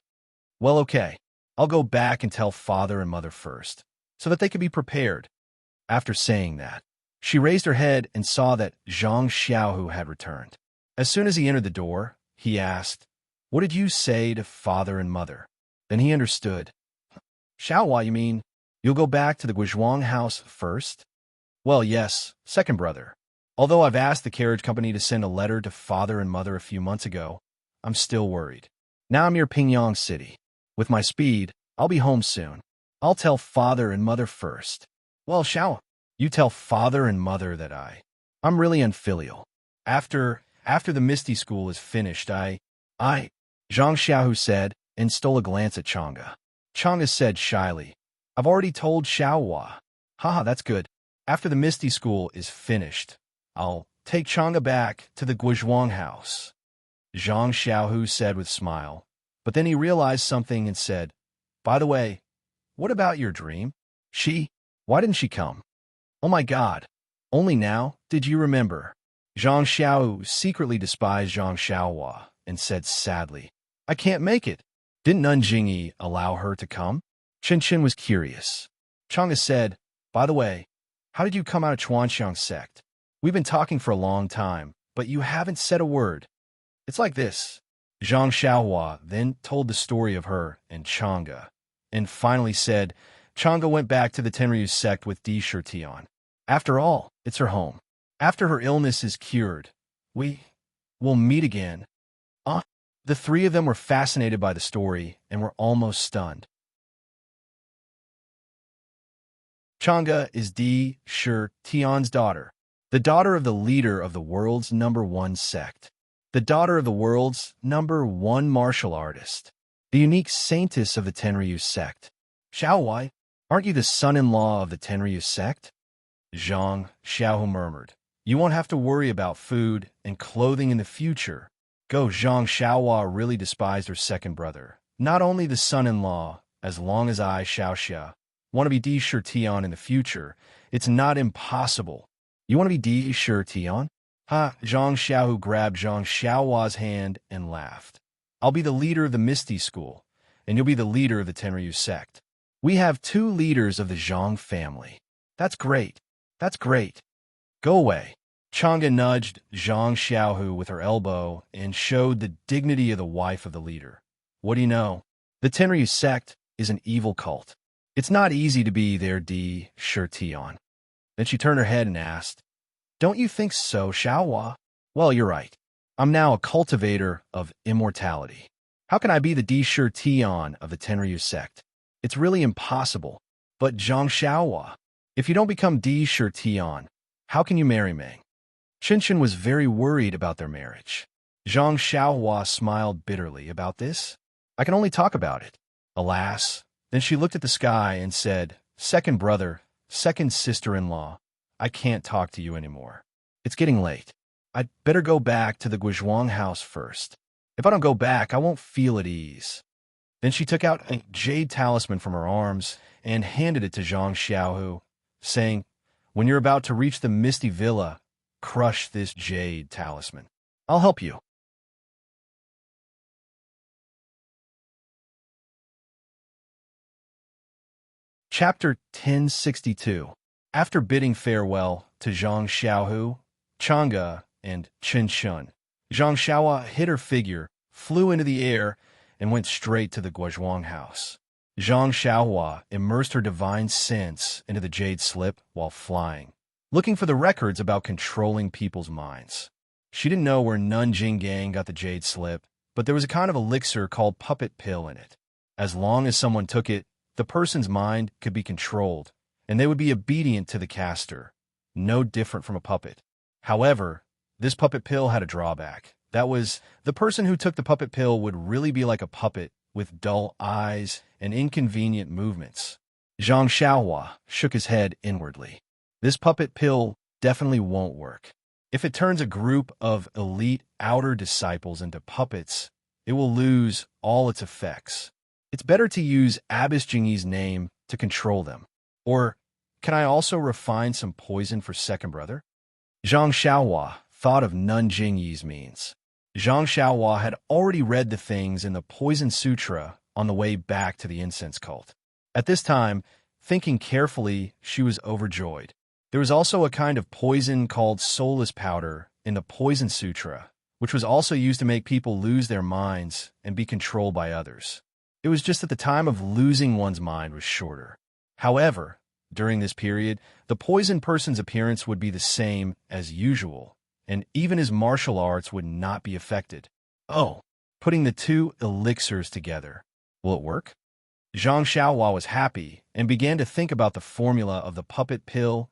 Speaker 1: "Well, okay. I'll go back and tell father and mother first, so that they can be prepared." After saying that, she raised her head and saw that Zhang Xiaohu had returned. As soon as he entered the door, he asked, "What did you say to father and mother?" Then he understood. "Xiaohua, you mean you'll go back to the Guizhuang house first?" "Well, yes, second brother. Although I've asked the carriage company to send a letter to father and mother a few months ago, I'm still worried. Now I'm near Pingyang City. With my speed, I'll be home soon. I'll tell father and mother first." "Well, Xiao, you tell father and mother that I'm really unfilial. After the Misty School is finished, Zhang Xiaohu said, and stole a glance at Chang'e. Chang'e said shyly, "I've already told Xiaohua." "Haha, that's good. After the Misty School is finished, I'll take Chang'e back to the Guizhuang house," Zhang Xiaohu said with a smile. But then he realized something and said, "By the way, what about your dream? Why didn't she come?" "Oh my God, only now did you remember?" Zhang Xiaohu secretly despised Zhang Xiaohua and said sadly, "I can't make it." "Didn't Nanjingyi allow her to come?" Chen Chen was curious. Chang'e said, "By the way, how did you come out of Chuanxiang sect? We've been talking for a long time, but you haven't said a word." "It's like this." Zhang Xiaohua then told the story of her and Chang'e, and finally said Chang'e went back to the Tenryu sect with Di Shirtian. After all, it's her home. After her illness is cured, we'll meet again. The three of them were fascinated by the story and were almost stunned. Chang'e is Di Shirtian's daughter, the daughter of the leader of the world's #1 sect, the daughter of the world's #1 martial artist, the unique saintess of the Tenryu sect. "Xiaohua, aren't you the son-in-law of the Tenryu sect?" Zhang Xiaohu murmured. "You won't have to worry about food and clothing in the future." Zhang Xiaohua really despised her second brother. Not only the son-in-law, as long as Xiaoxia want to be Di Shirtian in the future, it's not impossible. "You want to be Di Shirtian?" Zhang Xiaohu grabbed Zhang Xiaohua's hand and laughed. "I'll be the leader of the Misty School, and you'll be the leader of the Tenryu sect. We have 2 leaders of the Zhang family. That's great. That's great. Go away." Chang'e nudged Zhang Xiaohu with her elbow and showed the dignity of the wife of the leader. "What do you know? The Tenryu sect is an evil cult. It's not easy to be their Di Shirtian." Then she turned her head and asked, "Don't you think so, Xiaohua?" "Well, you're right. I'm now a cultivator of immortality. How can I be the Di Shirtian of the Tenryu sect? It's really impossible." "But Zhang Xiaohua, if you don't become Di Shirtian, how can you marry Meng?" Chen Chen was very worried about their marriage. Zhang Xiaohua smiled bitterly about this. "I can only talk about it. Alas." Then she looked at the sky and said, "Second brother, second sister-in-law, I can't talk to you anymore. It's getting late. I'd better go back to the Guizhuang house first. If I don't go back, I won't feel at ease." Then she took out a jade talisman from her arms and handed it to Zhang Xiaohu, saying, "When you're about to reach the Misty Villa, crush this jade talisman. I'll help you." Chapter 1062. After bidding farewell to Zhang Xiaohu, Chang'e, and Chen Shun, Zhang Xiaohua hid her figure, flew into the air, and went straight to the Guizhuang house. Zhang Xiaohua immersed her divine sense into the jade slip while flying, looking for the records about controlling people's minds. She didn't know where Nun Jinggang got the jade slip, but there was a kind of elixir called puppet pill in it. As long as someone took it, the person's mind could be controlled, and they would be obedient to the caster, no different from a puppet. However, this puppet pill had a drawback. That was, the person who took the puppet pill would really be like a puppet with dull eyes and inconvenient movements. Zhang Xiaohua shook his head inwardly. This puppet pill definitely won't work. If it turns a group of elite outer disciples into puppets, it will lose all its effects. It's better to use Abbess Jingyi's name to control them. Or, can I also refine some poison for second brother? Zhang Xiaohua thought of Nun Jingyi's means. Zhang Xiaohua had already read the things in the Poison Sutra on the way back to the incense cult. At this time, thinking carefully, she was overjoyed. There was also a kind of poison called soulless powder in the Poison Sutra, which was also used to make people lose their minds and be controlled by others. It was just that the time of losing one's mind was shorter. However, during this period, the poisoned person's appearance would be the same as usual, and even his martial arts would not be affected. Oh, putting the two elixirs together. Will it work? Zhang Xiaohua was happy and began to think about the formula of the puppet pill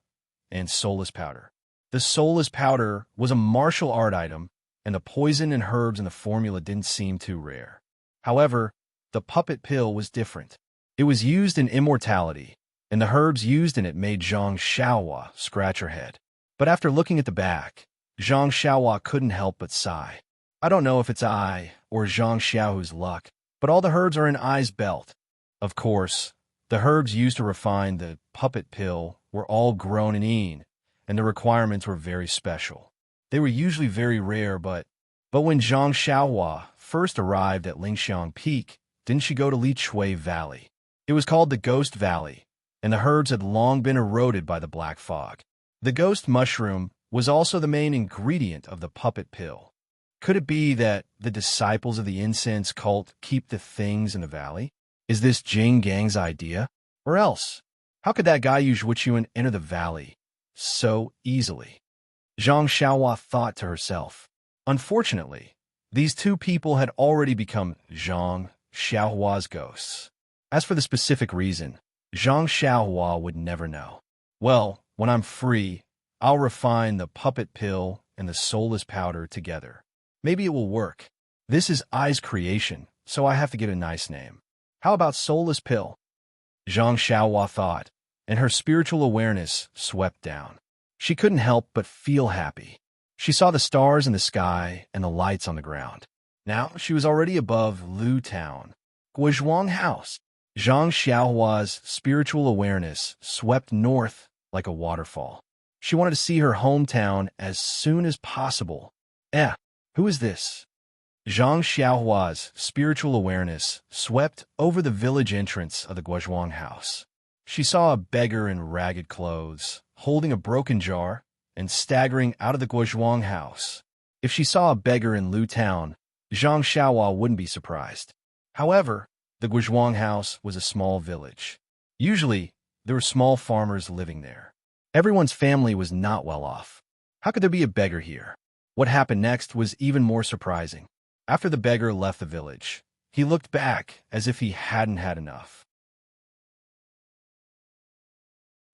Speaker 1: and soulless powder. The soulless powder was a martial art item, and the poison and herbs in the formula didn't seem too rare. However, the puppet pill was different. It was used in immortality, and the herbs used in it made Zhang Xiaohua scratch her head. But after looking at the back, Zhang Xiaohua couldn't help but sigh. I don't know if it's I or Zhang Xiaohu's luck, but all the herbs are in I's belt. Of course, the herbs used to refine the puppet pill were all grown in Yin, and the requirements were very special. They were usually very rare, but when Zhang Xiaohua first arrived at Lingxiang Peak, didn't she go to Lichui Valley? It was called the Ghost Valley, and the herbs had long been eroded by the black fog. The ghost mushroom was also the main ingredient of the puppet pill. Could it be that the disciples of the incense cult keep the things in the valley? Is this Jing Gang's idea? Or else, how could that guy Yu Zhuqian enter the valley so easily? Zhang Xiaohua thought to herself. Unfortunately, these two people had already become Zhang Xiaohua's ghosts. As for the specific reason, Zhang Xiaohua would never know. Well, when I'm free, I'll refine the puppet pill and the soulless powder together. Maybe it will work. This is I's creation, so I have to give it a nice name. How about soulless pill? Zhang Xiaohua thought, and her spiritual awareness swept down. She couldn't help but feel happy. She saw the stars in the sky and the lights on the ground. Now she was already above Lu Town, Guozhuang House. Zhang Xiaohua's spiritual awareness swept north like a waterfall. She wanted to see her hometown as soon as possible. Who is this? Zhang Xiaohua's spiritual awareness swept over the village entrance of the Guozhuang House. She saw a beggar in ragged clothes, holding a broken jar, and staggering out of the Guozhuang House. If she saw a beggar in Lu Town, Zhang Xiaohua wouldn't be surprised. However, the Guozhuang House was a small village. Usually, there were small farmers living there. Everyone's family was not well off. How could there be a beggar here? What happened next was even more surprising. After the beggar left the village, he looked back as if he hadn't had enough.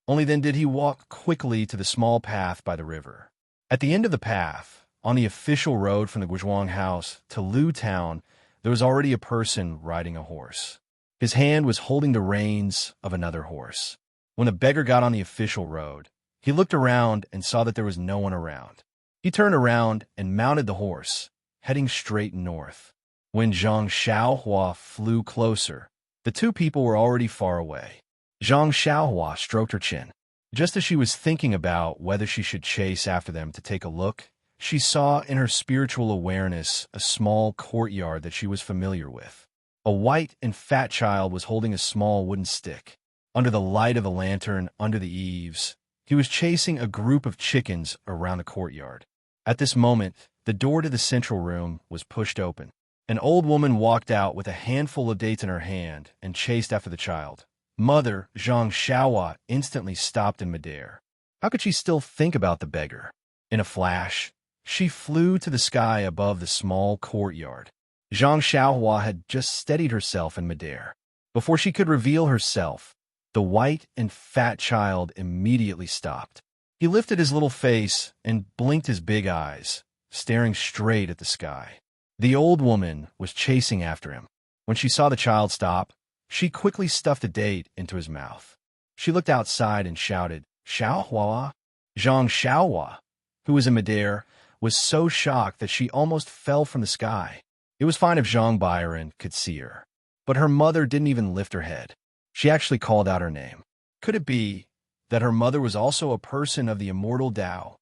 Speaker 1: Only then did he walk quickly to the small path by the river. At the end of the path, on the official road from the Guozhuang House to Lu Town, there was already a person riding a horse. His hand was holding the reins of another horse. When the beggar got on the official road, he looked around and saw that there was no one around. He turned around and mounted the horse, heading straight north. When Zhang Xiaohua flew closer, the two people were already far away. Zhang Xiaohua stroked her chin. Just as she was thinking about whether she should chase after them to take a look, she saw in her spiritual awareness a small courtyard that she was familiar with. A white and fat child was holding a small wooden stick. Under the light of a lantern under the eaves, he was chasing a group of chickens around the courtyard. At this moment, the door to the central room was pushed open, An old woman walked out with a handful of dates in her hand and chased after the child. Mother, Zhang Xiaohua, instantly stopped in midair. How could she still think about the beggar? In a flash, she flew to the sky above the small courtyard. Zhang Xiaohua had just steadied herself in midair. Before she could reveal herself, the white and fat child immediately stopped. He lifted his little face and blinked his big eyes, staring straight at the sky. The old woman was chasing after him. When she saw the child stop, she quickly stuffed a date into his mouth. She looked outside and shouted, "Xiaohua!" Zhang Xiaohua, who was in midair, was so shocked that she almost fell from the sky. It was fine if Zhang Byron could see her, but her mother didn't even lift her head. She actually called out her name. Could it be that her mother was also a person of the immortal Tao?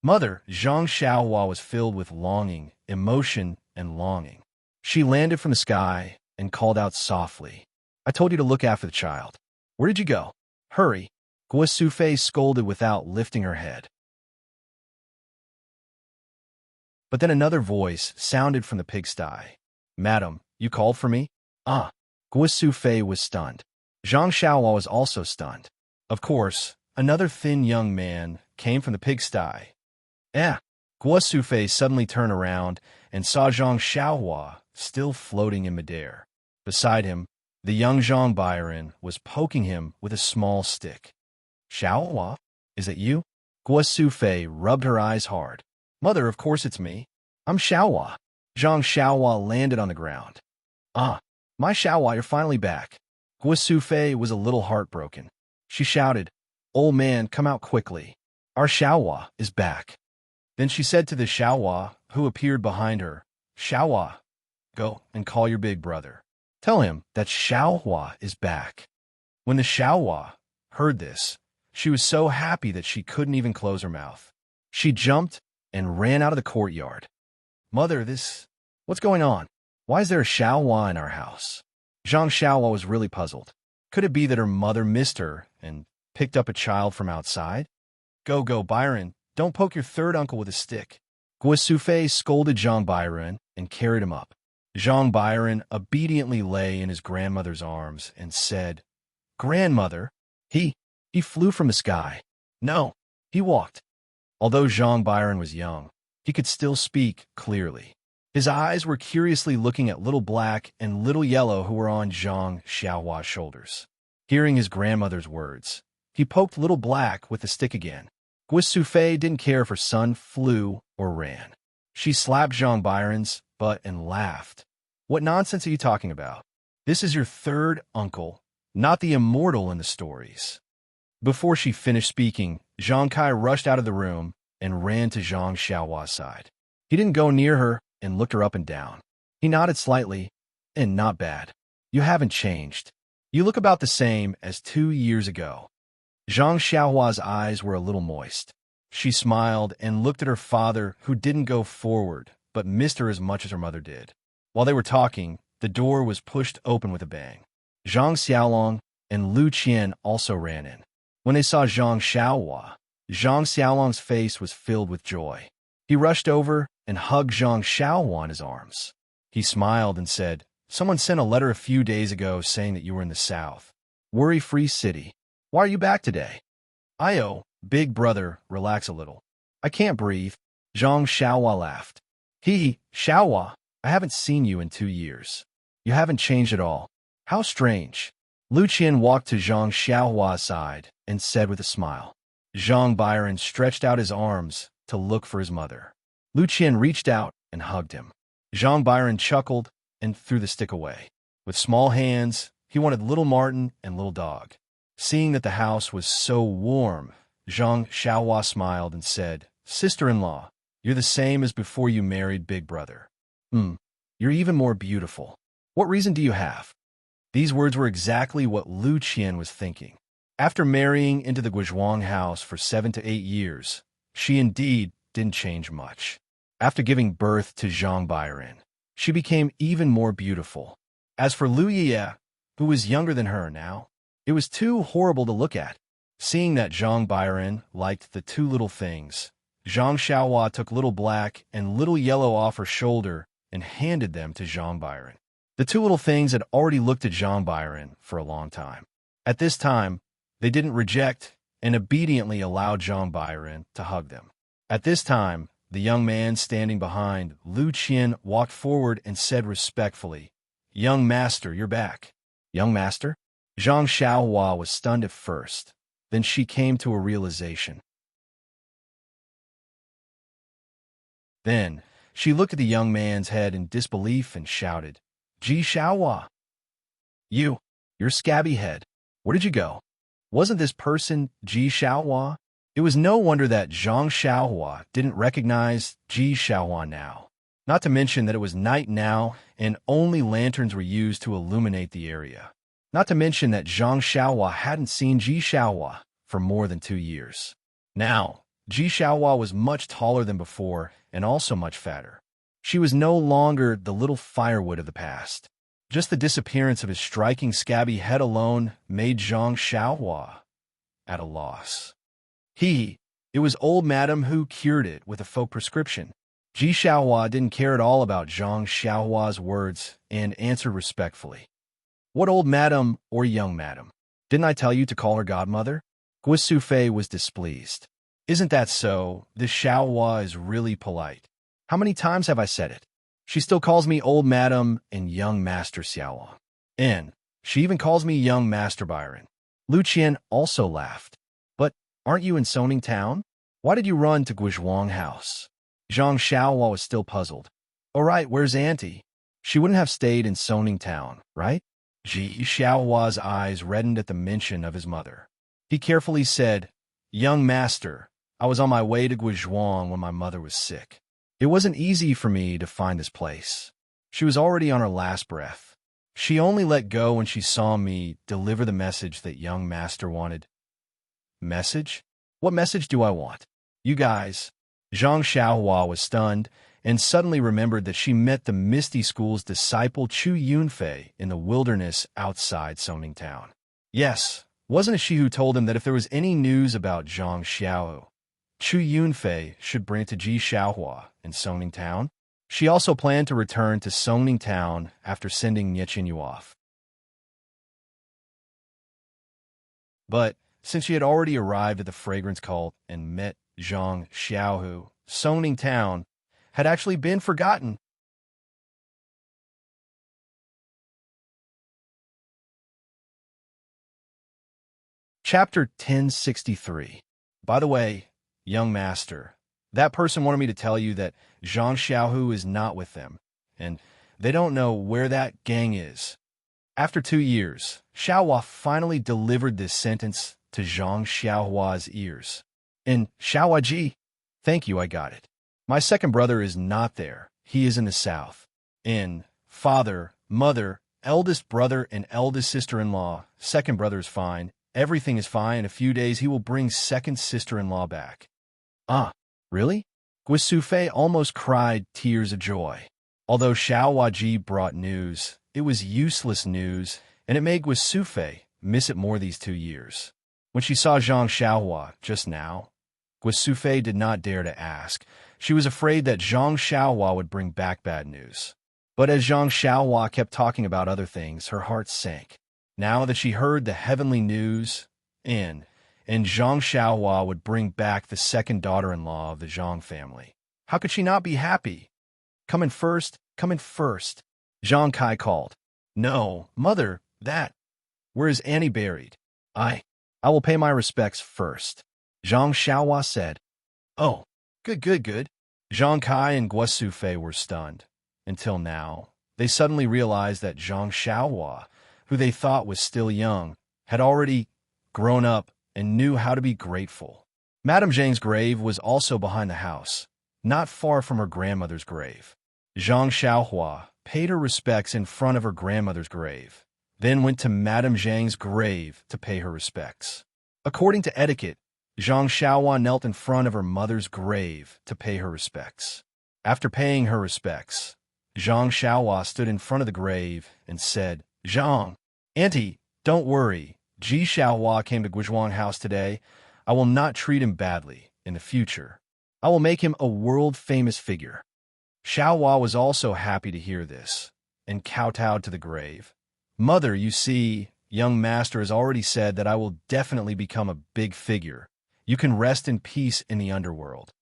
Speaker 1: Mother, Zhang Xiaohua was filled with longing, emotion, and longing. She landed from the sky and called out softly, "I told you to look after the child. Where did you go? Hurry!" Guo Sufei scolded without lifting her head. But then another voice sounded from the pigsty. "Madam, you called for me?" "Ah." Guo Sufei was stunned. Zhang Xiaohua was also stunned. Of course, another thin young man came from the pigsty. Guo Sufei suddenly turned around and saw Zhang Xiaohua still floating in midair. Beside him, the young Zhang Byron was poking him with a small stick. "Xiaohua, is it you?" Guo Sufei rubbed her eyes hard. "Mother, of course it's me. I'm Xiaohua." Zhang Xiaohua landed on the ground. "Ah, my Xiaohua, you're finally back." Guo Sufei was a little heartbroken. She shouted, "Old man, come out quickly. Our Xiaohua is back." Then she said to the Xiaohua, who appeared behind her, "Xiaohua, go and call your big brother. Tell him that Xiaohua is back." When the Xiaohua heard this, she was so happy that she couldn't even close her mouth. She jumped and ran out of the courtyard. "Mother, what's going on? Why is there a Xiaohua in our house?" Zhang Xiaohua was really puzzled. Could it be that her mother missed her and picked up a child from outside? Go, Byron. Don't poke your third uncle with a stick." Guo Sufei scolded Zhang Byron and carried him up. Zhang Byron obediently lay in his grandmother's arms and said, "Grandmother, he flew from the sky." "No, he walked." Although Zhang Byron was young, he could still speak clearly. His eyes were curiously looking at Little Black and Little Yellow who were on Zhang Xiaohua's shoulders. Hearing his grandmother's words, he poked Little Black with the stick again. Guo Sufei didn't care if her son flew or ran. She slapped Zhang Byron's butt and laughed. "What nonsense are you talking about? This is your third uncle, not the immortal in the stories." Before she finished speaking, Zhang Kai rushed out of the room and ran to Zhang Xiaohua's side. He didn't go near her and looked her up and down. He nodded slightly, and "Not bad. You haven't changed. You look about the same as 2 years ago." Zhang Xiaohua's eyes were a little moist. She smiled and looked at her father, who didn't go forward, but missed her as much as her mother did. While they were talking, the door was pushed open with a bang. Zhang Xiaolong and Lu Qian also ran in. When they saw Zhang Xiaohua, Zhang Xiaolong's face was filled with joy. He rushed over and hugged Zhang Xiaohua in his arms. He smiled and said, "Someone sent a letter a few days ago saying that you were in the south. Worry-free city. Why are you back today?" Big brother, relax a little. I can't breathe." Zhang Xiaohua laughed. Xiaohua, I haven't seen you in 2 years. You haven't changed at all. How strange." Lu Qian walked to Zhang Xiaohua's side and said with a smile. Zhang Byron stretched out his arms to look for his mother. Lu Qian reached out and hugged him. Zhang Byron chuckled and threw the stick away. With small hands, he wanted Little Martin and Little Dog. Seeing that the house was so warm, Zhang Xiaohua smiled and said, "Sister-in-law, you're the same as before you married Big Brother. You're even more beautiful. What reason do you have?" These words were exactly what Lu Qian was thinking. After marrying into the Guizhuang house for 7 to 8 years, she indeed didn't change much. After giving birth to Zhang Byron, she became even more beautiful. As for Lu Ye, who was younger than her now, it was too horrible to look at. Seeing that Zhang Byron liked the 2 little things, Zhang Xiaohua took Little Black and Little Yellow off her shoulder and handed them to Jean Byron. The two little things had already looked at Jean Byron for a long time. At this time, they didn't reject and obediently allowed Jean Byron to hug them. At this time, the young man standing behind Lu Qian walked forward and said respectfully, "Young master, you're back." "Young master?" Zhang Xiaohua was stunned at first. Then she came to a realization. Then she looked at the young man's head in disbelief and shouted, "Ji Xiaohua! Your scabby head. Where did you go? Wasn't this person Ji Xiaohua?" It was no wonder that Zhang Xiaohua didn't recognize Ji Xiaohua now. Not to mention that it was night now and only lanterns were used to illuminate the area. Not to mention that Zhang Xiaohua hadn't seen Ji Xiaohua for more than 2 years. Now, Ji Xiaohua was much taller than before and also much fatter. She was no longer the little firewood of the past. Just the disappearance of his striking scabby head alone made Zhang Xiaohua at a loss. It was old madam who cured it with a faux prescription. Ji Xiaohua didn't care at all about Zhang Xiaohua's words and answered respectfully. "What old madam or young madam? Didn't I tell you to call her godmother?" Guo Sufei was displeased. "Isn't that so? This Xiaohua is really polite. How many times have I said it? She still calls me old madam and young master Xiaohua. And she even calls me young master Byron." Lu Qian also laughed. "But aren't you in Soning Town? Why did you run to Guizhuang House?" Zhang Xiaohua was still puzzled. "All right, where's Auntie? She wouldn't have stayed in Soning Town, right?" Ji Xiaohua's eyes reddened at the mention of his mother. He carefully said, "Young master, I was on my way to Guizhuang when my mother was sick. It wasn't easy for me to find this place. She was already on her last breath. She only let go when she saw me deliver the message that young master wanted." "Message? What message do I want?" "You guys." Zhang Xiaohua was stunned and suddenly remembered that she met the Misty School's disciple Chu Yunfei in the wilderness outside Soning Town. Yes, wasn't it she who told him that if there was any news about Zhang Xiao, Chu Yunfei should bring it to Ji Xiaohua in Soning Town? She also planned to return to Soning Town after sending Nie Qinyu off. But since she had already arrived at the fragrance cult and met Zhang Xiaohu, Soning Town had actually been forgotten. Chapter 1063. By the way, young master, that person wanted me to tell you that Zhang Xiaohu is not with them, and they don't know where that gang is. After 2 years, Xiaohua finally delivered this sentence to Zhang Xiaohua's ears. "And Xiaohua ji, thank you, I got it. My second brother is not there. He is in the south. And father, mother, eldest brother, and eldest sister-in-law, second brother is fine. Everything is fine. In a few days, he will bring second sister-in-law back." "Ah, really?" Guo Sufei almost cried tears of joy. Although Xiaohua ji brought news, it was useless news, and it made Guo Sufei miss it more these 2 years. When she saw Zhang Xiaohua just now, Guo Sufei did not dare to ask. She was afraid that Zhang Xiaohua would bring back bad news. But as Zhang Xiaohua kept talking about other things, her heart sank. Now that she heard the heavenly news, and Zhang Xiaohua would bring back the second daughter-in-law of the Zhang family, how could she not be happy? Come in first, come in first," Zhang Kai called. "No, mother, where is Annie buried? I will pay my respects first," Zhang Xiaohua said. "Oh, good. Zhang Kai and Guo Sufei were stunned. Until now, they suddenly realized that Zhang Xiaohua, who they thought was still young, had already grown up and knew how to be grateful. Madame Zhang's grave was also behind the house, not far from her grandmother's grave. Zhang Xiaohua paid her respects in front of her grandmother's grave, then went to Madame Zhang's grave to pay her respects. According to etiquette, Zhang Xiaohua knelt in front of her mother's grave to pay her respects. After paying her respects, Zhang Xiaohua stood in front of the grave and said, "Zhang, Auntie, don't worry. Ji Xiaohua came to Guizhuang House today. I will not treat him badly in the future. I will make him a world-famous figure." Xiaohua was also happy to hear this, and kowtowed to the grave. Mother, you see, young master has already said that I will definitely become a big figure. You can rest in peace in the underworld.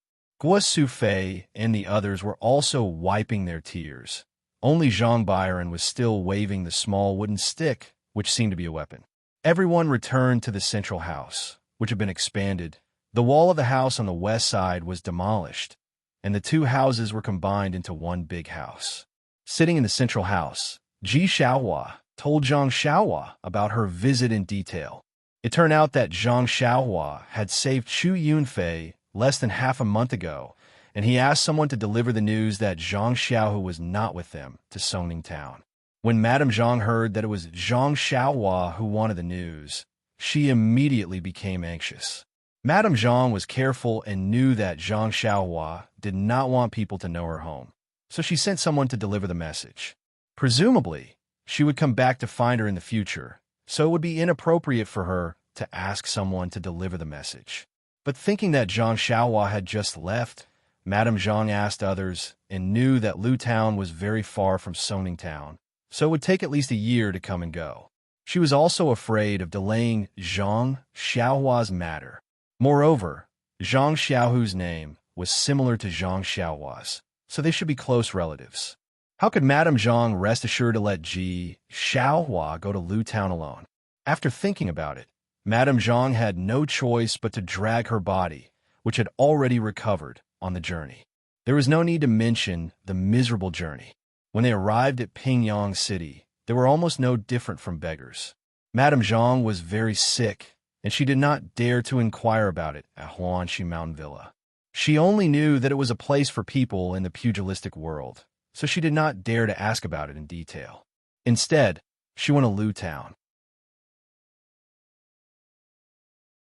Speaker 1: Guo Sufei and the others were also wiping their tears. Only Zhang Byron was still waving the small wooden stick, which seemed to be a weapon. Everyone returned to the central house, which had been expanded. The wall of the house on the west side was demolished, and the two houses were combined into one big house. Sitting in the central house, Ji Xiaohua told Zhang Xiaohua about her visit in detail. It turned out that Zhang Xiaohua had saved Chu Yunfei less than half a month ago, and he asked someone to deliver the news that Zhang Xiaohu was not with them to Songning Town. When Madame Zhang heard that it was Zhang Xiaohua who wanted the news, she immediately became anxious. Madame Zhang was careful and knew that Zhang Xiaohua did not want people to know her home, so she sent someone to deliver the message. Presumably, she would come back to find her in the future, so it would be inappropriate for her to ask someone to deliver the message. But thinking that Zhang Xiaohua had just left, Madame Zhang asked others and knew that Lu Town was very far from Songning Town, so it would take at least a year to come and go. She was also afraid of delaying Zhang Xiaohua's matter. Moreover, Zhang Xiaohu's name was similar to Zhang Xiaohua's, so they should be close relatives. How could Madame Zhang rest assured to let Ji Xiaohua go to Lu Town alone? After thinking about it, Madame Zhang had no choice but to drag her body, which had already recovered, on the journey. There was no need to mention the miserable journey. When they arrived at Pingyang City, they were almost no different from beggars. Madame Zhang was very sick, and she did not dare to inquire about it at Huanxi Mountain Villa. She only knew that it was a place for people in the pugilistic world, so she did not dare to ask about it in detail. Instead, she went to Lu Town.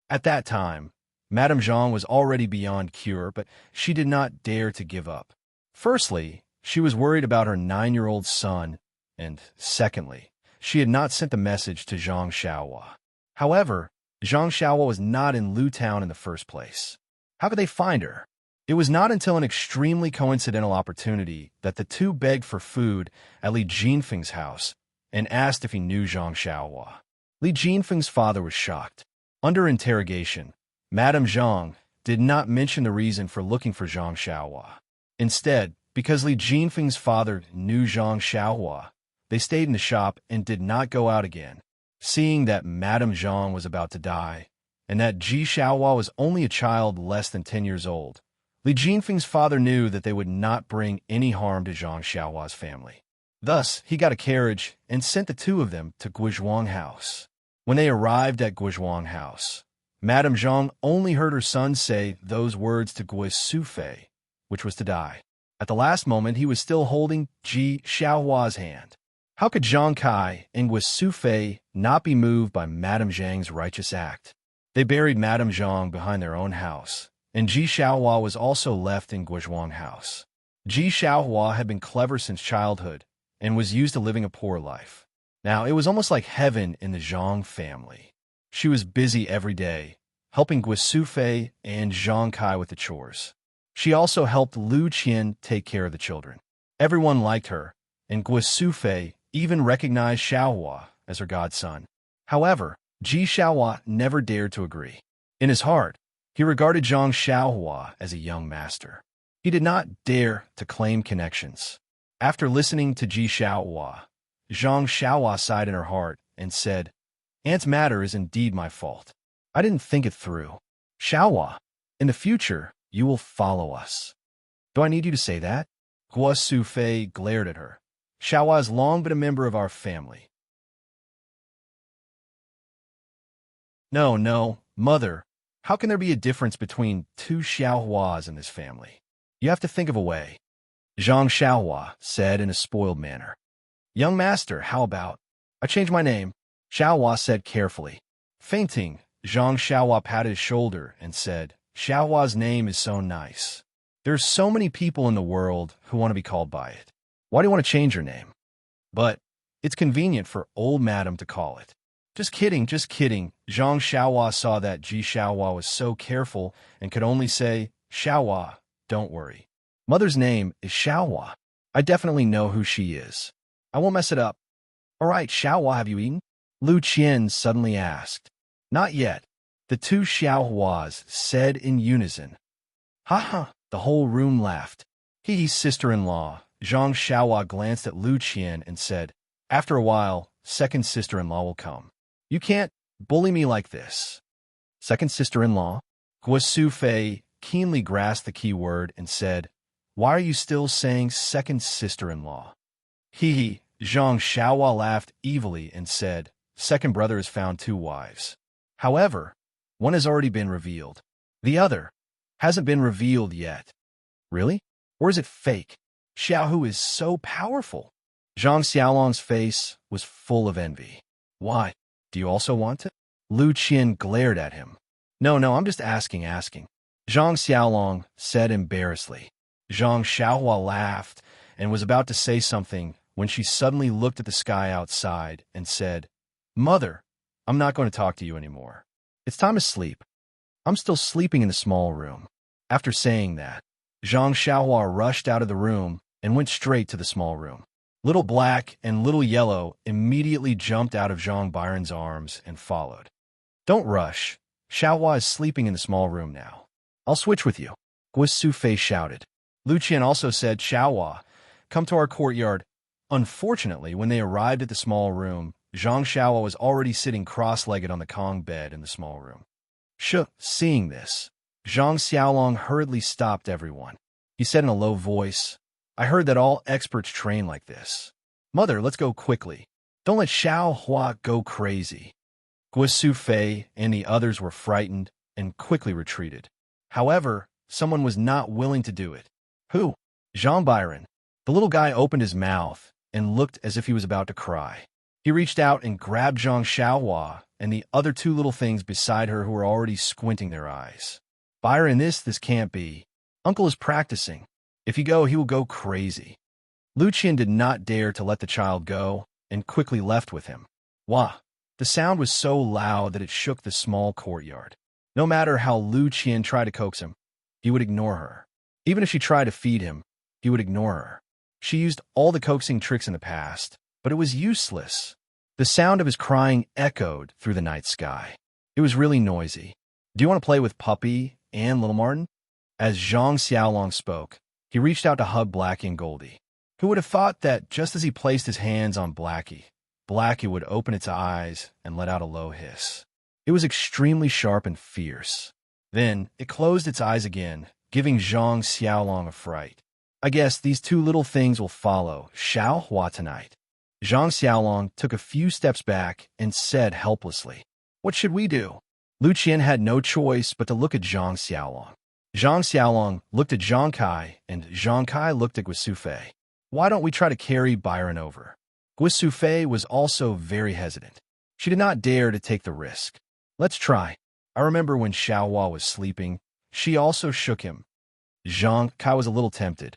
Speaker 1: At that time, Madame Zhang was already beyond cure, but she did not dare to give up. Firstly, she was worried about her 9-year-old son, and secondly, she had not sent the message to Zhang Xiaohua. However, Zhang Xiaohua was not in Lu Town in the first place. How could they find her? It was not until an extremely coincidental opportunity that the two begged for food at Li Jinfeng's house and asked if he knew Zhang Xiaohua. Li Jinfeng's father was shocked. Under interrogation, Madame Zhang did not mention the reason for looking for Zhang Xiaohua. Instead, because Li Jinfeng's father knew Zhang Xiaohua, they stayed in the shop and did not go out again. Seeing that Madame Zhang was about to die, and that Ji Xiaohua was only a child less than 10 years old, Li Jinfeng's father knew that they would not bring any harm to Zhang Xiaohua's family. Thus, he got a carriage and sent the two of them to Guizhuang House. When they arrived at Guizhuang House, Madame Zhang only heard her son say those words to Guo Sufei, which was to die. At the last moment, he was still holding Ji Xiaohua's hand. How could Zhang Kai and Guo Sufei not be moved by Madame Zhang's righteous act? They buried Madame Zhang behind their own house, and Ji Xiaohua was also left in Guizhuang House. Ji Xiaohua had been clever since childhood and was used to living a poor life. Now, it was almost like heaven in the Zhang family. She was busy every day, helping Guo Sufei and Zhang Kai with the chores. She also helped Lu Qian take care of the children. Everyone liked her, and Guo Sufei even recognized Xiaohua as her godson. However, Ji Xiaohua never dared to agree. In his heart, he regarded Zhang Xiaohua as a young master. He did not dare to claim connections. After listening to Ji Xiaohua, Zhang Xiaohua sighed in her heart and said, "Aunt's matter is indeed my fault. I didn't think it through. Xiaohua, in the future, you will follow us." "Do I need you to say that?" Guo Sufei glared at her. "Xiaohua has long been a member of our family." No, mother. How can there be a difference between two Xiaohuas in this family? You have to think of a way, Zhang Xiaohua said in a spoiled manner. "Young master, how about? I change my name," Xiaohua said carefully. Fainting, Zhang Xiaohua patted his shoulder and said, "Xiaohua's name is so nice. There's so many people in the world who want to be called by it. Why do you want to change your name?" "But it's convenient for old madam to call it." Just kidding. Zhang Xiaohua saw that Ji Xiaohua was so careful and could only say, "Xiaohua, don't worry. Mother's name is Xiaohua. I definitely know who she is. I won't mess it up. All right, Xiaohua, have you eaten? Lu Qian suddenly asked. Not yet, the two Xiaohuas said in unison. Ha ha, the whole room laughed. He's sister-in-law. Zhang Xiaohua glanced at Lu Qian and said, after a while, second sister-in-law will come. You can't bully me like this. Second sister-in-law? Guo Fei keenly grasped the key word and said, why are you still saying second sister-in-law? Hee. Zhang Xiaohua laughed evilly and said, second brother has found two wives. However, one has already been revealed. The other hasn't been revealed yet. Really? Or is it fake? Xiaohu is so powerful. Zhang Xiaolong's face was full of envy. Why? Do you also want it? Lu Qian glared at him. No, I'm just asking. Zhang Xiaolong said embarrassedly. Zhang Xiaohua laughed and was about to say something when she suddenly looked at the sky outside and said, Mother, I'm not going to talk to you anymore. It's time to sleep. I'm still sleeping in the small room. After saying that, Zhang Xiaohua rushed out of the room and went straight to the small room. Little Black and Little Yellow immediately jumped out of Zhang Byron's arms and followed. Don't rush. Xiaohua is sleeping in the small room now. I'll switch with you. Guo Fei shouted. Lu Qian also said, Xiaohua, come to our courtyard. Unfortunately, when they arrived at the small room, Zhang Xiaohua was already sitting cross-legged on the Kong bed in the small room. Seeing this, Zhang Xiaolong hurriedly stopped everyone. He said in a low voice, I heard that all experts train like this. Mother, let's go quickly. Don't let Xiaohua go crazy. Guo Fei and the others were frightened and quickly retreated. However, someone was not willing to do it. Who? Zhang Byron. The little guy opened his mouth and looked as if he was about to cry. He reached out and grabbed Zhang Xiaohua and the other two little things beside her who were already squinting their eyes. Byron, this can't be. Uncle is practicing. If you go, he will go crazy. Lu Qian did not dare to let the child go and quickly left with him. Wah! The sound was so loud that it shook the small courtyard. No matter how Lu Qian tried to coax him, he would ignore her. Even if she tried to feed him, he would ignore her. She used all the coaxing tricks in the past, but it was useless. The sound of his crying echoed through the night sky. It was really noisy. Do you want to play with Puppy and Little Martin? As Zhang Xiaolong spoke, he reached out to hug Blackie and Goldie. Who would have thought that just as he placed his hands on Blackie, Blackie would open its eyes and let out a low hiss. It was extremely sharp and fierce. Then it closed its eyes again, giving Zhang Xiaolong a fright. I guess these two little things will follow Xiaohua tonight. Zhang Xiaolong took a few steps back and said helplessly, What should we do? Lu Qian had no choice but to look at Zhang Xiaolong. Zhang Xiaolong looked at Zhang Kai, and Zhang Kai looked at Guo Fei. Why don't we try to carry Byron over? Guo Fei was also very hesitant. She did not dare to take the risk. Let's try. I remember when Xiaohua was sleeping, she also shook him. Zhang Kai was a little tempted.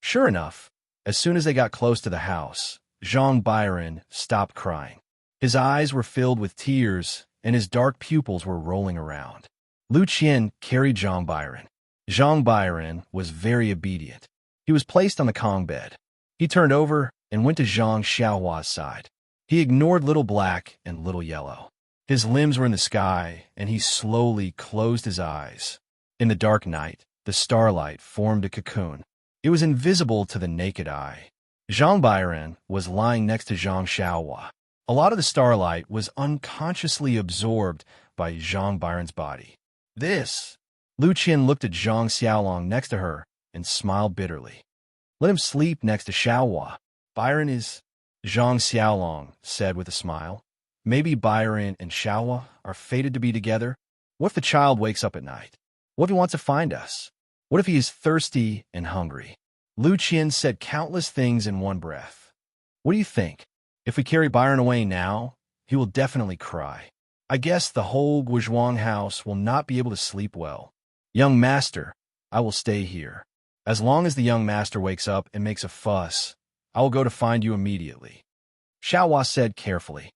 Speaker 1: Sure enough, as soon as they got close to the house, Zhang Byron stopped crying. His eyes were filled with tears, and his dark pupils were rolling around. Lu Qian carried Zhang Byron. Zhang Byron was very obedient. He was placed on the Kong bed. He turned over and went to Zhang Xiaohua's side. He ignored Little Black and Little Yellow. His limbs were in the sky, and he slowly closed his eyes. In the dark night, the starlight formed a cocoon. It was invisible to the naked eye. Zhang Byron was lying next to Zhang Xiaohua. A lot of the starlight was unconsciously absorbed by Zhang Byron's body. Lu Qian looked at Zhang Xiaolong next to her and smiled bitterly. Let him sleep next to Xiaohua. Byron is... Zhang Xiaolong said with a smile. Maybe Byron and Xiaohua are fated to be together? What if the child wakes up at night? What if he wants to find us? What if he is thirsty and hungry? Lu Qian said countless things in one breath. What do you think? If we carry Byron away now, he will definitely cry. I guess the whole Guozhuang house will not be able to sleep well. Young master, I will stay here. As long as the young master wakes up and makes a fuss, I will go to find you immediately. Xiaohua said carefully.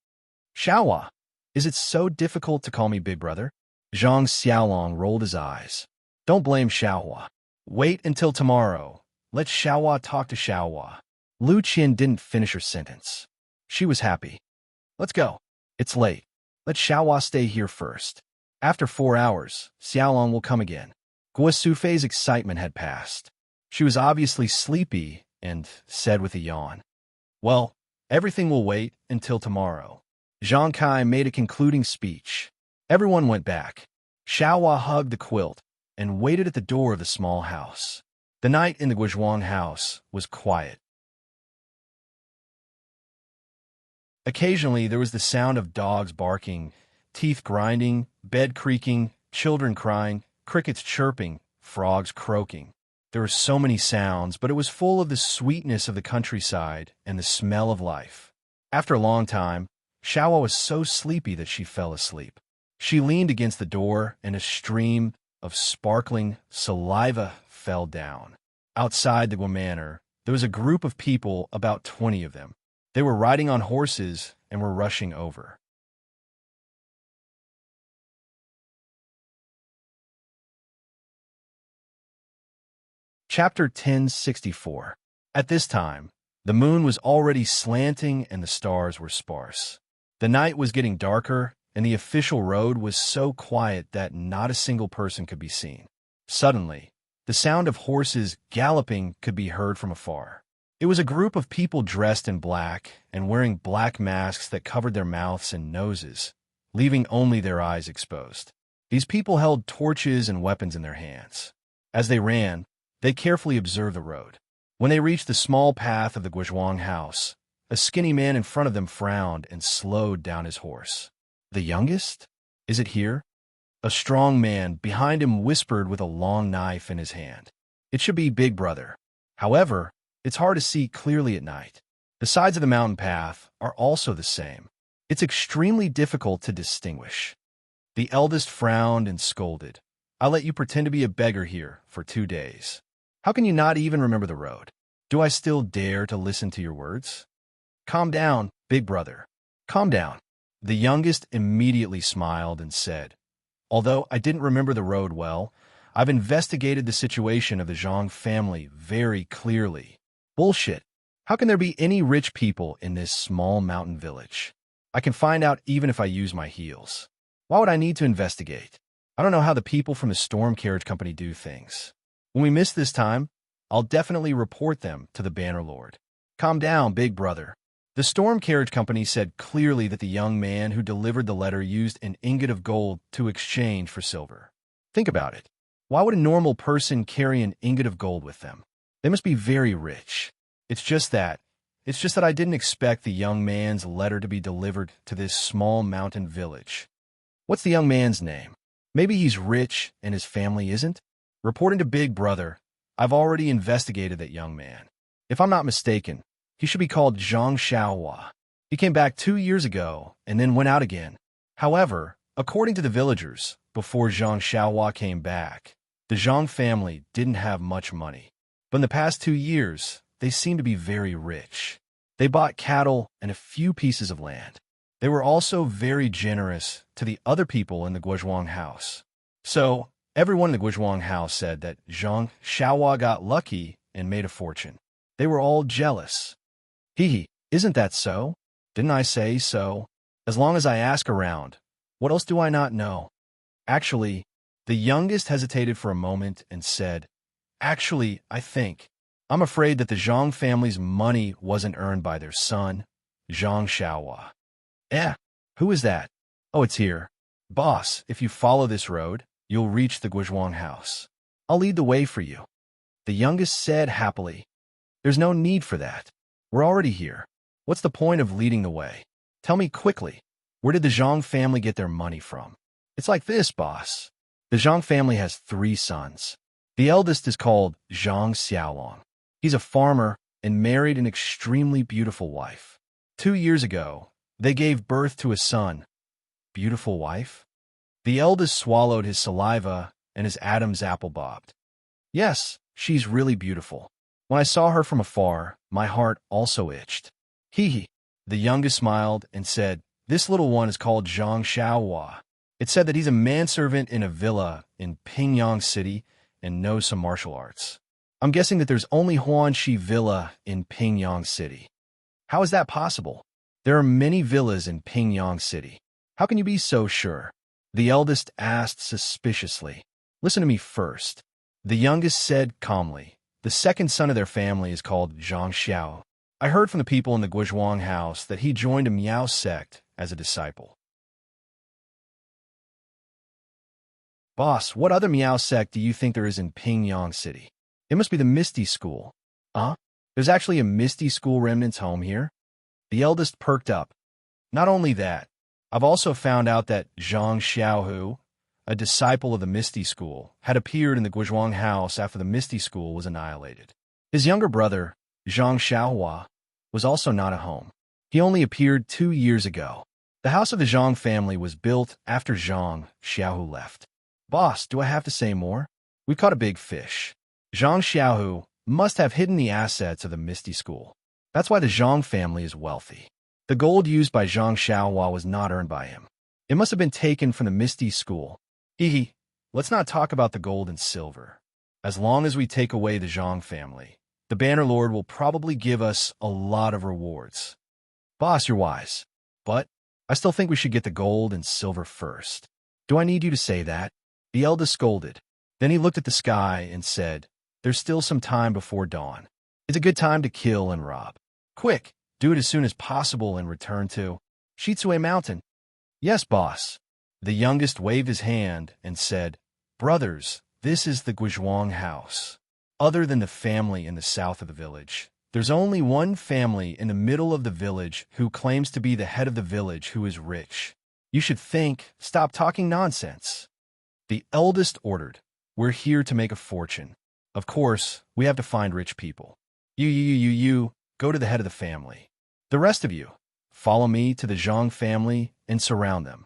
Speaker 1: Xiaohua, is it so difficult to call me big brother? Zhang Xiaolong rolled his eyes. Don't blame Xiaohua. Wait until tomorrow. Let Xiaohua talk to Xiaohua. Lu Qian didn't finish her sentence. She was happy. Let's go. It's late. Let Xiaohua stay here first. After 4 hours, Xiaolong will come again. Guo Sufei's excitement had passed. She was obviously sleepy and said with a yawn, "Well, everything will wait until tomorrow." Zhang Kai made a concluding speech. Everyone went back. Xiaohua hugged the quilt and waited at the door of the small house. The night in the Guizhuang house was quiet. Occasionally, there was the sound of dogs barking, teeth grinding, bed creaking, children crying, crickets chirping, frogs croaking. There were so many sounds, but it was full of the sweetness of the countryside and the smell of life. After a long time, Xiaohua was so sleepy that she fell asleep. She leaned against the door, and a stream of sparkling saliva fell down. Outside the Guo Manor, there was a group of people, about 20 of them. They were riding on horses and were rushing over. Chapter 1064. At this time, the moon was already slanting and the stars were sparse. The night was getting darker, and the official road was so quiet that not a single person could be seen. Suddenly, the sound of horses galloping could be heard from afar. It was a group of people dressed in black and wearing black masks that covered their mouths and noses, leaving only their eyes exposed. These people held torches and weapons in their hands. As they ran, they carefully observed the road. When they reached the small path of the Guizhuang house, a skinny man in front of them frowned and slowed down his horse. "The youngest? Is it here?" A strong man behind him whispered with a long knife in his hand. "It should be Big Brother. However, it's hard to see clearly at night. The sides of the mountain path are also the same. It's extremely difficult to distinguish." The eldest frowned and scolded. "I'll let you pretend to be a beggar here for 2 days. How can you not even remember the road? Do I still dare to listen to your words?" "Calm down, Big Brother. Calm down." The youngest immediately smiled and said, "Although I didn't remember the road well, I've investigated the situation of the Zhang family very clearly." "Bullshit. How can there be any rich people in this small mountain village? I can find out even if I use my heels. Why would I need to investigate? I don't know how the people from the storm carriage company do things. When we miss this time, I'll definitely report them to the Bannerlord." "Calm down, Big Brother." The storm carriage company said clearly that the young man who delivered the letter used an ingot of gold to exchange for silver. Think about it. Why would a normal person carry an ingot of gold with them? They must be very rich. It's just that I didn't expect the young man's letter to be delivered to this small mountain village. What's the young man's name? Maybe he's rich and his family isn't? Reporting to Big Brother, I've already investigated that young man. If I'm not mistaken, he should be called Zhang Xiaohua. He came back 2 years ago and then went out again. However, according to the villagers, before Zhang Xiaohua came back, the Zhang family didn't have much money. But in the past 2 years, they seem to be very rich. They bought cattle and a few pieces of land. They were also very generous to the other people in the Guizhuang house. So, everyone in the Guizhuang house said that Zhang Xiaohua got lucky and made a fortune. They were all jealous. Hee, isn't that so? Didn't I say so? As long as I ask around, what else do I not know? Actually, the youngest hesitated for a moment and said, "Actually, I'm afraid that the Zhang family's money wasn't earned by their son, Zhang Xiaohua." Who is that? "Oh, it's here. Boss, if you follow this road, you'll reach the Guizhuang house. I'll lead the way for you." The youngest said happily, "There's no need for that. We're already here. What's the point of leading the way? Tell me quickly, where did the Zhang family get their money from?" "It's like this, boss. The Zhang family has 3 sons. The eldest is called Zhang Xiaolong. He's a farmer and married an extremely beautiful wife. 2 years ago, they gave birth to a son." "Beautiful wife?" The eldest swallowed his saliva and his Adam's apple bobbed. "Yes, she's really beautiful. When I saw her from afar, my heart also itched." "Hee." The youngest smiled and said, "This little one is called Zhang Xiaohua. It said that he's a manservant in a villa in Pingyang City and knows some martial arts. I'm guessing that there's only Huanxi Villa in Pingyang City. How is that possible? There are many villas in Pingyang City. How can you be so sure? The eldest asked suspiciously. Listen to me first. The youngest said calmly. The second son of their family is called Zhang Xiao. I heard from the people in the Guizhuang house that he joined a Miao sect as a disciple. Boss, what other Miao sect do you think there is in Pingyang City? It must be the Misty School. Huh? There's actually a Misty School remnants home here? The eldest perked up. Not only that, I've also found out that Zhang Xiaohu, a disciple of the Misty School, had appeared in the Guizhuang house after the Misty School was annihilated. His younger brother, Zhang Xiaohua, was also not at home. He only appeared 2 years ago. The house of the Zhang family was built after Zhang Xiaohu left. Boss, do I have to say more? We caught a big fish. Zhang Xiaohu must have hidden the assets of the Misty School. That's why the Zhang family is wealthy. The gold used by Zhang Xiaohua was not earned by him. It must have been taken from the Misty School. Let's not talk about the gold and silver. As long as we take away the Zhang family, the Banner Lord will probably give us a lot of rewards. Boss, you're wise. But I still think we should get the gold and silver first. Do I need you to say that? The eldest scolded. Then he looked at the sky and said, There's still some time before dawn. It's a good time to kill and rob. Quick, do it as soon as possible and return to Shitsue Mountain. Yes, boss. The youngest waved his hand and said, Brothers, this is the Guizhuang house. Other than the family in the south of the village, there's only one family in the middle of the village who claims to be the head of the village who is rich. You should stop talking nonsense. The eldest ordered, We're here to make a fortune. Of course, we have to find rich people. You, go to the head of the family. The rest of you, follow me to the Zhang family and surround them.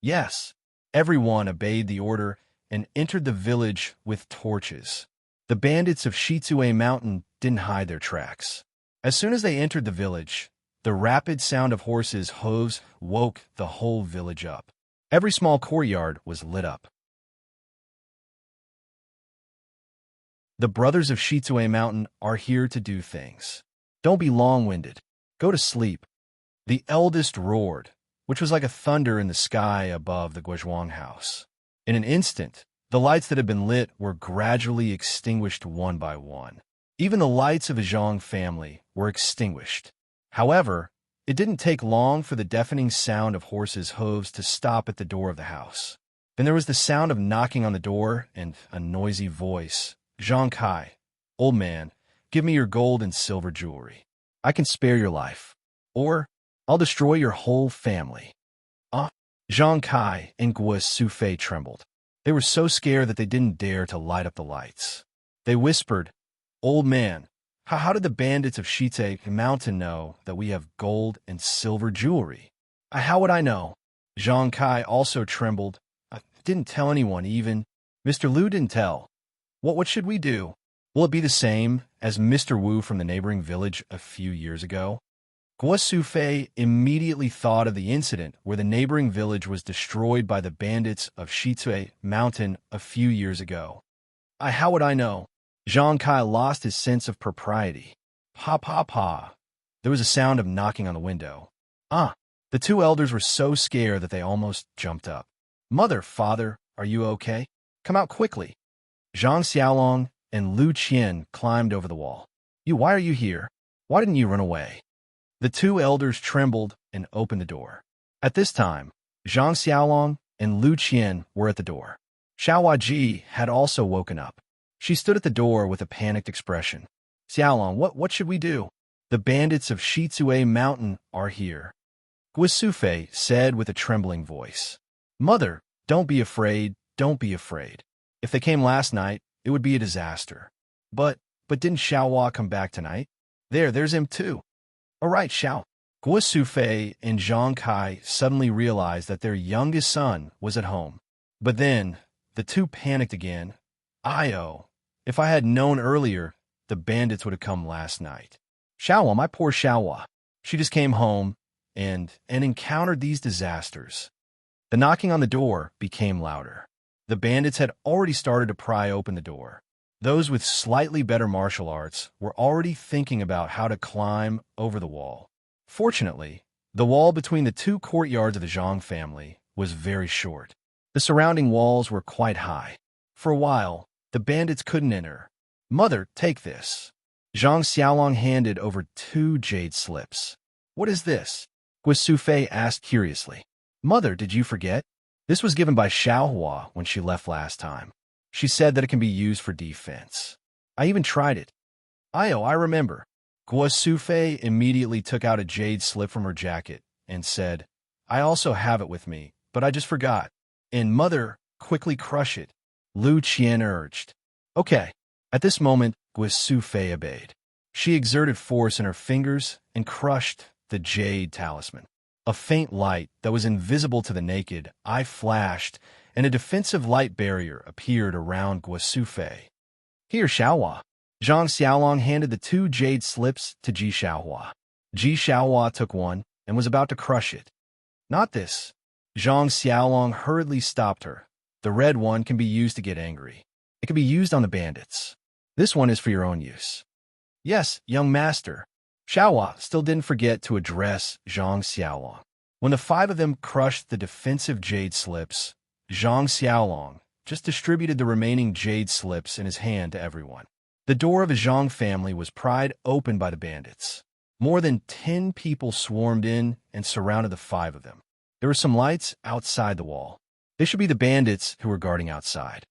Speaker 1: Yes, everyone obeyed the order and entered the village with torches. The bandits of Shitsue Mountain didn't hide their tracks. As soon as they entered the village, the rapid sound of horses' hooves woke the whole village up. Every small courtyard was lit up. The brothers of Shitsue Mountain are here to do things. Don't be long-winded. Go to sleep. The eldest roared, which was like a thunder in the sky above the Guizhuang house. In an instant, the lights that had been lit were gradually extinguished one by one. Even the lights of the Zhang family were extinguished. However, it didn't take long for the deafening sound of horses' hooves to stop at the door of the house. Then there was the sound of knocking on the door and a noisy voice. Zhang Kai, old man, give me your gold and silver jewelry. I can spare your life, or I'll destroy your whole family. Zhang Kai and Guo Sufei trembled. They were so scared that they didn't dare to light up the lights. They whispered, Old man, how did the bandits of Shitsue Mountain know that we have gold and silver jewelry? How would I know? Zhang Kai also trembled. I didn't tell anyone even. Mr. Liu didn't tell. What should we do? Will it be the same as Mr. Wu from the neighboring village a few years ago? Guo Sufei immediately thought of the incident where the neighboring village was destroyed by the bandits of Shitsue Mountain a few years ago. How would I know? Zhang Kai lost his sense of propriety. Pa. There was a sound of knocking on the window. The two elders were so scared that they almost jumped up. Mother, father, are you okay? Come out quickly. Zhang Xiaolong and Lu Qian climbed over the wall. Why are you here? Why didn't you run away? The two elders trembled and opened the door. At this time, Zhang Xiaolong and Lu Qian were at the door. Xiaohua Ji had also woken up. She stood at the door with a panicked expression. Xiaolong, what should we do? The bandits of Shitsue Mountain are here. Guo Sufei said with a trembling voice. Mother, don't be afraid, don't be afraid. If they came last night, it would be a disaster. But didn't Xiaohua come back tonight? There's him too. All right, Xiao. Guo Sufei and Zhang Kai suddenly realized that their youngest son was at home. But then, the two panicked again. If I had known earlier, the bandits would have come last night. Xiaohua, my poor Xiaohua. She just came home and encountered these disasters. The knocking on the door became louder. The bandits had already started to pry open the door. Those with slightly better martial arts were already thinking about how to climb over the wall. Fortunately, the wall between the two courtyards of the Zhang family was very short. The surrounding walls were quite high. For a while, the bandits couldn't enter. "Mother, take this." Zhang Xiaolong handed over 2 jade slips. "What is this?" Guo Sufei asked curiously. "Mother, did you forget? This was given by Xiaohua when she left last time. She said that it can be used for defense. I even tried it." I remember." Guo Sufei immediately took out a jade slip from her jacket and said, "I also have it with me, but I just forgot." "And Mother, quickly crush it," Lu Qian urged. "Okay." At this moment, Guo Sufei obeyed. She exerted force in her fingers and crushed the jade talisman. A faint light that was invisible to the naked eye flashed, and a defensive light barrier appeared around Guo Sufei. "Here, Xiaohua." Zhang Xiaolong handed the 2 jade slips to Ji Xiaohua. Ji Xiaohua took one and was about to crush it. "Not this." Zhang Xiaolong hurriedly stopped her. "The red one can be used to get angry. It can be used on the bandits. This one is for your own use." "Yes, young master." Xiaohua still didn't forget to address Zhang Xiaolong. When the 5 of them crushed the defensive jade slips, Zhang Xiaolong just distributed the remaining jade slips in his hand to everyone. The door of the Zhang family was pried open by the bandits. More than 10 people swarmed in and surrounded the 5 of them. There were some lights outside the wall. They should be the bandits who were guarding outside.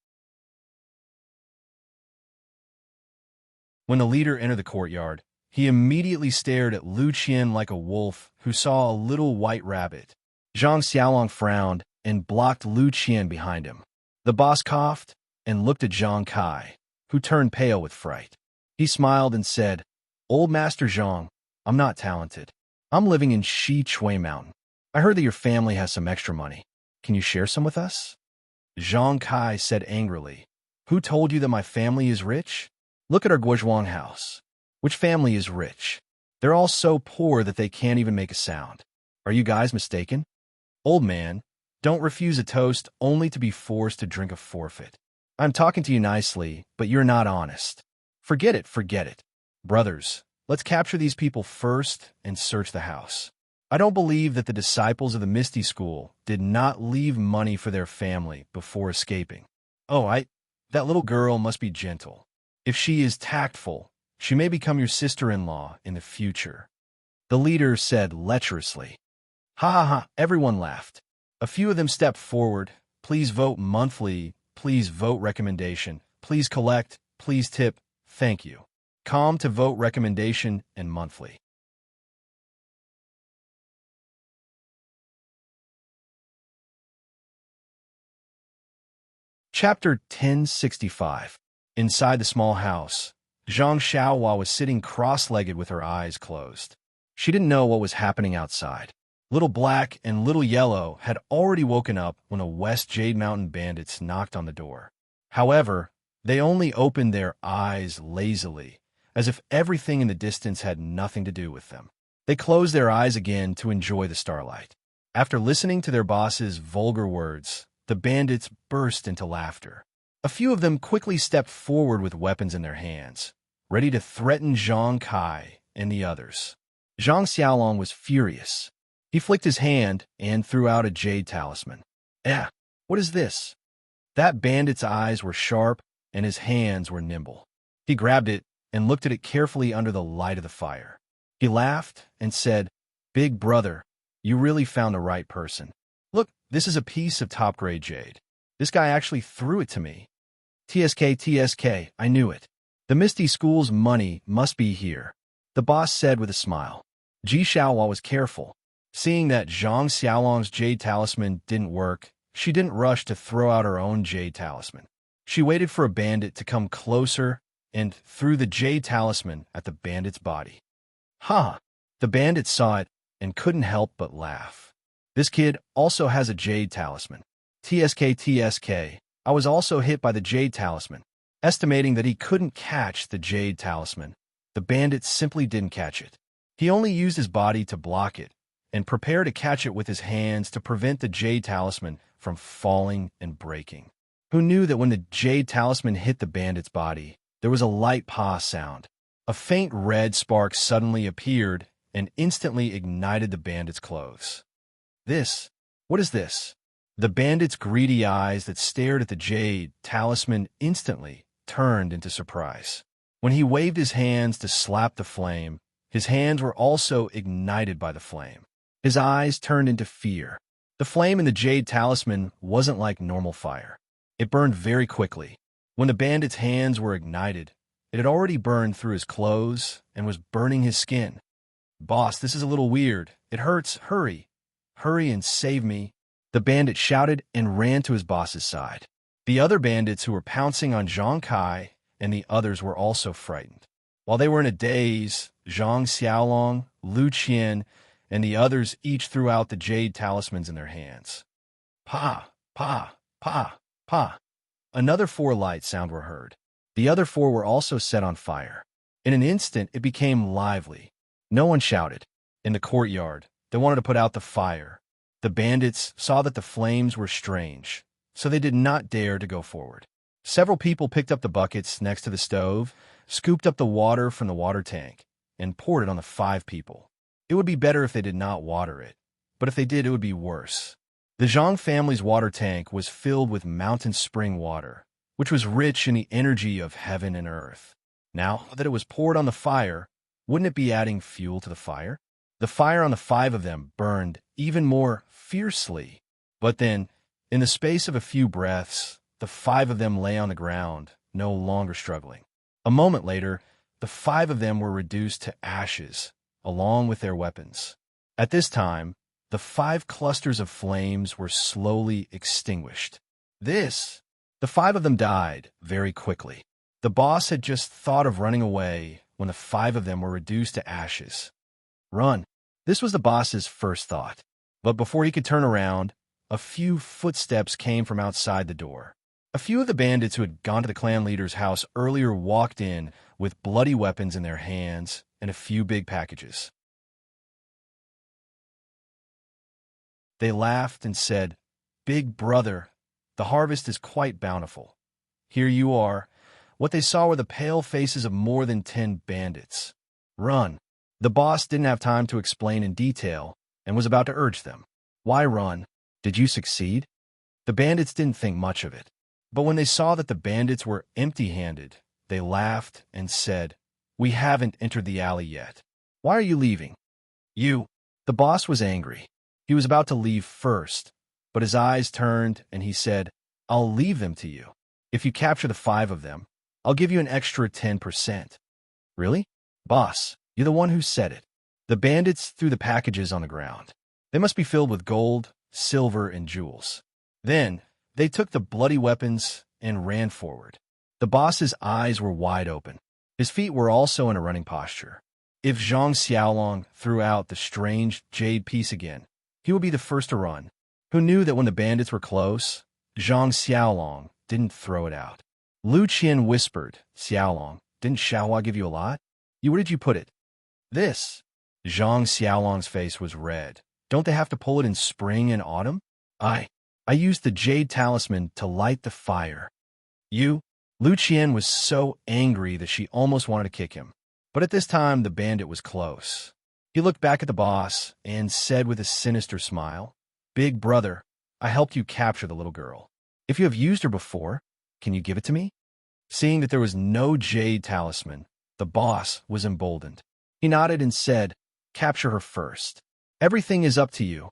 Speaker 1: When the leader entered the courtyard, he immediately stared at Lu Qian like a wolf who saw a little white rabbit. Zhang Xiaolong frowned and blocked Lu Qian behind him. The boss coughed and looked at Zhang Kai, who turned pale with fright. He smiled and said, "Old Master Zhang, I'm not talented. I'm living in Shi Chui Mountain. I heard that your family has some extra money. Can you share some with us?" Zhang Kai said angrily, "Who told you that my family is rich? Look at our Guozhuang house. Which family is rich? They're all so poor that they can't even make a sound. Are you guys mistaken? Old man, don't refuse a toast only to be forced to drink a forfeit. I'm talking to you nicely, but you're not honest. Forget it, forget it. Brothers, let's capture these people first and search the house. I don't believe that the disciples of the Misty School did not leave money for their family before escaping. That little girl must be gentle. If she is tactful, she may become your sister-in-law in the future." The leader said lecherously. "Ha ha ha," everyone laughed. A few of them stepped forward. "Please vote monthly. Please vote recommendation. Please collect. Please tip. Thank you." Calm to vote recommendation and monthly. Chapter 1065. Inside the small house, Zhang Xiaohua was sitting cross-legged with her eyes closed. She didn't know what was happening outside. Little Black and Little Yellow had already woken up when a West Jade Mountain bandits knocked on the door. However, they only opened their eyes lazily, as if everything in the distance had nothing to do with them. They closed their eyes again to enjoy the starlight. After listening to their boss's vulgar words, the bandits burst into laughter. A few of them quickly stepped forward with weapons in their hands, ready to threaten Zhang Kai and the others. Zhang Xiaolong was furious. He flicked his hand and threw out a jade talisman. What is this?" That bandit's eyes were sharp and his hands were nimble. He grabbed it and looked at it carefully under the light of the fire. He laughed and said, "Big brother, you really found the right person. Look, this is a piece of top-grade jade. This guy actually threw it to me. TSK, I knew it. The Misty School's money must be here," the boss said with a smile. Ji Xiaohua was careful. Seeing that Zhang Xiaolong's jade talisman didn't work, she didn't rush to throw out her own jade talisman. She waited for a bandit to come closer and threw the jade talisman at the bandit's body. "Ha!" The bandit saw it and couldn't help but laugh. "This kid also has a jade talisman. TSK, I was also hit by the jade talisman." Estimating that he couldn't catch the jade talisman, the bandit simply didn't catch it. He only used his body to block it and prepare to catch it with his hands to prevent the jade talisman from falling and breaking. who knew that when the jade talisman hit the bandit's body, there was a light paw sound. A faint red spark suddenly appeared and instantly ignited the bandit's clothes. What is this? The bandit's greedy eyes that stared at the jade talisman instantly turned into surprise. When he waved his hands to slap the flame, his hands were also ignited by the flame. His eyes turned into fear. The flame in the jade talisman wasn't like normal fire. It burned very quickly. When the bandit's hands were ignited, it had already burned through his clothes and was burning his skin. "Boss, this is a little weird. It hurts. Hurry. Hurry and save me." The bandit shouted and ran to his boss's side. The other bandits who were pouncing on Zhang Kai and the others were also frightened. While they were in a daze, Zhang Xiaolong, Lu Qian, and the others each threw out the jade talismans in their hands. Pa, pa, pa, pa. Another 4 light sound were heard. The other 4 were also set on fire. In an instant, it became lively. No one shouted. In the courtyard, they wanted to put out the fire. The bandits saw that the flames were strange, so they did not dare to go forward. Several people picked up the buckets next to the stove, scooped up the water from the water tank, and poured it on the 5 people. It would be better if they did not water it, but if they did, it would be worse. The Zhang family's water tank was filled with mountain spring water, which was rich in the energy of heaven and earth. Now that it was poured on the fire, wouldn't it be adding fuel to the fire? The fire on the 5 of them burned even more fiercely. But then, in the space of a few breaths, the 5 of them lay on the ground, no longer struggling. A moment later, the 5 of them were reduced to ashes, along with their weapons. At this time, the 5 clusters of flames were slowly extinguished. The 5 of them died very quickly. The boss had just thought of running away when the 5 of them were reduced to ashes. Run. This was the boss's first thought. But before he could turn around, a few footsteps came from outside the door. A few of the bandits who had gone to the clan leader's house earlier walked in with bloody weapons in their hands and a few big packages. They laughed and said, "Big brother, the harvest is quite bountiful. Here you are." What they saw were the pale faces of more than 10 bandits. Run. The boss didn't have time to explain in detail and was about to urge them. Why run? Did you succeed? The bandits didn't think much of it. But when they saw that the bandits were empty-handed, they laughed and said, "We haven't entered the alley yet. Why are you leaving?" "You." The boss was angry. He was about to leave first, but his eyes turned and he said, "I'll leave them to you. If you capture the 5 of them, I'll give you an extra 10%. "Really? Boss, you're the one who said it." The bandits threw the packages on the ground. They must be filled with gold, silver, and jewels. Then, they took the bloody weapons and ran forward. The boss's eyes were wide open. His feet were also in a running posture. If Zhang Xiaolong threw out the strange jade piece again, he would be the first to run. Who knew that when the bandits were close, Zhang Xiaolong didn't throw it out? Lu Qian whispered, "Xiaolong, didn't Xiaohua give you a lot? Where did you put it?" "This." Zhang Xiaolong's face was red. "Don't they have to pull it in spring and autumn?" I used the jade talisman to light the fire." "You?" Lu Qian was so angry that she almost wanted to kick him. But at this time, the bandit was close. He looked back at the boss and said with a sinister smile, "Big brother, I helped you capture the little girl. If you have used her before, can you give it to me?" Seeing that there was no jade talisman, the boss was emboldened. He nodded and said, "Capture her first. Everything is up to you."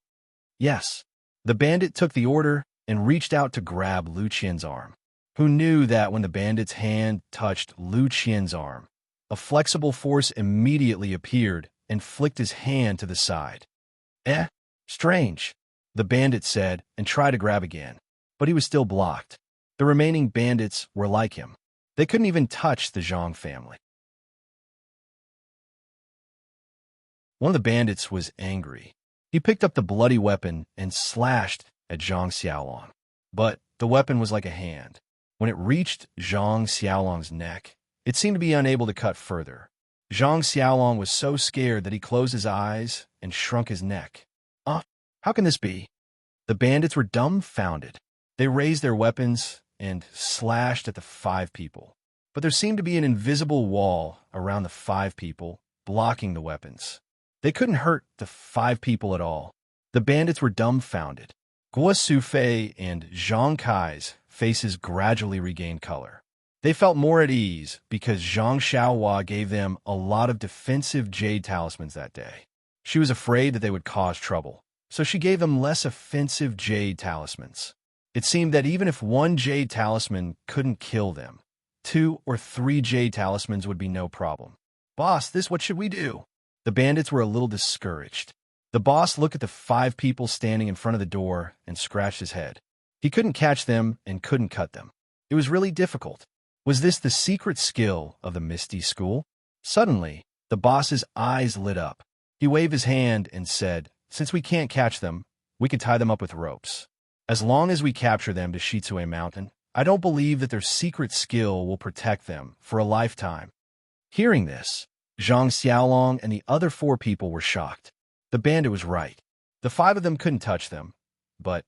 Speaker 1: "Yes." The bandit took the order and reached out to grab Lu Qian's arm. Who knew that when the bandit's hand touched Lu Qian's arm, a flexible force immediately appeared and flicked his hand to the side. Strange," the bandit said and tried to grab again, but he was still blocked. The remaining bandits were like him. They couldn't even touch the Zhang family. One of the bandits was angry. He picked up the bloody weapon and slashed at Zhang Xiaolong. But the weapon was like a hand. When it reached Zhang Xiaolong's neck, it seemed to be unable to cut further. Zhang Xiaolong was so scared that he closed his eyes and shrunk his neck. How can this be?" The bandits were dumbfounded. They raised their weapons and slashed at the 5 people. But there seemed to be an invisible wall around the 5 people, blocking the weapons. They couldn't hurt the 5 people at all. The bandits were dumbfounded. Guo Sufei and Zhang Kai's faces gradually regained color. They felt more at ease because Zhang Xiaohua gave them a lot of defensive jade talismans that day. She was afraid that they would cause trouble, so she gave them less offensive jade talismans. It seemed that even if 1 jade talisman couldn't kill them, 2 or 3 jade talismans would be no problem. "Boss, what should we do?" The bandits were a little discouraged. The boss looked at the 5 people standing in front of the door and scratched his head. He couldn't catch them and couldn't cut them. It was really difficult. Was this the secret skill of the Misty School? Suddenly, the boss's eyes lit up. He waved his hand and said, "Since we can't catch them, we can tie them up with ropes. As long as we capture them to Shitsue Mountain, I don't believe that their secret skill will protect them for a lifetime." Hearing this, Zhang Xiaolong and the other 4 people were shocked. The bandit was right. The 5 of them couldn't touch them, but,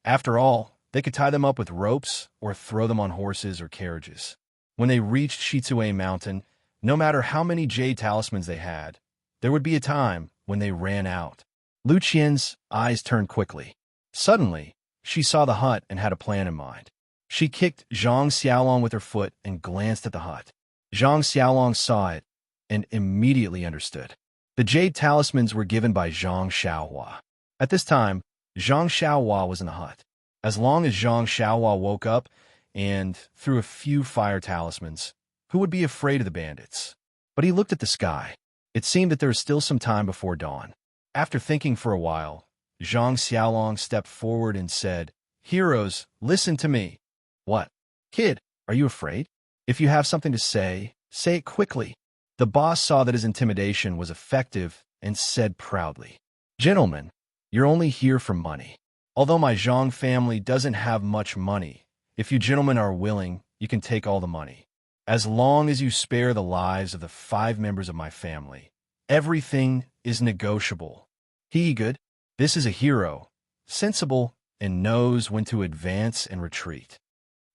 Speaker 1: after all, they could tie them up with ropes or throw them on horses or carriages. When they reached Shitsue Mountain, no matter how many jade talismans they had, there would be a time when they ran out. Lu Qian's eyes turned quickly. Suddenly, she saw the hut and had a plan in mind. She kicked Zhang Xiaolong with her foot and glanced at the hut. Zhang Xiaolong saw it and immediately understood. The jade talismans were given by Zhang Xiaohua. At this time, Zhang Xiaohua was in the hut. As long as Zhang Xiaohua woke up and threw a few fire talismans, who would be afraid of the bandits? But he looked at the sky. It seemed that there was still some time before dawn. After thinking for a while, Zhang Xiaolong stepped forward and said, "Heroes, listen to me." "What? Kid, are you afraid? If you have something to say it quickly." The boss saw that his intimidation was effective and said proudly, "Gentlemen, you're only here for money. Although my Zhang family doesn't have much money, if you gentlemen are willing, you can take all the money. As long as you spare the lives of the 5 members of my family, everything is negotiable." He good. This is a hero, sensible, and knows when to advance and retreat.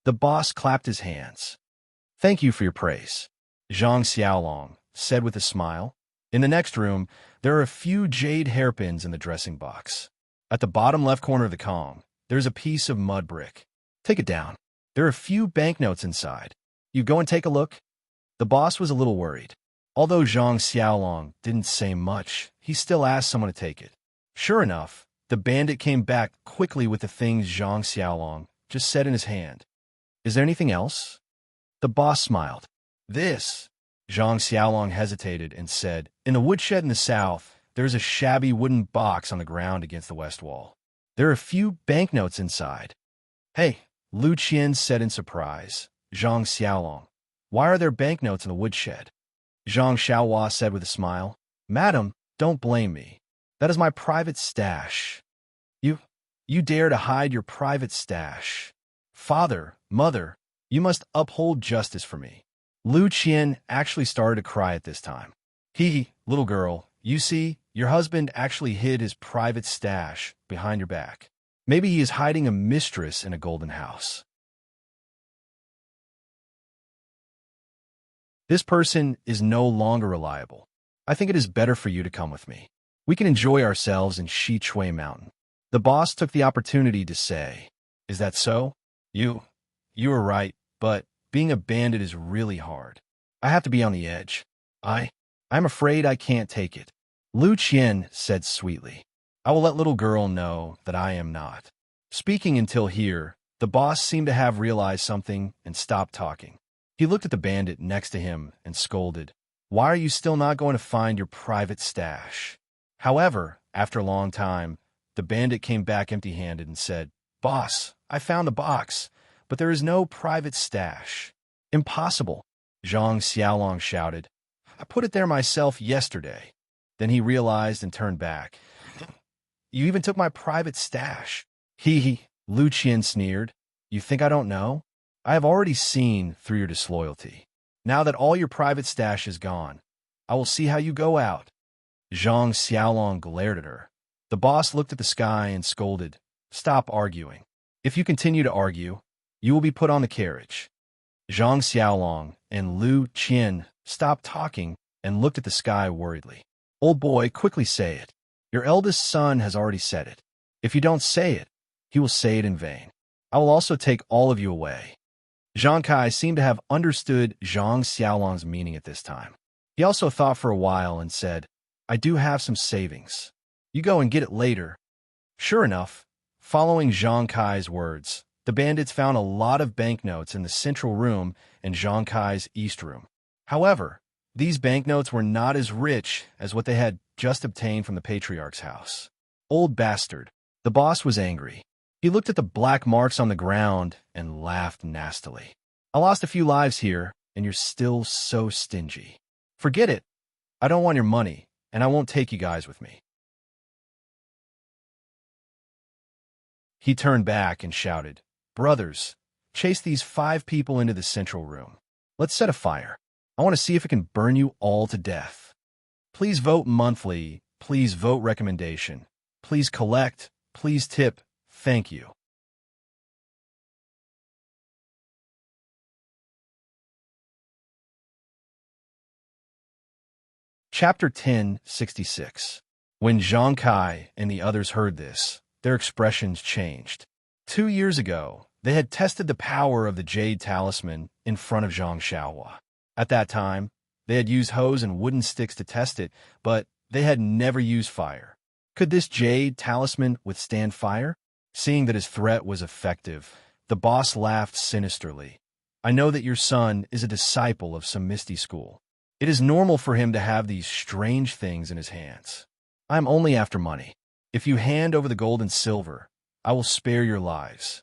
Speaker 1: The boss clapped his hands. "Thank you for your praise," Zhang Xiaolong said with a smile. In the next room, there are a few jade hairpins in the dressing box. At the bottom left corner of the Kong, there's a piece of mud brick. Take it down. There are a few banknotes inside. You go and take a look. The boss was a little worried. Although Zhang Xiaolong didn't say much, he still asked someone to take it. Sure enough, the bandit came back quickly with the things Zhang Xiaolong just said in his hand. "Is there anything else?" The boss smiled. "This." Zhang Xiaolong hesitated and said, "In the woodshed in the south, there's a shabby wooden box on the ground against the west wall. There are a few banknotes inside." "Hey," Lu Qian said in surprise. "Zhang Xiaolong, why are there banknotes in the woodshed?" Zhang Xiaohua said with a smile, "Madam, don't blame me. That is my private stash." You dare to hide your private stash? Father, mother, you must uphold justice for me." Lu Qian actually started to cry at this time. Little girl, you see, your husband actually hid his private stash behind your back. Maybe he is hiding a mistress in a golden house. This person is no longer reliable. I think it is better for you to come with me. We can enjoy ourselves in Shitsue Mountain. The boss took the opportunity to say, "Is that so? You are right, but being a bandit is really hard. I have to be on the edge. I'm afraid I can't take it." Lu Qian said sweetly, "I will let little girl know that I am not." Speaking until here, the boss seemed to have realized something and stopped talking. He looked at the bandit next to him and scolded, "Why are you still not going to find your private stash?" However, after a long time, the bandit came back empty-handed and said, "Boss, I found the box, but there is no private stash." "Impossible," Zhang Xiaolong shouted. "I put it there myself yesterday." Then he realized and turned back. "You even took my private stash." Lu Qian sneered. "You think I don't know? I have already seen through your disloyalty. Now that all your private stash is gone, I will see how you go out." Zhang Xiaolong glared at her. The boss looked at the sky and scolded, "Stop arguing. If you continue to argue, You will be put on the carriage." Zhang Xiaolong and Lu Qian stopped talking and looked at the sky worriedly. "Old boy, quickly say it. Your eldest son has already said it. If you don't say it, he will say it in vain. I will also take all of you away." Zhang Kai seemed to have understood Zhang Xiaolong's meaning at this time. He also thought for a while and said, "I do have some savings. You go and get it later." Sure enough, following Zhang Kai's words, the bandits found a lot of banknotes in the central room and Zhang Kai's east room. However, these banknotes were not as rich as what they had just obtained from the patriarch's house. "Old bastard." The boss was angry. He looked at the black marks on the ground and laughed nastily. "I lost a few lives here, and you're still so stingy. Forget it. I don't want your money, and I won't take you guys with me." He turned back and shouted, "Brothers, chase these 5 people into the central room. Let's set a fire. I want to see if it can burn you all to death. Please vote monthly. Please vote recommendation. Please collect. Please tip. Thank you." Chapter 1066. When Zhang Kai and the others heard this, their expressions changed. 2 years ago, they had tested the power of the Jade Talisman in front of Zhang Xiaohua. At that time, they had used hose and wooden sticks to test it, but they had never used fire. Could this Jade Talisman withstand fire? Seeing that his threat was effective, the boss laughed sinisterly. "I know that your son is a disciple of some misty school. It is normal for him to have these strange things in his hands. I am only after money. If you hand over the gold and silver, I will spare your lives."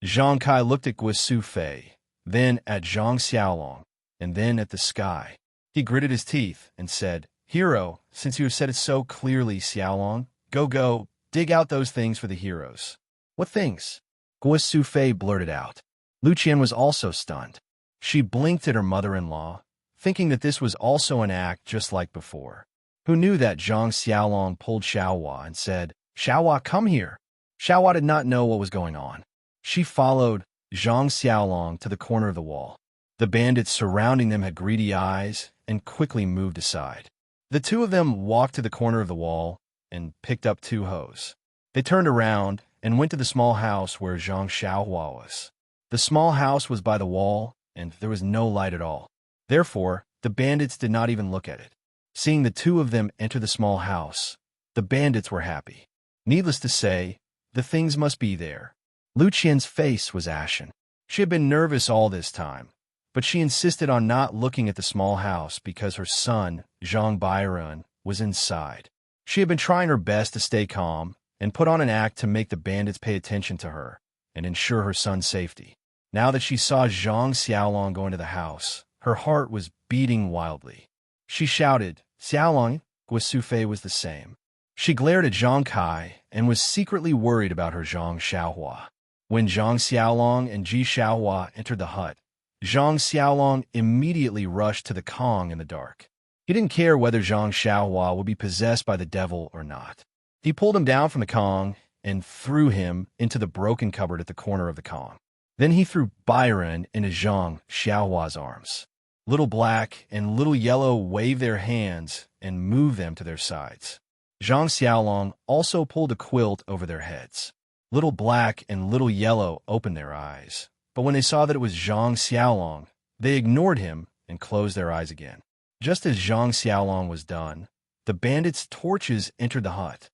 Speaker 1: Zhang Kai looked at Guisu Fei, then at Zhang Xiaolong, and then at the sky. He gritted his teeth and said, "Hero, since you have said it so clearly, Xiaolong, go, dig out those things for the heroes." "What things?" Guisu Fei blurted out. Lu Qian was also stunned. She blinked at her mother-in-law, thinking that this was also an act just like before. Who knew that Zhang Xiaolong pulled Xiaohua and said, "Xiaohua, come here." Xiaohua did not know what was going on. She followed Zhang Xiaolong to the corner of the wall. The bandits surrounding them had greedy eyes and quickly moved aside. The two of them walked to the corner of the wall and picked up 2 hoes. They turned around and went to the small house where Zhang Xiaohua was. The small house was by the wall, and there was no light at all. Therefore, the bandits did not even look at it. Seeing the 2 of them enter the small house, the bandits were happy. Needless to say, the things must be there. Lu Qian's face was ashen. She had been nervous all this time, but she insisted on not looking at the small house because her son, Zhang Bairan, was inside. She had been trying her best to stay calm and put on an act to make the bandits pay attention to her and ensure her son's safety. Now that she saw Zhang Xiaolong go into the house, her heart was beating wildly. She shouted, "Xiaolong!" Guisu Fei was the same. She glared at Zhang Kai and was secretly worried about her Zhang Xiaohua. When Zhang Xiaolong and Ji Xiaohua entered the hut, Zhang Xiaolong immediately rushed to the Kong in the dark. He didn't care whether Zhang Xiaohua would be possessed by the devil or not. He pulled him down from the Kong and threw him into the broken cupboard at the corner of the Kong. Then he threw Byron into Zhang Xiaohua's arms. Little Black and Little Yellow waved their hands and moved them to their sides. Zhang Xiaolong also pulled a quilt over their heads. Little Black and Little Yellow opened their eyes, but when they saw that it was Zhang Xiaolong, they ignored him and closed their eyes again. Just as Zhang Xiaolong was done, the bandits' torches entered the hut.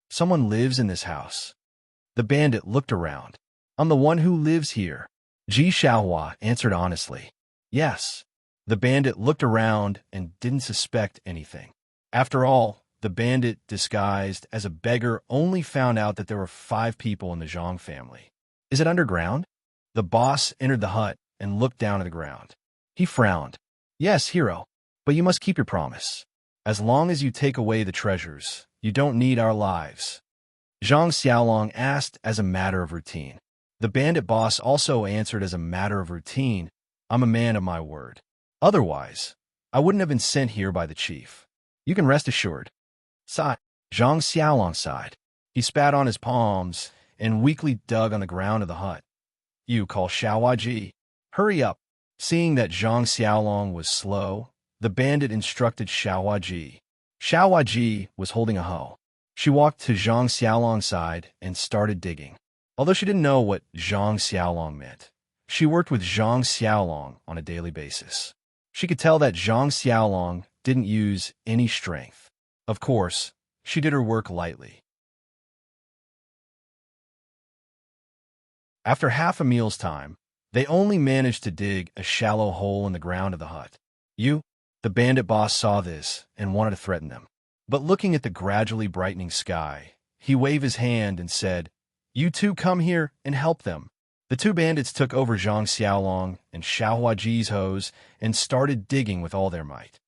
Speaker 1: Someone lives in this house." The bandit looked around. "I'm the one who lives here." Ji Xiaohua answered honestly. "Yes." The bandit looked around and didn't suspect anything. After all, the bandit, disguised as a beggar, only found out that there were 5 people in the Zhang family. "Is it underground?" The boss entered the hut and looked down at the ground. He frowned. "Yes, hero, but you must keep your promise. As long as you take away the treasures, you don't need our lives." Zhang Xiaolong asked as a matter of routine. The bandit boss also answered as a matter of routine, "I'm a man of my word. Otherwise, I wouldn't have been sent here by the chief. You can rest assured." Sigh. Zhang Xiaolong sighed. He spat on his palms and weakly dug on the ground of the hut. You call Xiaowaji. Hurry up. Seeing that Zhang Xiaolong was slow, the bandit instructed Xiaowaji. Xiaowaji was holding a hoe. She walked to Zhang Xiaolong's side and started digging. Although she didn't know what Zhang Xiaolong meant, she worked with Zhang Xiaolong on a daily basis. She could tell that Zhang Xiaolong didn't use any strength. Of course, she did her work lightly. After half a meal's time, they only managed to dig a shallow hole in the ground of the hut. The bandit boss saw this and wanted to threaten them. But looking at the gradually brightening sky, he waved his hand and said, "You two come here and help them." The two bandits took over Zhang Xiaolong and Xiaohuaji's hoes and started digging with all their might.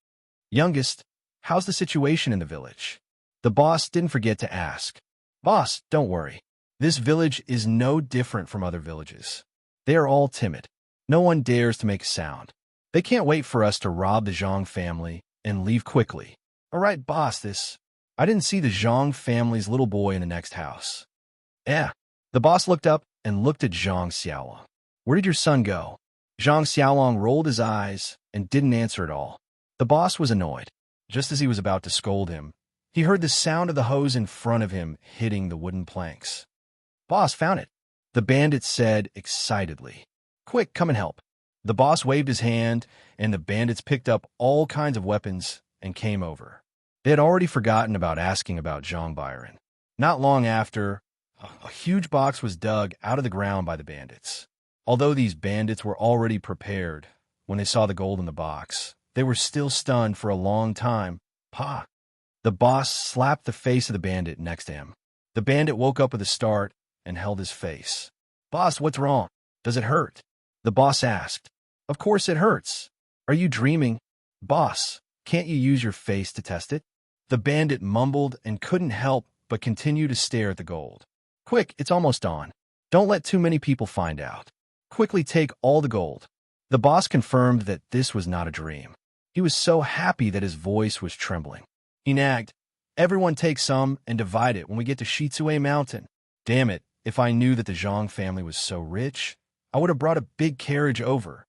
Speaker 1: "Youngest, how's the situation in the village?" The boss didn't forget to ask. "Boss, don't worry. This village is no different from other villages. They are all timid. No one dares to make a sound. They can't wait for us to rob the Zhang family and leave quickly." "All right, boss, I didn't see the Zhang family's little boy in the next house." "Yeah." The boss looked up and looked at Zhang Xiaolong. "Where did your son go?" Zhang Xiaolong rolled his eyes and didn't answer at all. The boss was annoyed. Just as he was about to scold him, he heard the sound of the hose in front of him hitting the wooden planks. "Boss, found it," the bandit said excitedly. "Quick, come and help." The boss waved his hand, and the bandits picked up all kinds of weapons and came over. They had already forgotten about asking about Zhang Byron. Not long after, a huge box was dug out of the ground by the bandits. Although these bandits were already prepared when they saw the gold in the box, they were still stunned for a long time. "Pa!" The boss slapped the face of the bandit next to him. The bandit woke up with a start and held his face. "Boss, what's wrong? Does it hurt?" The boss asked. "Of course it hurts. Are you dreaming?" "Boss, can't you use your face to test it?" The bandit mumbled and couldn't help but continue to stare at the gold. "Quick, it's almost on. Don't let too many people find out. Quickly take all the gold." The boss confirmed that this was not a dream. He was so happy that his voice was trembling. He nagged, "Everyone take some and divide it when we get to Shitsue Mountain." Damn it, if I knew that the Zhang family was so rich, I would have brought a big carriage over.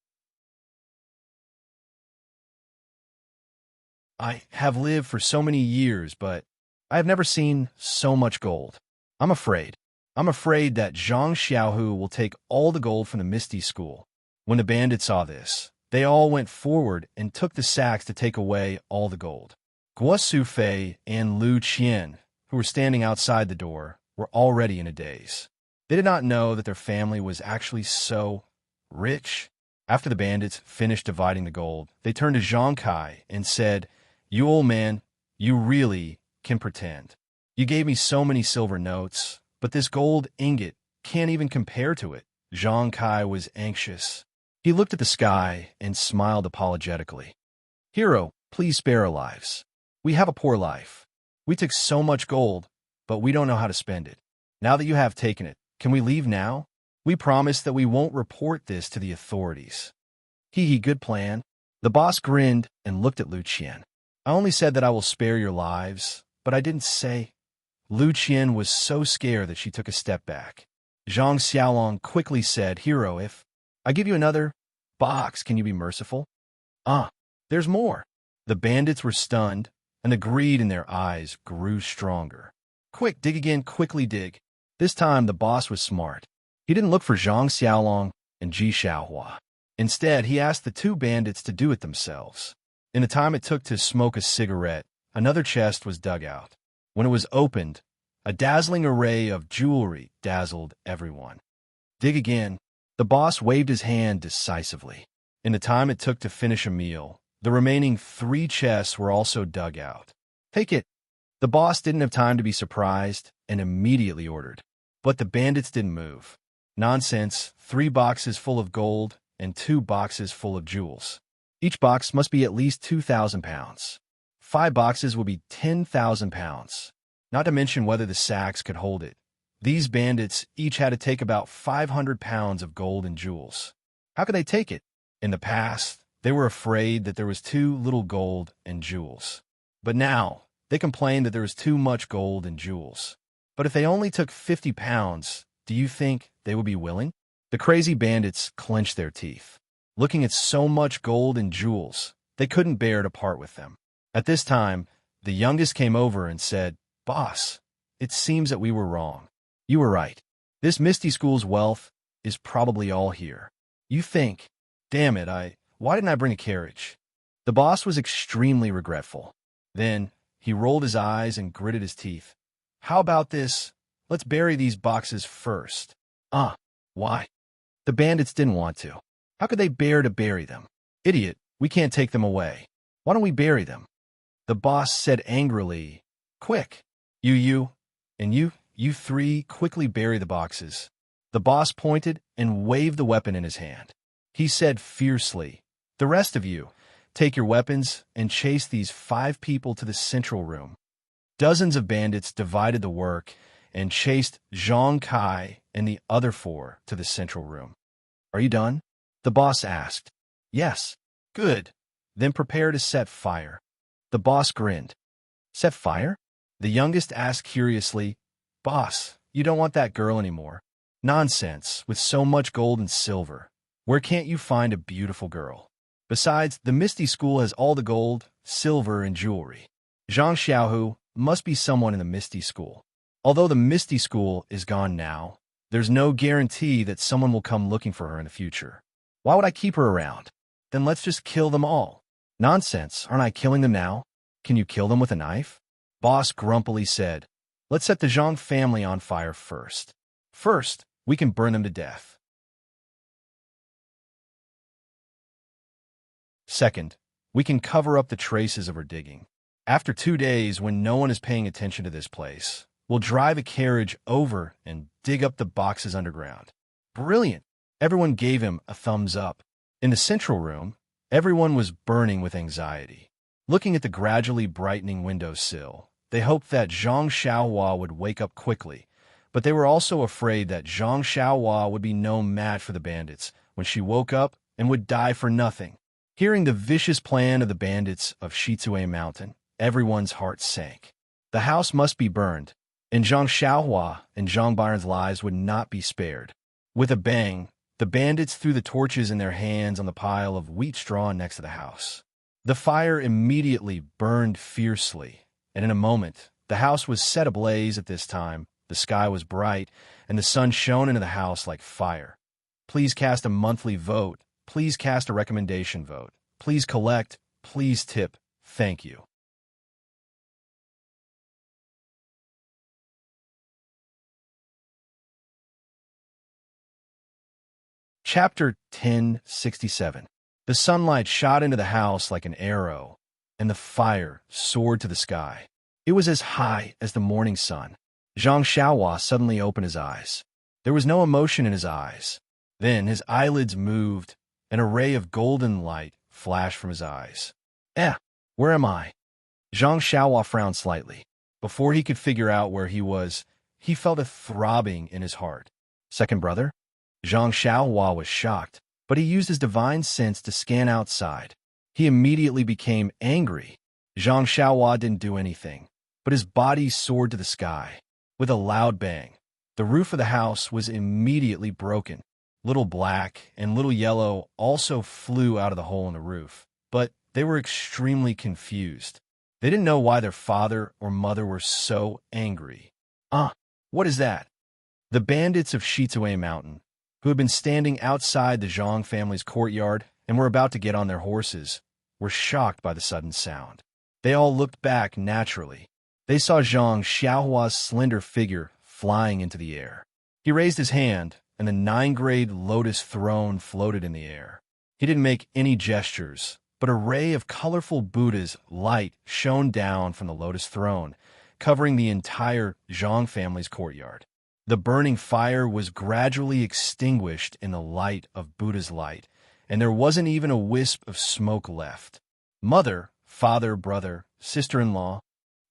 Speaker 1: I have lived for so many years, but I have never seen so much gold. I'm afraid that Zhang Xiaohu will take all the gold from the Misty School. When the bandits saw this, they all went forward and took the sacks to take away all the gold. Guo Sufei and Lu Qian, who were standing outside the door, were already in a daze. They did not know that their family was actually so rich. After the bandits finished dividing the gold, they turned to Zhang Kai and said, "You old man, you really can pretend. You gave me so many silver notes, but this gold ingot can't even compare to it." Zhang Kai was anxious. He looked at the sky and smiled apologetically. "Hero, please spare our lives. We have a poor life. We took so much gold, but we don't know how to spend it. Now that you have taken it, can we leave now? We promise that we won't report this to the authorities." "Hee, good plan." The boss grinned and looked at Lu Qian. "I only said that I will spare your lives, but I didn't say." Lu Qian was so scared that she took a step back. Zhang Xiaolong quickly said, "Hero, if I give you another box, can you be merciful?" There's more." The bandits were stunned, and the greed in their eyes grew stronger. "Quick, dig again, quickly dig." This time the boss was smart. He didn't look for Zhang Xiaolong and Ji Xiaohua. Instead, he asked the two bandits to do it themselves. In the time it took to smoke a cigarette, another chest was dug out. When it was opened, a dazzling array of jewelry dazzled everyone. "Dig again." The boss waved his hand decisively. In the time it took to finish a meal, the remaining 3 chests were also dug out. "Take it." The boss didn't have time to be surprised and immediately ordered. But the bandits didn't move. "Nonsense, 3 boxes full of gold and 2 boxes full of jewels. Each box must be at least 2,000 pounds. 5 boxes will be 10,000 pounds. Not to mention whether the sacks could hold it. These bandits each had to take about 500 pounds of gold and jewels. How could they take it? In the past, they were afraid that there was too little gold and jewels. But now, they complained that there was too much gold and jewels. But if they only took 50 pounds, do you think they would be willing? The crazy bandits clenched their teeth. Looking at so much gold and jewels, they couldn't bear to part with them. At this time, the youngest came over and said, "Boss, it seems that we were wrong. You were right. This Misty School's wealth is probably all here. You think, damn it, why didn't I bring a carriage?" The boss was extremely regretful. Then he rolled his eyes and gritted his teeth. "How about this? Let's bury these boxes first." Why? The bandits didn't want to. How could they bear to bury them? "Idiot, we can't take them away. Why don't we bury them?" The boss said angrily, "Quick, and you three quickly bury the boxes." The boss pointed and waved the weapon in his hand. He said fiercely, "The rest of you, take your weapons and chase these 5 people to the central room." Dozens of bandits divided the work and chased Zhang Kai and the other 4 to the central room. "Are you done?" the boss asked. "Yes." "Good. Then prepare to set fire." The boss grinned. "Set fire?" The youngest asked curiously. "Boss, you don't want that girl anymore." "Nonsense, with so much gold and silver. Where can't you find a beautiful girl? Besides, the Misty School has all the gold, silver, and jewelry. Zhang Xiaohu must be someone in the Misty School. Although the Misty School is gone now, there's no guarantee that someone will come looking for her in the future. Why would I keep her around? Then let's just kill them all." "Nonsense, aren't I killing them now? Can you kill them with a knife?" Boss grumpily said, "Let's set the Zhang family on fire first. First, we can burn them to death. Second, we can cover up the traces of our digging. After 2 days, when no one is paying attention to this place, we'll drive a carriage over and dig up the boxes underground." "Brilliant!" Everyone gave him a thumbs up. In the central room, everyone was burning with anxiety. Looking at the gradually brightening windowsill, they hoped that Zhang Xiaohua would wake up quickly, but they were also afraid that Zhang Xiaohua would be no match for the bandits when she woke up and would die for nothing. Hearing the vicious plan of the bandits of Shizue Mountain, everyone's heart sank. The house must be burned, and Zhang Xiaohua and Zhang Byron's lives would not be spared. With a bang, the bandits threw the torches in their hands on the pile of wheat straw next to the house. The fire immediately burned fiercely, and in a moment, the house was set ablaze. At this time, the sky was bright, and the sun shone into the house like fire. Please cast a monthly vote. Please cast a recommendation vote. Please collect. Please tip. Thank you. Chapter 1067. The sunlight shot into the house like an arrow, and the fire soared to the sky. It was as high as the morning sun. Zhang Xiaohua suddenly opened his eyes. There was no emotion in his eyes. Then his eyelids moved. An array of golden light flashed from his eyes. Where am I?" Zhang Xiaohua frowned slightly. Before he could figure out where he was, he felt a throbbing in his heart. "Second brother?" Zhang Xiaohua was shocked, but he used his divine sense to scan outside. He immediately became angry. Zhang Xiaohua didn't do anything, but his body soared to the sky. With a loud bang, the roof of the house was immediately broken. Little Black and Little Yellow also flew out of the hole in the roof, but they were extremely confused. They didn't know why their father or mother were so angry. What is that?" The bandits of Shizue Mountain, who had been standing outside the Zhang family's courtyard and were about to get on their horses, were shocked by the sudden sound. They all looked back naturally. They saw Zhang Xiaohua's slender figure flying into the air. He raised his hand, and the 9-grade lotus throne floated in the air. He didn't make any gestures, but a ray of colorful Buddha's light shone down from the lotus throne, covering the entire Zhang family's courtyard. The burning fire was gradually extinguished in the light of Buddha's light, and there wasn't even a wisp of smoke left. "Mother, father, brother, sister-in-law,"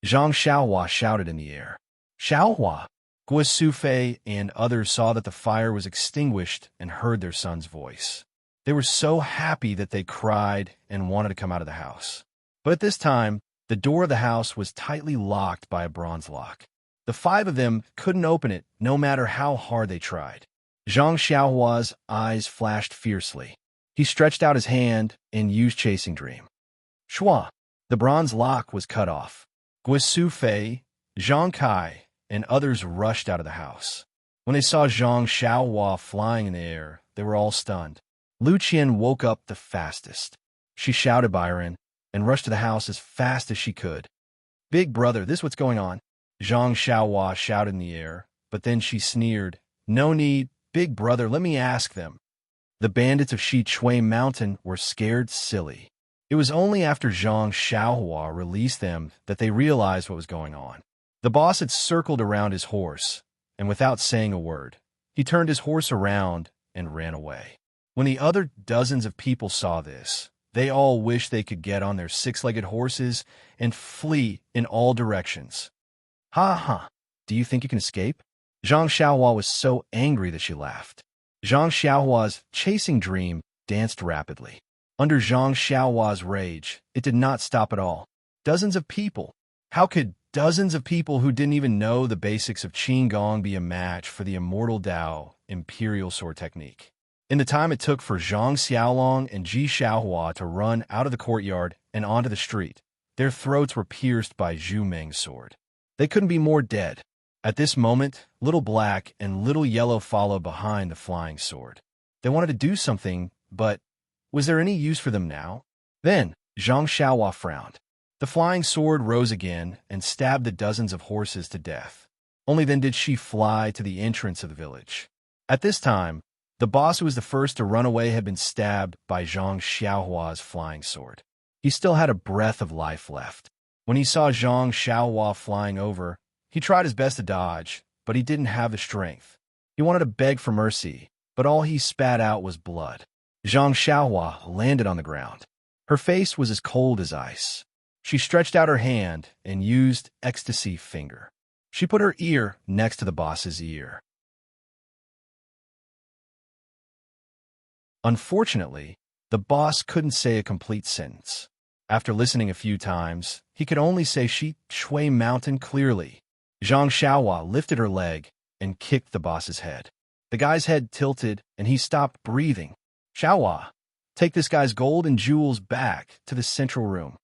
Speaker 1: Zhang Xiaohua shouted in the air. "Xiaohua!" Guo Sufei and others saw that the fire was extinguished and heard their son's voice. They were so happy that they cried and wanted to come out of the house. But at this time, the door of the house was tightly locked by a bronze lock. The 5 of them couldn't open it, no matter how hard they tried. Zhang Xiaohua's eyes flashed fiercely. He stretched out his hand and used Chasing Dream. Shua! The bronze lock was cut off. Guisu Fei, Zhang Kai, and others rushed out of the house. When they saw Zhang Xiaohua flying in the air, they were all stunned. Lu Qian woke up the fastest. She shouted Byron and rushed to the house as fast as she could. Big brother, this what's going on? Zhang Xiaohua shouted in the air, but then she sneered. No need, big brother, let me ask them. The bandits of Shi Chui Mountain were scared silly. It was only after Zhang Xiaohua released them that they realized what was going on. The boss had circled around his horse, and without saying a word, he turned his horse around and ran away. When the other dozens of people saw this, they all wished they could get on their six-legged horses and flee in all directions. Ha ha! Do you think you can escape? Zhang Xiaohua was so angry that she laughed. Zhang Xiaohua's Chasing Dream danced rapidly. Under Zhang Xiaohua's rage, it did not stop at all. Dozens of people. How could dozens of people who didn't even know the basics of Qigong be a match for the immortal Dao Imperial Sword technique? In the time it took for Zhang Xiaolong and Ji Xiaohua to run out of the courtyard and onto the street, their throats were pierced by Zhu Meng's sword. They couldn't be more dead. At this moment, Little Black and Little Yellow followed behind the flying sword. They wanted to do something, but was there any use for them now? Then, Zhang Xiaohua frowned. The flying sword rose again and stabbed the dozens of horses to death. Only then did she fly to the entrance of the village. At this time, the boss who was the first to run away had been stabbed by Zhang Xiaohua's flying sword. He still had a breath of life left. When he saw Zhang Xiaohua flying over, he tried his best to dodge, but he didn't have the strength. He wanted to beg for mercy, but all he spat out was blood. Zhang Xiaohua landed on the ground. Her face was as cold as ice. She stretched out her hand and used Ecstasy Finger. She put her ear next to the boss's ear. Unfortunately, the boss couldn't say a complete sentence. After listening a few times, he could only say Shi Chui Mountain clearly. Zhang Xiaohua lifted her leg and kicked the boss's head. The guy's head tilted, and he stopped breathing. Xiaohua, take this guy's gold and jewels back to the central room.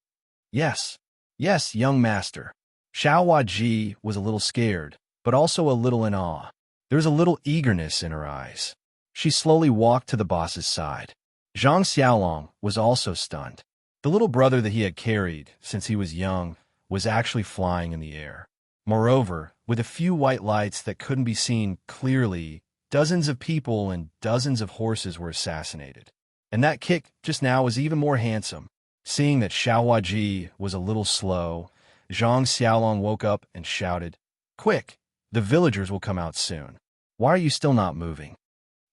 Speaker 1: Yes, young master. Xiaohua Ji was a little scared, but also a little in awe. There was a little eagerness in her eyes. She slowly walked to the boss's side. Zhang Xiaolong was also stunned. The little brother that he had carried since he was young was actually flying in the air. Moreover, with a few white lights that couldn't be seen clearly, dozens of people and dozens of horses were assassinated. And that kick just now was even more handsome. Seeing that Xiaohua Ji was a little slow, Zhang Xiaolong woke up and shouted, "Quick! The villagers will come out soon. Why are you still not moving?"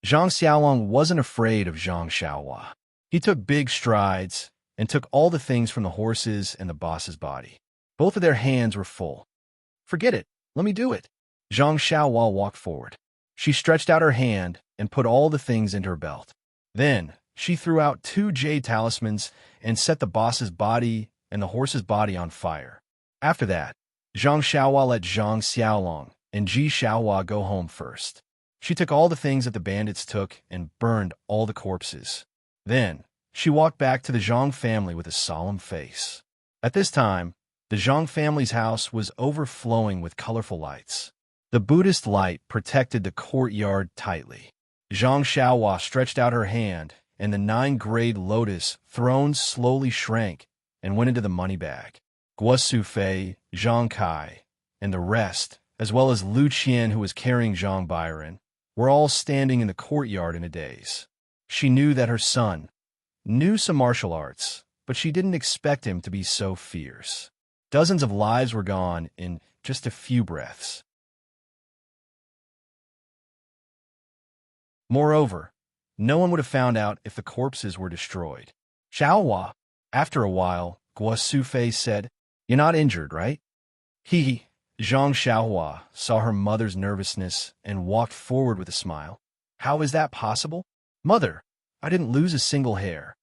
Speaker 1: Zhang Xiaolong wasn't afraid of Zhang Xiaohua. He took big strides and took all the things from the horses and the boss's body. Both of their hands were full. "Forget it. Let me do it." Zhang Xiaohua walked forward. She stretched out her hand and put all the things into her belt. Then, she threw out 2 jade talismans and set the boss's body and the horse's body on fire. After that, Zhang Xiaohua let Zhang Xiaolong and Ji Xiaohua go home first. She took all the things that the bandits took and burned all the corpses. Then, she walked back to the Zhang family with a solemn face. At this time, the Zhang family's house was overflowing with colorful lights. The Buddhist light protected the courtyard tightly. Zhang Xiaohua stretched out her hand, and the 9-grade lotus throne slowly shrank and went into the money bag. Guosu Fei, Zhang Kai, and the rest, as well as Lu Qian, who was carrying Zhang Byron, were all standing in the courtyard in a daze. She knew that her son knew some martial arts, but she didn't expect him to be so fierce. Dozens of lives were gone in just a few breaths. Moreover, no one would have found out if the corpses were destroyed. Xiaohua, after a while, Guosu Fei said, "You're not injured, right?" Zhang Xiaohua saw her mother's nervousness and walked forward with a smile. "How is that possible? Mother, I didn't lose a single hair."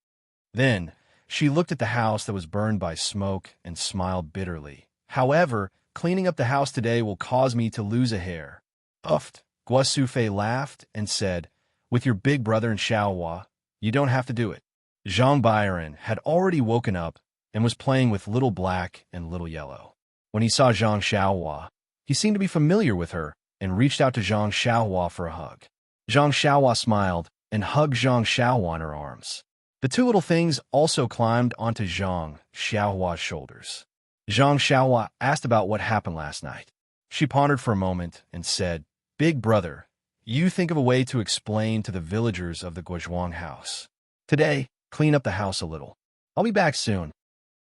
Speaker 1: Then, she looked at the house that was burned by smoke and smiled bitterly. "However, cleaning up the house today will cause me to lose a hair." Uffed. Guo laughed and said, "With your big brother and Xiaohua, you don't have to do it." Zhang Bairen had already woken up and was playing with Little Black and Little Yellow. When he saw Zhang Xiaohua, he seemed to be familiar with her and reached out to Zhang Xiaohua for a hug. Zhang Xiaohua smiled and hugged Zhang Xiaohua in her arms. The two little things also climbed onto Zhang Xiaohua's shoulders. Zhang Xiaohua asked about what happened last night. She pondered for a moment and said, "Big brother, you think of a way to explain to the villagers of the Guozhuang house. Today, clean up the house a little. I'll be back soon."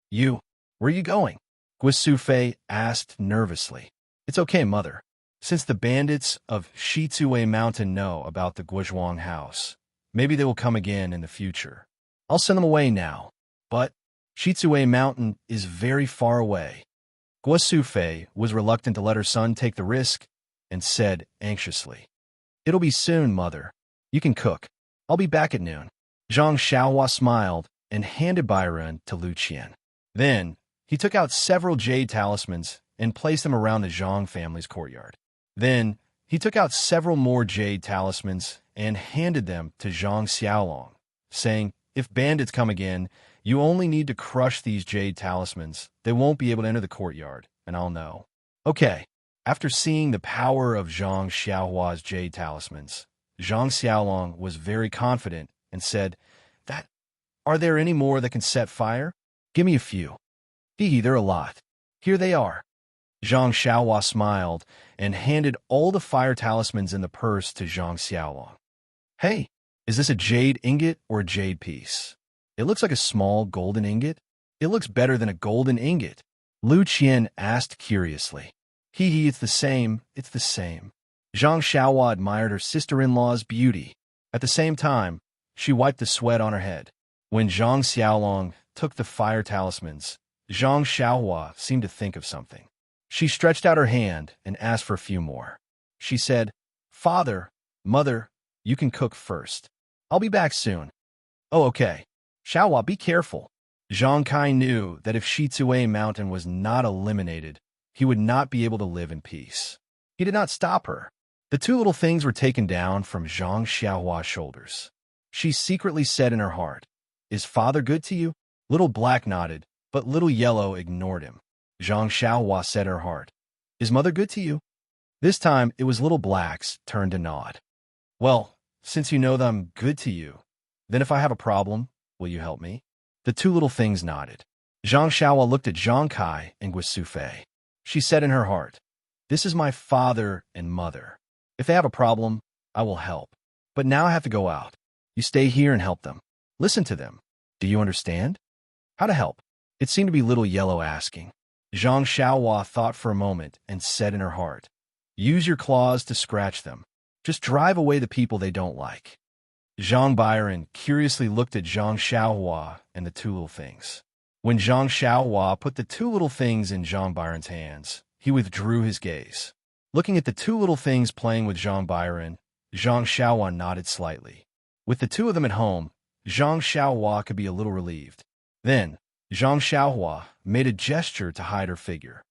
Speaker 1: "You? Where are you going?" Guo asked nervously. "It's okay, mother. Since the bandits of Shizue Mountain know about the Guozhuang house, maybe they will come again in the future. I'll send them away now. But Shizue Mountain is very far away." Guo was reluctant to let her son take the risk and said anxiously, "It'll be soon, mother. You can cook. I'll be back at noon." Zhang Xiaohua smiled and handed Byron to Lu Qian. Then, he took out several jade talismans and placed them around the Zhang family's courtyard. Then, he took out several more jade talismans and handed them to Zhang Xiaolong, saying, "If bandits come again, you only need to crush these jade talismans. They won't be able to enter the courtyard, and I'll know." "Okay." After seeing the power of Zhang Xiaohua's jade talismans, Zhang Xiaolong was very confident and said, Are there any more that can set fire? Give me a few." "Hee, there are a lot. Here they are." Zhang Xiaohua smiled and handed all the fire talismans in the purse to Zhang Xiaolong. "Hey, is this a jade ingot or a jade piece? It looks like a small golden ingot." "It looks better than a golden ingot," Lu Qian asked curiously. Hee, it's the same, it's the same." Zhang Xiaohua admired her sister-in-law's beauty. At the same time, she wiped the sweat on her head. When Zhang Xiaolong took the fire talismans, Zhang Xiaohua seemed to think of something. She stretched out her hand and asked for a few more. She said, "Father, mother, you can cook first. I'll be back soon." "Oh, okay. Xiaohua, be careful." Zhang Kai knew that if Shizue Mountain was not eliminated, he would not be able to live in peace. He did not stop her. The two little things were taken down from Zhang Xiaohua's shoulders. She secretly said in her heart, "Is father good to you?" Little Black nodded, but Little Yellow ignored him. Zhang Xiaohua said in her heart, "Is mother good to you?" This time, it was Little Black's turn to nod. "Well, since you know that I'm good to you, then if I have a problem, will you help me?" The two little things nodded. Zhang Xiaohua looked at Zhang Kai and Guo. She said in her heart, "This is my father and mother. If they have a problem, I will help. But now I have to go out. You stay here and help them. Listen to them. Do you understand?" "How to help?" It seemed to be Little Yellow asking. Zhang Xiaohua thought for a moment and said in her heart, "Use your claws to scratch them. Just drive away the people they don't like." Zhang Bairen curiously looked at Zhang Xiaohua and the two little things. When Zhang Xiaohua put the two little things in Zhang Bairen's hands, he withdrew his gaze. Looking at the two little things playing with Zhang Bairen, Zhang Xiaohua nodded slightly. With the two of them at home, Zhang Xiaohua could be a little relieved. Then, Zhang Xiaohua made a gesture to hide her figure.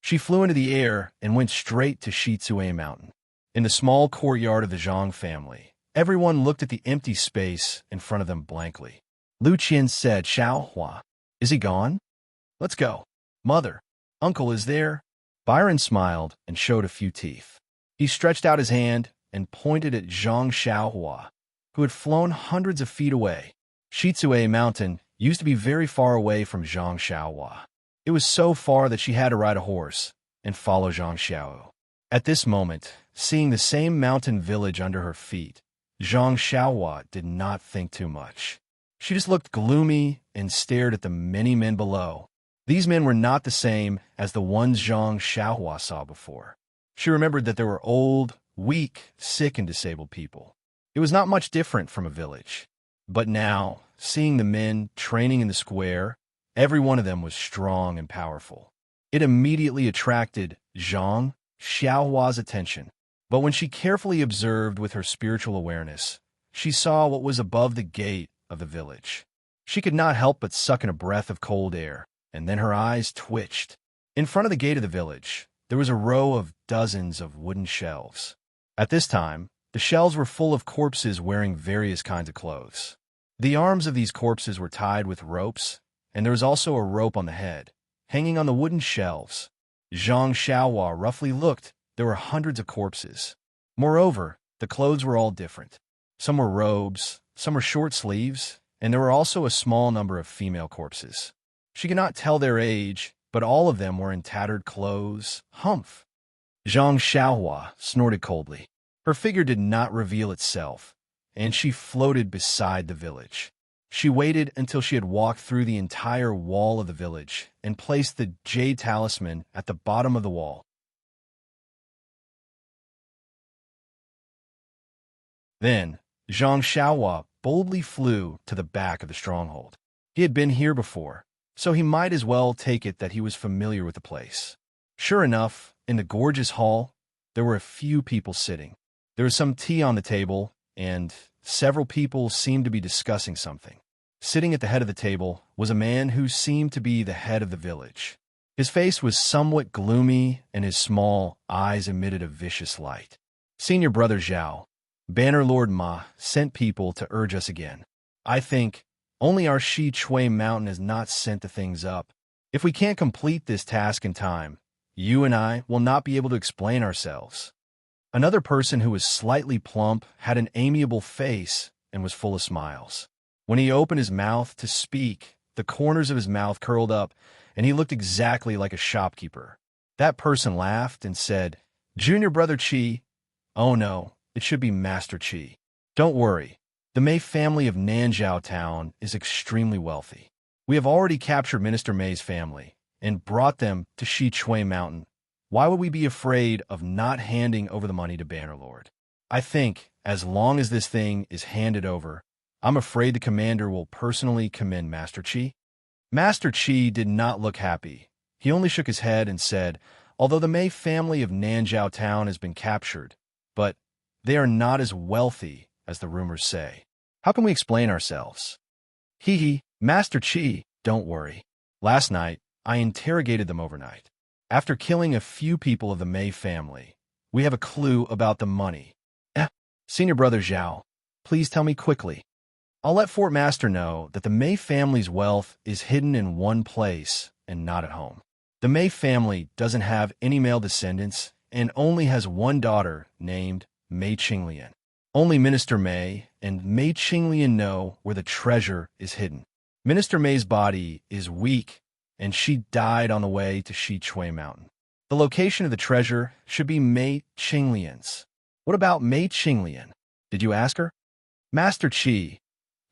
Speaker 1: She flew into the air and went straight to Shizue Mountain. In the small courtyard of the Zhang family, everyone looked at the empty space in front of them blankly. Lu Qian said, "Xiaohua, is he gone? Let's go." "Mother, uncle is there?" Byron smiled and showed a few teeth. He stretched out his hand and pointed at Zhang Xiaohua, who had flown hundreds of feet away. Shizue Mountain used to be very far away from Zhang Xiaohua. It was so far that she had to ride a horse and follow Zhang Xiao. At this moment, seeing the same mountain village under her feet, Zhang Xiaohua did not think too much. She just looked gloomy and stared at the many men below. These men were not the same as the ones Zhang Xiaohua saw before. She remembered that there were old, weak, sick, and disabled people. It was not much different from a village. But now, seeing the men training in the square, every one of them was strong and powerful. It immediately attracted Zhang Xiaohua's attention. But when she carefully observed with her spiritual awareness, she saw what was above the gate of the village. She could not help but suck in a breath of cold air, and then her eyes twitched. In front of the gate of the village, there was a row of dozens of wooden shelves. At this time, the shelves were full of corpses wearing various kinds of clothes. The arms of these corpses were tied with ropes, and there was also a rope on the head, hanging on the wooden shelves. Zhang Xiaohua roughly looked. There were hundreds of corpses. Moreover, the clothes were all different. Some were robes, some were short sleeves, and there were also a small number of female corpses. She could not tell their age, but all of them were in tattered clothes. Humph! Zhang Xiaohua snorted coldly. Her figure did not reveal itself, and she floated beside the village. She waited until she had walked through the entire wall of the village and placed the jade talisman at the bottom of the wall. Then, Zhang Xiaohua boldly flew to the back of the stronghold. He had been here before, so he might as well take it that he was familiar with the place. Sure enough, in the gorgeous hall, there were a few people sitting. There was some tea on the table, and several people seemed to be discussing something. Sitting at the head of the table was a man who seemed to be the head of the village. His face was somewhat gloomy, and his small eyes emitted a vicious light. Senior Brother Zhao, Banner Lord Ma sent people to urge us again. I think only our Shi Chui Mountain has not sent the things up. If we can't complete this task in time, you and I will not be able to explain ourselves. Another person who was slightly plump had an amiable face and was full of smiles. When he opened his mouth to speak, the corners of his mouth curled up, and he looked exactly like a shopkeeper. That person laughed and said, "Junior Brother Qi." "Oh no, it should be Master Qi. Don't worry. The Mei family of Nanzhao Town is extremely wealthy. We have already captured Minister Mei's family and brought them to Shi Chui Mountain. Why would we be afraid of not handing over the money to Bannerlord? I think, as long as this thing is handed over, I'm afraid the commander will personally commend Master Qi." Master Qi did not look happy. He only shook his head and said, "Although the Mei family of Nanzhao Town has been captured, but they are not as wealthy as the rumors say. How can we explain ourselves?" "Hee hee, Master Qi, don't worry. Last night, I interrogated them overnight. After killing a few people of the Mei family, we have a clue about the money." Senior Brother Zhao, please tell me quickly. I'll let Fort Master know that the Mei family's wealth is hidden in one place and not at home. The Mei family doesn't have any male descendants and only has one daughter named Mei Qinglian. Only Minister Mei and Mei Qinglian know where the treasure is hidden. Minister Mei's body is weak, and she died on the way to Shi Chui Mountain. The location of the treasure should be Mei Qinglian's. What about Mei Qinglian? Did you ask her? Master Qi,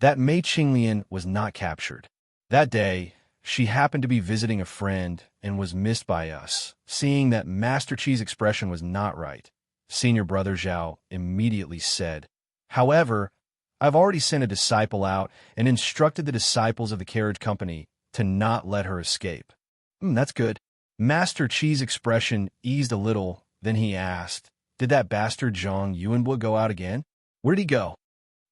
Speaker 1: that Mei Qinglian was not captured. That day, she happened to be visiting a friend and was missed by us. Seeing that Master Qi's expression was not right, Senior Brother Zhao immediately said, "However, I've already sent a disciple out and instructed the disciples of the carriage company to not let her escape." That's good. Master Qi's expression eased a little, then he asked, "Did that bastard Zhang Yuanbo go out again? Where did he go?"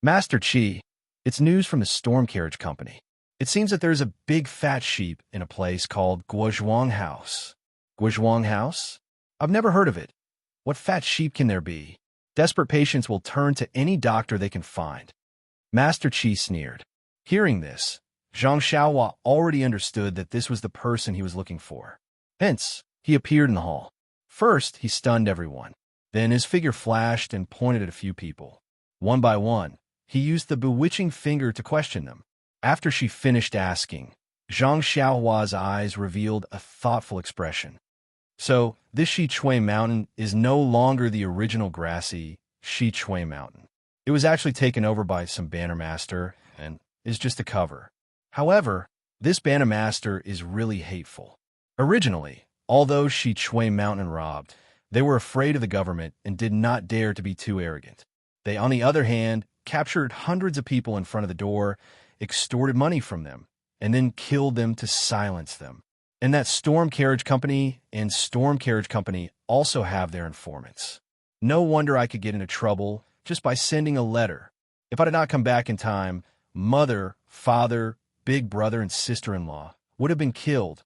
Speaker 1: "Master Qi, it's news from the storm carriage company. It seems that there's a big fat sheep in a place called Guozhuang House." Guozhuang House? I've never heard of it. What fat sheep can there be? Desperate patients will turn to any doctor they can find. Master Qi sneered. Hearing this, Zhang Xiaohua already understood that this was the person he was looking for. Hence, he appeared in the hall. First, he stunned everyone. Then his figure flashed and pointed at a few people. One by one, he used the bewitching finger to question them. After she finished asking, Zhang Xiaohua's eyes revealed a thoughtful expression. So, this Shi Chui Mountain is no longer the original grassy Shi Chui Mountain. It was actually taken over by some banner master and is just a cover. However, this banner master is really hateful. Originally, although Shi Chui Mountain robbed, they were afraid of the government and did not dare to be too arrogant. They, on the other hand, captured hundreds of people in front of the door, extorted money from them, and then killed them to silence them. And that Storm Carriage Company and Storm Carriage Company also have their informants. No wonder I could get into trouble just by sending a letter. If I did not come back in time, mother, father, big brother, and sister-in-law would have been killed.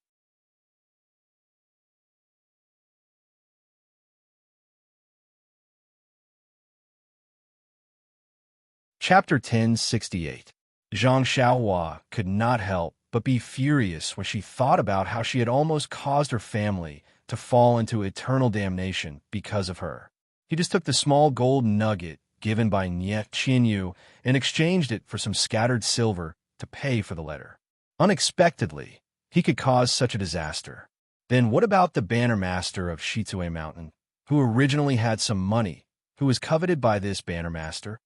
Speaker 1: Chapter 1068. Zhang Xiaohua could not help but be furious when she thought about how she had almost caused her family to fall into eternal damnation because of her. He just took the small gold nugget given by Nie Qianyu and exchanged it for some scattered silver to pay for the letter. Unexpectedly, he could cause such a disaster. Then what about the banner master of Shizue Mountain, who originally had some money, who was coveted by this banner master?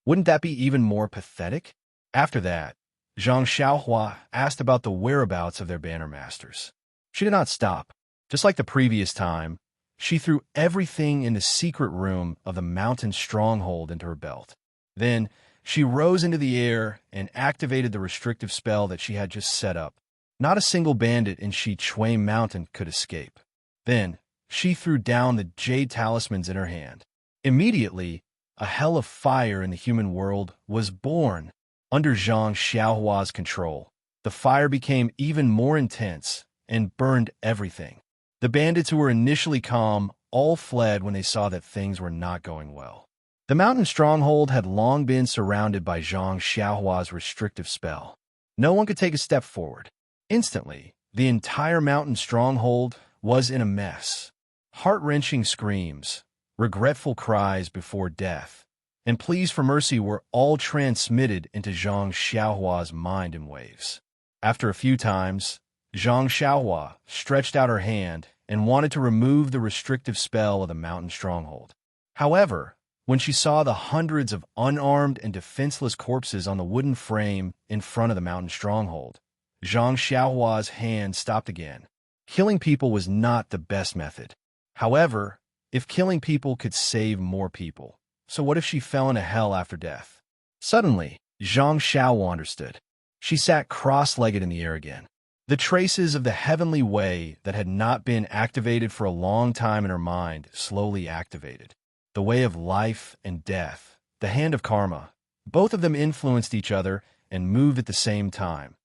Speaker 1: Wouldn't that be even more pathetic? After that, Zhang Xiaohua asked about the whereabouts of their banner masters. She did not stop. Just like the previous time, she threw everything in the secret room of the mountain stronghold into her belt. Then, she rose into the air and activated the restrictive spell that she had just set up. Not a single bandit in Shichui Mountain could escape. Then, she threw down the jade talismans in her hand. Immediately, a hell of fire in the human world was born. Under Zhang Xiaohua's control, the fire became even more intense and burned everything. The bandits who were initially calm all fled when they saw that things were not going well. The mountain stronghold had long been surrounded by Zhang Xiaohua's restrictive spell. No one could take a step forward. Instantly, the entire mountain stronghold was in a mess. Heart-wrenching screams, regretful cries before death, and pleas for mercy were all transmitted into Zhang Xiaohua's mind in waves. After a few times, Zhang Xiaohua stretched out her hand and wanted to remove the restrictive spell of the mountain stronghold. However, when she saw the hundreds of unarmed and defenseless corpses on the wooden frame in front of the mountain stronghold, Zhang Xiaohua's hand stopped again. Killing people was not the best method. However, if killing people could save more people, so what if she fell into hell after death? Suddenly, Zhang Xiaohua understood. She sat cross-legged in the air again. The traces of the heavenly way that had not been activated for a long time in her mind slowly activated. The way of life and death, the hand of karma, both of them influenced each other and moved at the same time.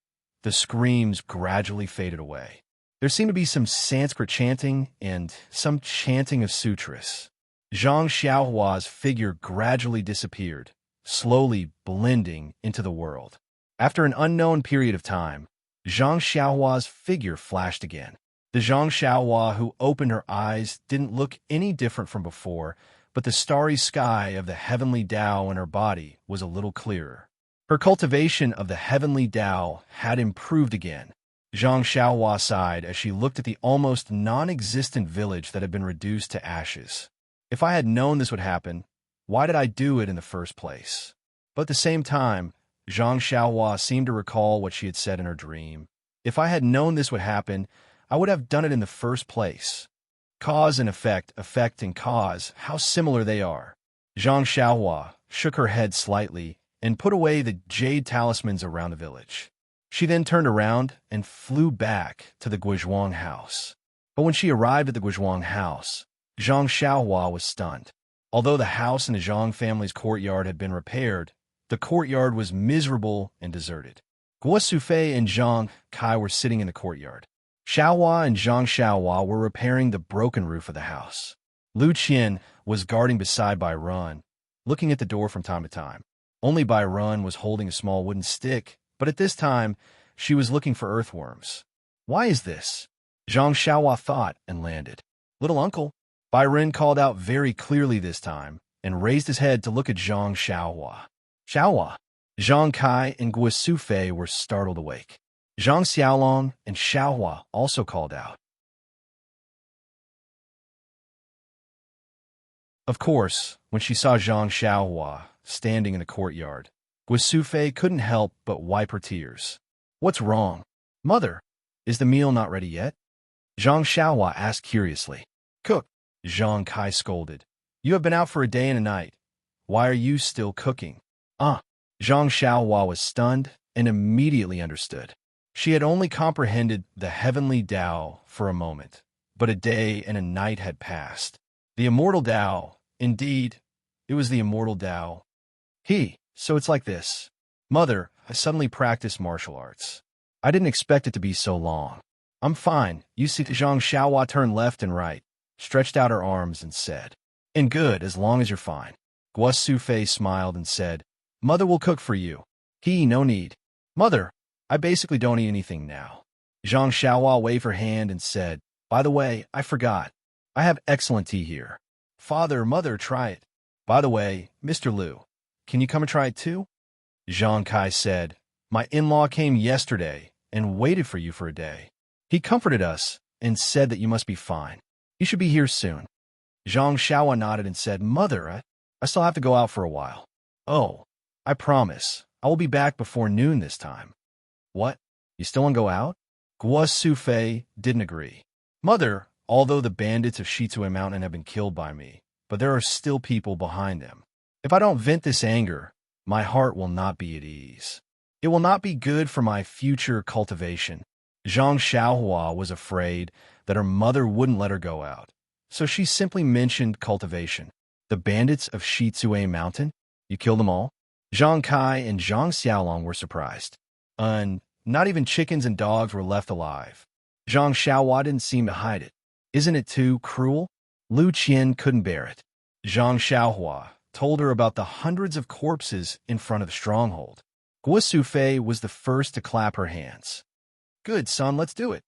Speaker 1: The screams gradually faded away. There seemed to be some Sanskrit chanting and some chanting of sutras. Zhang Xiaohua's figure gradually disappeared, slowly blending into the world. After an unknown period of time, Zhang Xiaohua's figure flashed again. The Zhang Xiaohua who opened her eyes didn't look any different from before, but the starry sky of the heavenly Tao in her body was a little clearer. Her cultivation of the heavenly Tao had improved again. Zhang Xiaohua sighed as she looked at the almost non-existent village that had been reduced to ashes. If I had known this would happen, why did I do it in the first place? But at the same time, Zhang Xiaohua seemed to recall what she had said in her dream. If I had known this would happen, I would have done it in the first place. Cause and effect, effect and cause, how similar they are. Zhang Xiaohua shook her head slightly and put away the jade talismans around the village. She then turned around and flew back to the Guizhuang house. But when she arrived at the Guizhuang house, Zhang Xiaohua was stunned. Although the house in the Zhang family's courtyard had been repaired, the courtyard was miserable and deserted. Guo Sufei and Zhang Kai were sitting in the courtyard. Xiaohua and Zhang Xiaohua were repairing the broken roof of the house. Lu Qian was guarding beside Bai Run, looking at the door from time to time. Only Bai Run was holding a small wooden stick, but at this time, she was looking for earthworms. Why is this? Zhang Xiaohua thought and landed. Little uncle. Bai Run called out very clearly this time and raised his head to look at Zhang Xiaohua. Xiaohua. Zhang Kai and Guo Sufei were startled awake. Zhang Xiaolong and Xiaohua also called out. Of course, when she saw Zhang Xiaohua standing in the courtyard, Guo Sufei couldn't help but wipe her tears. What's wrong? Mother, is the meal not ready yet? Zhang Xiaohua asked curiously. Cook, Zhang Kai scolded. You have been out for a day and a night. Why are you still cooking? Zhang Xiaohua was stunned and immediately understood. She had only comprehended the heavenly Tao for a moment, but a day and a night had passed. The immortal Tao, indeed, it was the immortal Tao. So it's like this. Mother, I suddenly practiced martial arts. I didn't expect it to be so long. I'm fine. You see, Zhang Xiaohua turned left and right, stretched out her arms and said, And good, as long as you're fine. Guo Sufei smiled and said, Mother will cook for you. No need. Mother, I basically don't eat anything now. Zhang Xiaohua waved her hand and said, by the way, I forgot. I have excellent tea here. Father, mother, try it. By the way, Mr. Liu, can you come and try it too? Zhang Kai said, my in-law came yesterday and waited for you for a day. He comforted us and said that you must be fine. You should be here soon. Zhang Xiaohua nodded and said, Mother, I still have to go out for a while. Oh, I promise. I will be back before noon this time. What? You still want to go out? Guo Sufei didn't agree. Mother, although the bandits of Shizue Mountain have been killed by me, but there are still people behind them. If I don't vent this anger, my heart will not be at ease. It will not be good for my future cultivation. Zhang Xiaohua was afraid that her mother wouldn't let her go out, so she simply mentioned cultivation. The bandits of Shizue Mountain? You killed them all? Zhang Kai and Zhang Xiaolong were surprised. Not even chickens and dogs were left alive. Zhang Xiaohua didn't seem to hide it. Isn't it too cruel? Lu Qian couldn't bear it. Zhang Xiaohua told her about the hundreds of corpses in front of the stronghold. Guo Sufei was the first to clap her hands. Good, son, let's do it.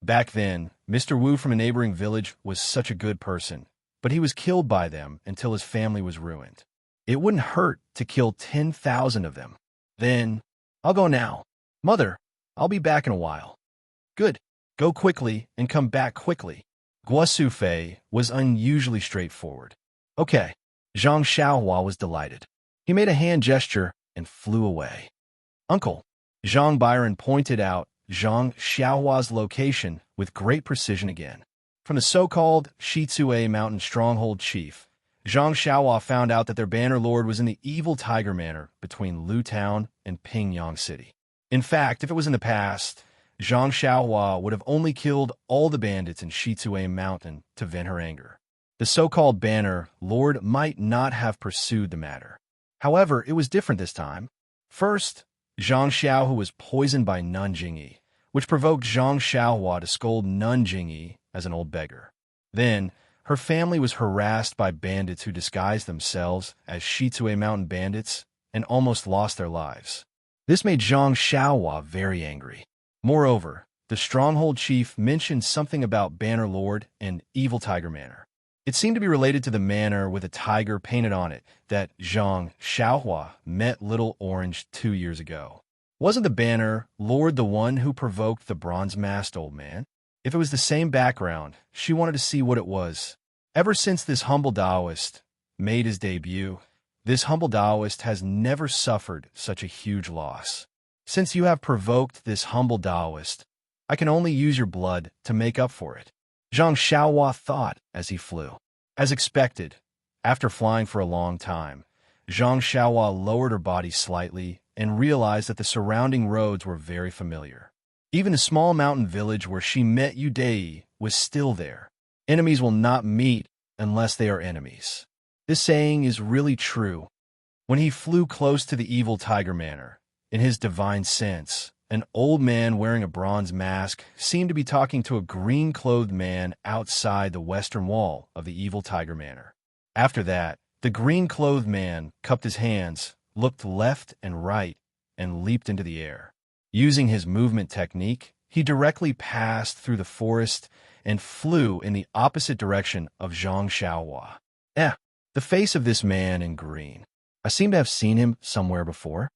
Speaker 1: Back then, Mr. Wu from a neighboring village was such a good person, but he was killed by them until his family was ruined. It wouldn't hurt to kill 10,000 of them. Then, I'll go now. Mother, I'll be back in a while. Good. Go quickly and come back quickly. Guo Sufei was unusually straightforward. Okay. Zhang Xiaohua was delighted. He made a hand gesture and flew away. Uncle, Zhang Byron pointed out Zhang Xiaohua's location with great precision again. From the so-called Shizue Mountain stronghold chief, Zhang Xiaohua found out that their banner lord was in the evil Tiger Manor between Lu Town and Pingyang City. In fact, if it was in the past, Zhang Xiaohua would have only killed all the bandits in Shizue Mountain to vent her anger. The so-called banner lord might not have pursued the matter. However, it was different this time. First, Zhang Xiaohu was poisoned by Nun Jingyi, which provoked Zhang Xiaohua to scold Nun Jingyi as an old beggar. Then, her family was harassed by bandits who disguised themselves as Shizue Mountain bandits and almost lost their lives. This made Zhang Xiaohua very angry. Moreover, the stronghold chief mentioned something about Banner Lord and Evil Tiger Manor. It seemed to be related to the manor with a tiger painted on it that Zhang Xiaohua met Little Orange 2 years ago. Wasn't the Banner Lord the one who provoked the bronze-masked old man? If it was the same background, she wanted to see what it was. Ever since this humble Taoist made his debut, this humble Taoist has never suffered such a huge loss. Since you have provoked this humble Taoist, I can only use your blood to make up for it. Zhang Xiaohua thought as he flew. As expected, after flying for a long time, Zhang Xiaohua lowered her body slightly and realized that the surrounding roads were very familiar. Even the small mountain village where she met Yu Dei was still there. Enemies will not meet unless they are enemies. This saying is really true. When he flew close to the evil Tiger Manor, in his divine sense, an old man wearing a bronze mask seemed to be talking to a green-clothed man outside the western wall of the evil Tiger Manor. After that, the green-clothed man cupped his hands, looked left and right, and leaped into the air. Using his movement technique, he directly passed through the forest and flew in the opposite direction of Zhang Xiaohua. The face of this man in green. I seem to have seen him somewhere before.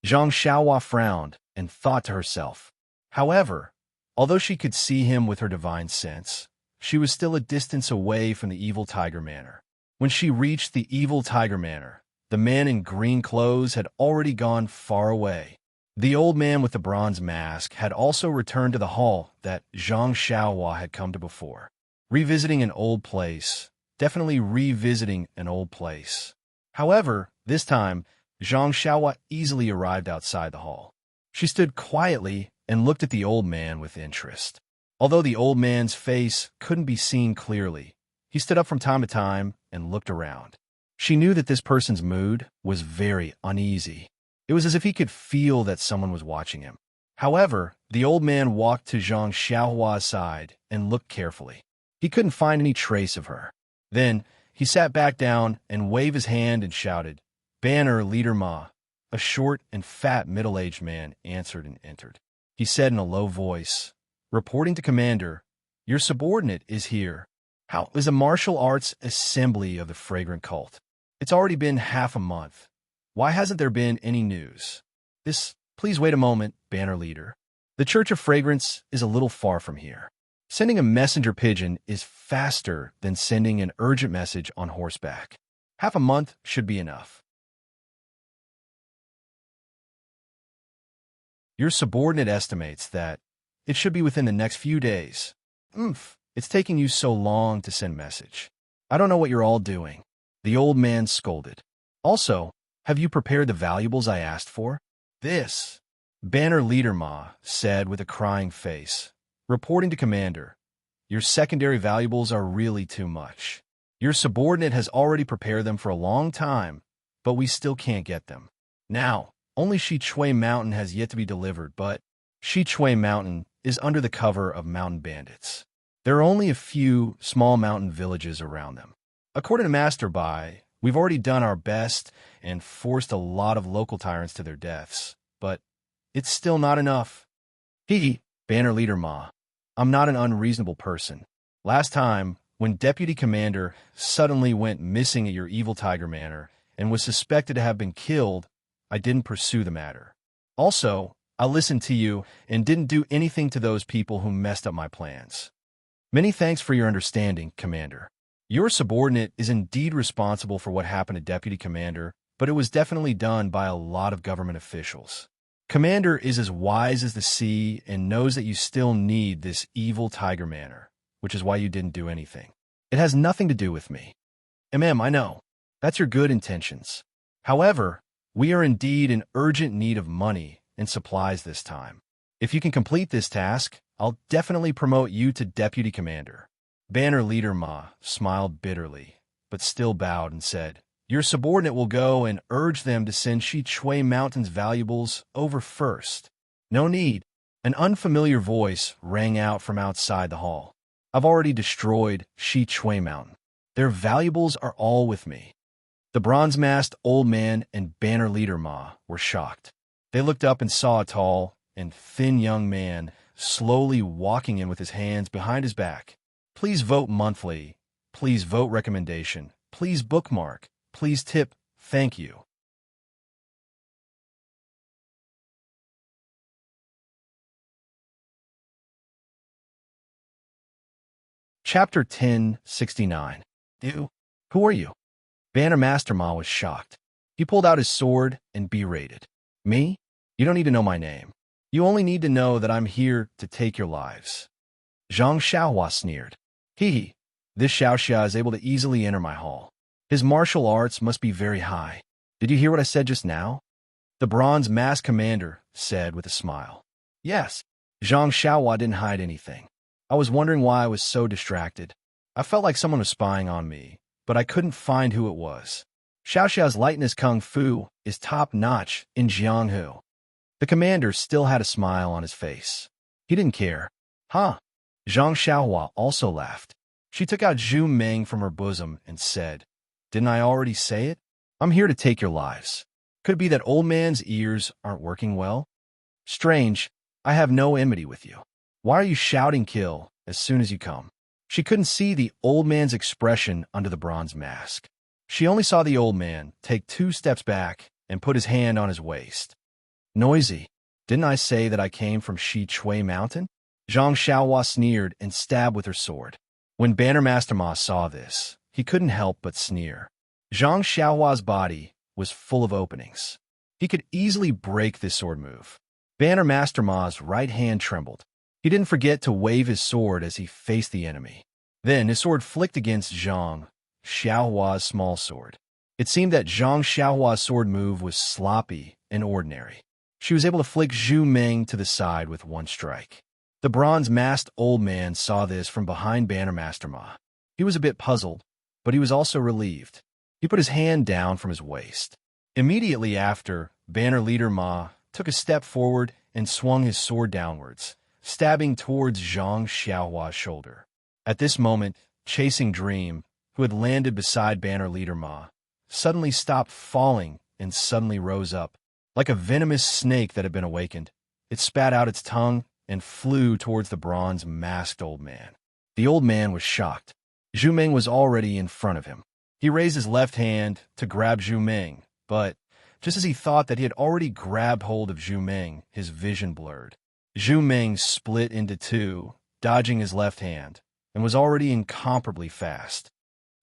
Speaker 1: Zhang Xiaohua frowned and thought to herself. However, although she could see him with her divine sense, she was still a distance away from the evil Tiger Manor. When she reached the evil Tiger Manor, the man in green clothes had already gone far away. The old man with the bronze mask had also returned to the hall that Zhang Xiaohua had come to before. Revisiting an old place, definitely revisiting an old place. However, this time, Zhang Xiaohua easily arrived outside the hall. She stood quietly and looked at the old man with interest. Although the old man's face couldn't be seen clearly, he stood up from time to time and looked around. She knew that this person's mood was very uneasy. It was as if he could feel that someone was watching him. However, the old man walked to Zhang Xiaohua's side and looked carefully. He couldn't find any trace of her. Then, He sat back down and waved his hand and shouted, "Banner Leader Ma." A short and fat middle-aged man answered and entered. He said in a low voice, "Reporting to Commander, your subordinate is here." How is a martial arts assembly of the fragrant cult? It's already been half a month. Why hasn't there been any news? Please wait a moment, Banner Leader. The Church of Fragrance is a little far from here. Sending a messenger pigeon is faster than sending an urgent message on horseback. Half a month should be enough. Your subordinate estimates that it should be within the next few days. It's taking you so long to send message. I don't know what you're all doing. The old man scolded. Also, have you prepared the valuables I asked for? This, Banner Leader Ma said with a crying face. Reporting to Commander, your secondary valuables are really too much. Your subordinate has already prepared them for a long time, but we still can't get them. Now, only Shi Chui Mountain has yet to be delivered, but Shi Chui Mountain is under the cover of mountain bandits. There are only a few small mountain villages around them. According to Master Bai, we've already done our best and forced a lot of local tyrants to their deaths, but it's still not enough. Banner Leader Ma, I'm not an unreasonable person. Last time, when Deputy Commander suddenly went missing at your Evil Tiger Manor and was suspected to have been killed, I didn't pursue the matter. Also, I listened to you and didn't do anything to those people who messed up my plans. Many thanks for your understanding, Commander. Your subordinate is indeed responsible for what happened to Deputy Commander, but it was definitely done by a lot of government officials. Commander is as wise as the sea and knows that you still need this Evil Tiger Manor, which is why you didn't do anything. It has nothing to do with me. I know. That's your good intentions. However, we are indeed in urgent need of money and supplies this time. If you can complete this task, I'll definitely promote you to Deputy Commander. Banner Leader Ma smiled bitterly, but still bowed and said, Your subordinate will go and urge them to send Shi Chui Mountain's valuables over first. No need. An unfamiliar voice rang out from outside the hall. I've already destroyed Shi Chui Mountain. Their valuables are all with me. The bronze-masked old man and Banner Leader Ma were shocked. They looked up and saw a tall and thin young man slowly walking in with his hands behind his back. Please vote monthly. Please vote recommendation. Please bookmark. Please tip. Thank you. Chapter 1069. Who are you? Banner Master Ma was shocked. He pulled out his sword and berated. Me? You don't need to know my name. You only need to know that I'm here to take your lives. Zhang Xiaohua sneered. This Xiaoxia is able to easily enter my hall. His martial arts must be very high. Did you hear what I said just now? The bronze masked commander said with a smile. Yes. Zhang Xiaohua didn't hide anything. I was wondering why I was so distracted. I felt like someone was spying on me, but I couldn't find who it was. Xiaoxia's lightness kung fu is top-notch in Jianghu. The commander still had a smile on his face. He didn't care. Zhang Xiaohua also laughed. She took out Zhu Meng from her bosom and said, Didn't I already say it? I'm here to take your lives. Could it be that old man's ears aren't working well? Strange, I have no enmity with you. Why are you shouting kill as soon as you come? She couldn't see the old man's expression under the bronze mask. She only saw the old man take 2 steps back and put his hand on his waist. Noisy. Didn't I say that I came from Shi Chui Mountain? Zhang Xiaohua sneered and stabbed with her sword. When Banner Master Ma saw this, he couldn't help but sneer. Zhang Xiaohua's body was full of openings. He could easily break this sword move. Banner Master Ma's right hand trembled. He didn't forget to wave his sword as he faced the enemy. Then his sword flicked against Zhang Xiaohua's small sword. It seemed that Zhang Xiaohua's sword move was sloppy and ordinary. She was able to flick Zhu Meng to the side with 1 strike. The bronze-masked old man saw this from behind Banner Master Ma. He was a bit puzzled, but he was also relieved. He put his hand down from his waist. Immediately after, Banner Leader Ma took a step forward and swung his sword downwards, stabbing towards Zhang Xiaohua's shoulder. At this moment, Chasing Dream who had landed beside banner leader Ma, suddenly stopped falling and suddenly rose up. Like a venomous snake that had been awakened, it spat out its tongue and flew towards the bronze masked old man. The old man was shocked. Zhu Meng was already in front of him. He raised his left hand to grab Zhu Meng, but just as he thought that he had already grabbed hold of Zhu Meng, his vision blurred. Zhu Meng split into two, dodging his left hand, and was already incomparably fast.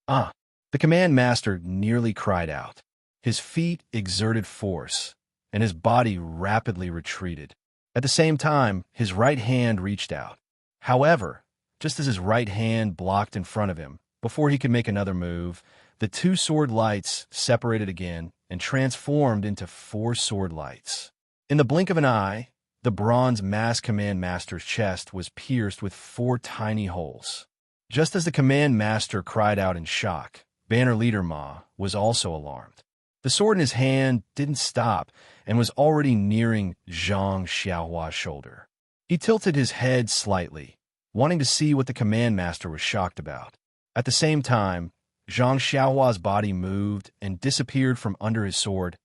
Speaker 1: "Ah!" The command master nearly cried out. His feet exerted force, and his body rapidly retreated. At the same time, his right hand reached out. However, just as his right hand blocked in front of him, before he could make another move, the two sword lights separated again and transformed into four sword lights. In the blink of an eye, the bronze masked command master's chest was pierced with four tiny holes. Just as the command master cried out in shock, banner leader Ma was also alarmed. The sword in his hand didn't stop and was already nearing Zhang Xiaohua's shoulder. He tilted his head slightly, wanting to see what the command master was shocked about. At the same time, Zhang Xiaohua's body moved and disappeared from under his sword.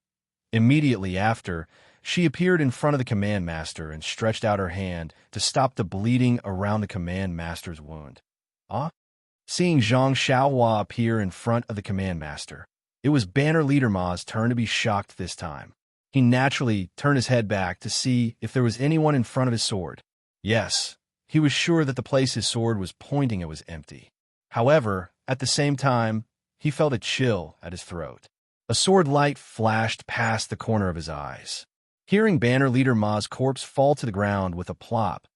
Speaker 1: Immediately after, she appeared in front of the command master and stretched out her hand to stop the bleeding around the command master's wound. Ah? Seeing Zhang Xiaohua appear in front of the command master, it was banner leader Ma's turn to be shocked this time. He naturally turned his head back to see if there was anyone in front of his sword. Yes, he was sure that the place his sword was pointing at was empty. However, at the same time, he felt a chill at his throat. A sword light flashed past the corner of his eyes. Hearing banner leader Ma's corpse fall to the ground with a plop,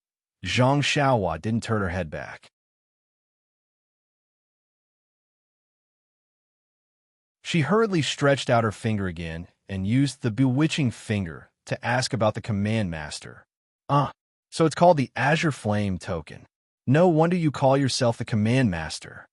Speaker 1: Zhang Xiaohua didn't turn her head back. She hurriedly stretched out her finger again and used the bewitching finger to ask about the command master. "Ah, so it's called the Azure Flame token. No wonder you call yourself the command master."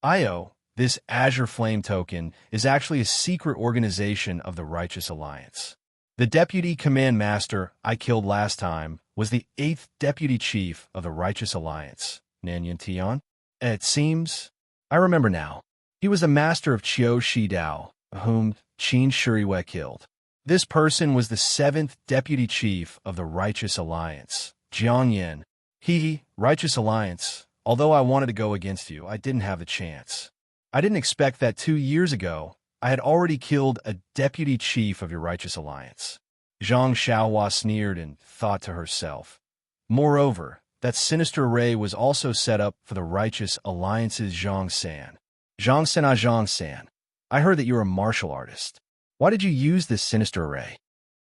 Speaker 1: Io, this Azure Flame token is actually a secret organization of the Righteous Alliance. The deputy command master I killed last time was the 8th deputy chief of the Righteous Alliance, Nanyan Tian. It seems I remember now. He was the master of Qiu Shidao, whom Qin Shuriwei killed. This person was the 7th deputy chief of the Righteous Alliance, Jiang Yin. Righteous Alliance, although I wanted to go against you, I didn't have the chance. I didn't expect that 2 years ago, I had already killed a deputy chief of your Righteous Alliance. Zhang Xiaohua sneered and thought to herself. Moreover, that sinister array was also set up for the Righteous Alliance's Zhang San. Zhang San, I heard that you're a martial artist. Why did you use this sinister array?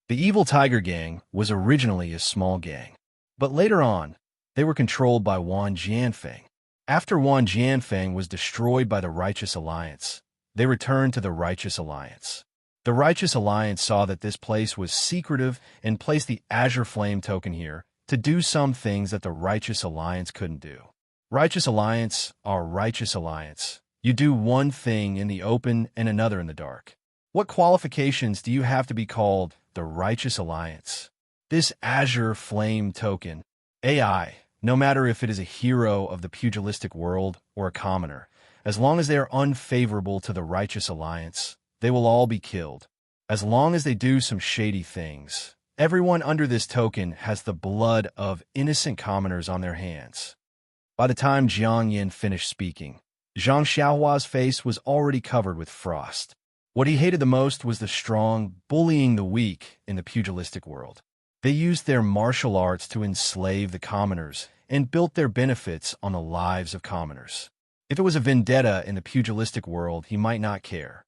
Speaker 1: The Evil Tiger Gang was originally a small gang, but later on, they were controlled by Wan Jianfeng. After Wan Jianfeng was destroyed by the Righteous Alliance, they returned to the Righteous Alliance. The Righteous Alliance saw that this place was secretive and placed the Azure Flame token here to do some things that the Righteous Alliance couldn't do. Righteous Alliance are Righteous Alliance. You do one thing in the open and another in the dark. What qualifications do you have to be called the Righteous Alliance? This Azure Flame token, AI, no matter if it is a hero of the pugilistic world or a commoner, as long as they are unfavorable to the Righteous Alliance, they will all be killed. As long as they do some shady things, everyone under this token has the blood of innocent commoners on their hands. By the time Jiang Yin finished speaking, Zhang Xiaohua's face was already covered with frost. What he hated the most was the strong bullying the weak in the pugilistic world. They used their martial arts to enslave the commoners and built their benefits on the lives of commoners. If it was a vendetta in the pugilistic world, he might not care.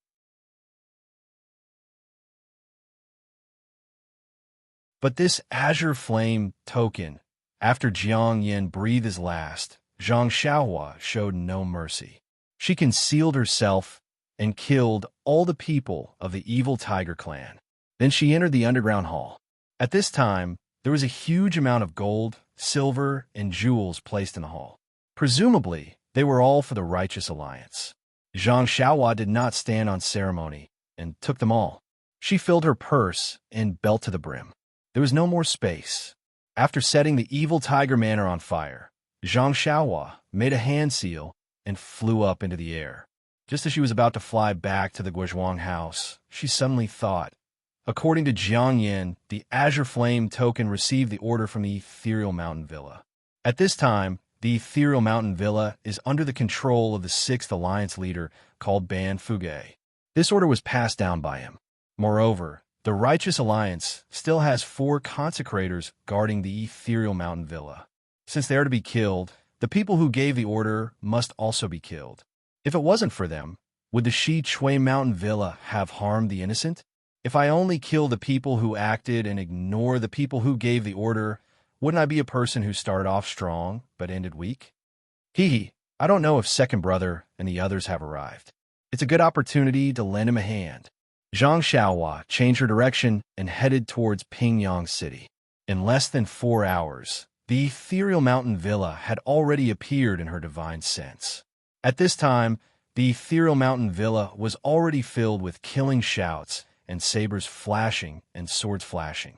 Speaker 1: But this Azure Flame token, after Jiang Yin breathed his last, Zhang Xiaohua showed no mercy. She concealed herself and killed all the people of the Evil Tiger clan. Then she entered the underground hall. At this time, there was a huge amount of gold, silver, and jewels placed in the hall. Presumably, they were all for the Righteous Alliance. Zhang Xiaohua did not stand on ceremony and took them all. She filled her purse and belt to the brim. There was no more space. After setting the Evil Tiger Manor on fire, Zhang Xiaohua made a hand seal and flew up into the air. Just as she was about to fly back to the Guizhuang house, she suddenly thought. According to Jiang Yin, the Azure Flame token received the order from the Ethereal Mountain Villa. At this time, the Ethereal Mountain Villa is under the control of the 6th Alliance leader called Ban Fuge. This order was passed down by him. Moreover, the Righteous Alliance still has 4 consecrators guarding the Ethereal Mountain Villa. Since they are to be killed, the people who gave the order must also be killed. If it wasn't for them, would the Shi Chui Mountain Villa have harmed the innocent? If I only kill the people who acted and ignore the people who gave the order, wouldn't I be a person who started off strong but ended weak? I don't know if second brother and the others have arrived. It's a good opportunity to lend him a hand. Zhang Xiaohua changed her direction and headed towards Pingyang City. In less than 4 hours, the Ethereal Mountain Villa had already appeared in her divine sense. At this time, the Ethereal Mountain Villa was already filled with killing shouts and sabers flashing and swords flashing.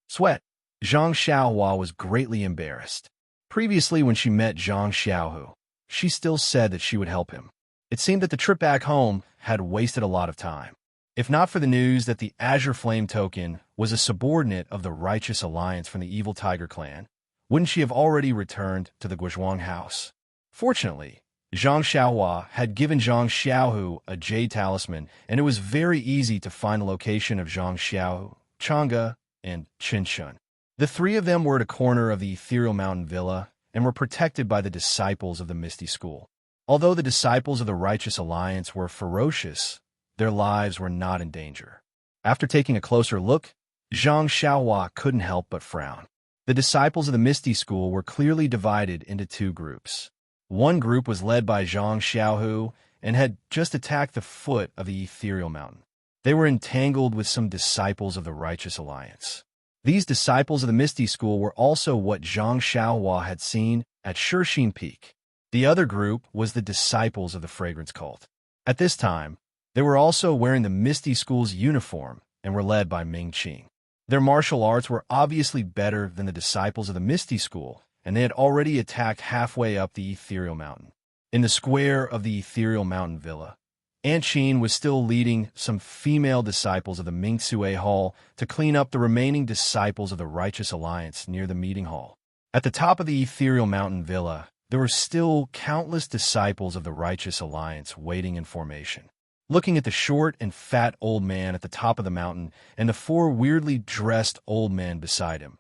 Speaker 1: Sweat. Zhang Xiaohua was greatly embarrassed. Previously, when she met Zhang Xiaohu, she still said that she would help him. It seemed that the trip back home had wasted a lot of time. If not for the news that the Azure Flame token was a subordinate of the Righteous Alliance from the Evil Tiger clan, wouldn't she have already returned to the Guizhuang house? Fortunately, Zhang Xiaohua had given Zhang Xiaohu a jade talisman, and it was very easy to find the location of Zhang Xiaohu, Chang'e, and Qinshun. The 3 of them were at a corner of the Ethereal Mountain Villa and were protected by the disciples of the Misty School. Although the disciples of the Righteous Alliance were ferocious, their lives were not in danger. After taking a closer look, Zhang Xiaohua couldn't help but frown. The disciples of the Misty School were clearly divided into 2 groups. One group was led by Zhang Xiaohu and had just attacked the foot of the Ethereal Mountain. They were entangled with some disciples of the Righteous Alliance. These disciples of the Misty School were also what Zhang Xiaohua had seen at Shixin Peak. The other group was the disciples of the Fragrance Cult. At this time, they were also wearing the Misty School's uniform and were led by Ming Qing. Their martial arts were obviously better than the disciples of the Misty School, and they had already attacked halfway up the Ethereal Mountain. In the square of the Ethereal Mountain Villa, Aunt Qin was still leading some female disciples of the Mingxue Hall to clean up the remaining disciples of the Righteous Alliance near the meeting hall. At the top of the Ethereal Mountain Villa, there were still countless disciples of the Righteous Alliance waiting in formation. Looking at the short and fat old man at the top of the mountain and the 4 weirdly dressed old men beside him,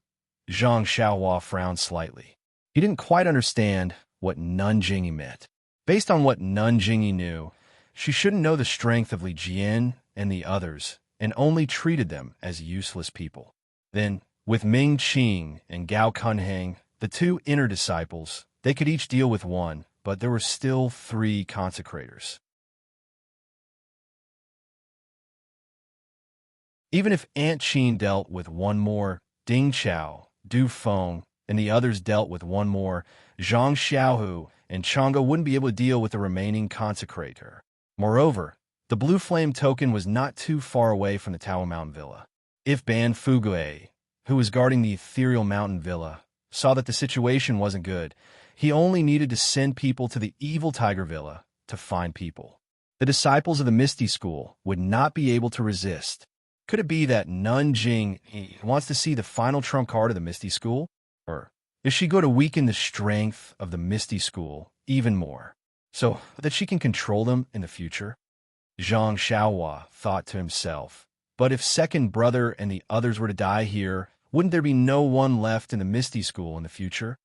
Speaker 1: Zhang Xiaohua frowned slightly. He didn't quite understand what Nun Jingyi meant. Based on what Nun Jingyi knew, she shouldn't know the strength of Li Jian and the others and only treated them as useless people. Then, with Ming Qing and Gao Kunheng, the 2 inner disciples, they could each deal with 1, but there were still 3 consecrators. Even if Aunt Qin dealt with 1 more, Ding Chao, Du Feng, and the others dealt with 1 more, Zhang Xiaohu and Chang'e wouldn't be able to deal with the remaining consecrator. Moreover, the Blue Flame token was not too far away from the Tao Mountain Villa. If Ban Fugue, who was guarding the Ethereal Mountain Villa, saw that the situation wasn't good, he only needed to send people to the Evil Tiger Villa to find people. The disciples of the Misty School would not be able to resist. Could it be that Nun Jingyi wants to see the final trump card of the Misty School? Or is she going to weaken the strength of the Misty School even more, so that she can control them in the future? Zhang Xiaohua thought to himself, but if second brother and the others were to die here, wouldn't there be no one left in the Misty School in the future?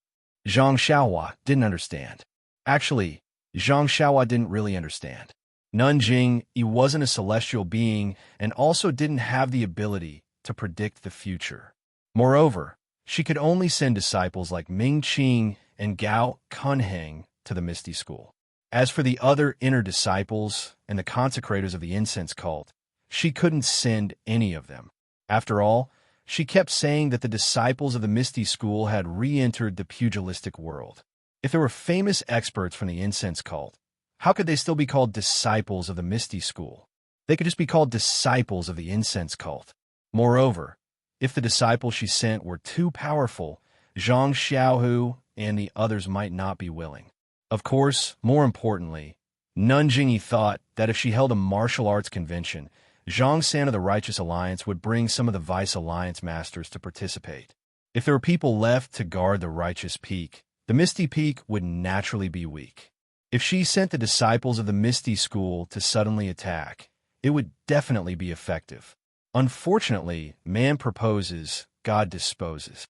Speaker 1: Zhang Xiaohua didn't understand. Actually, Zhang Xiaohua didn't really understand. Nun Jingyi wasn't a celestial being and also didn't have the ability to predict the future. Moreover, she could only send disciples like Ming Qing and Gao Kunheng to the Misty School. As for the other inner disciples and the consecrators of the incense cult, she couldn't send any of them. After all, she kept saying that the disciples of the Misty School had re-entered the pugilistic world. If there were famous experts from the incense cult, how could they still be called disciples of the Misty School? They could just be called disciples of the incense cult. Moreover, if the disciples she sent were too powerful, Zhang Xiaohu and the others might not be willing. Of course, more importantly, Nanjing thought that if she held a martial arts convention, Zhang San of the Righteous Alliance would bring some of the Vice Alliance masters to participate. If there were people left to guard the Righteous Peak, the Misty Peak would naturally be weak. If she sent the disciples of the Misty School to suddenly attack, it would definitely be effective. Unfortunately, man proposes, God disposes.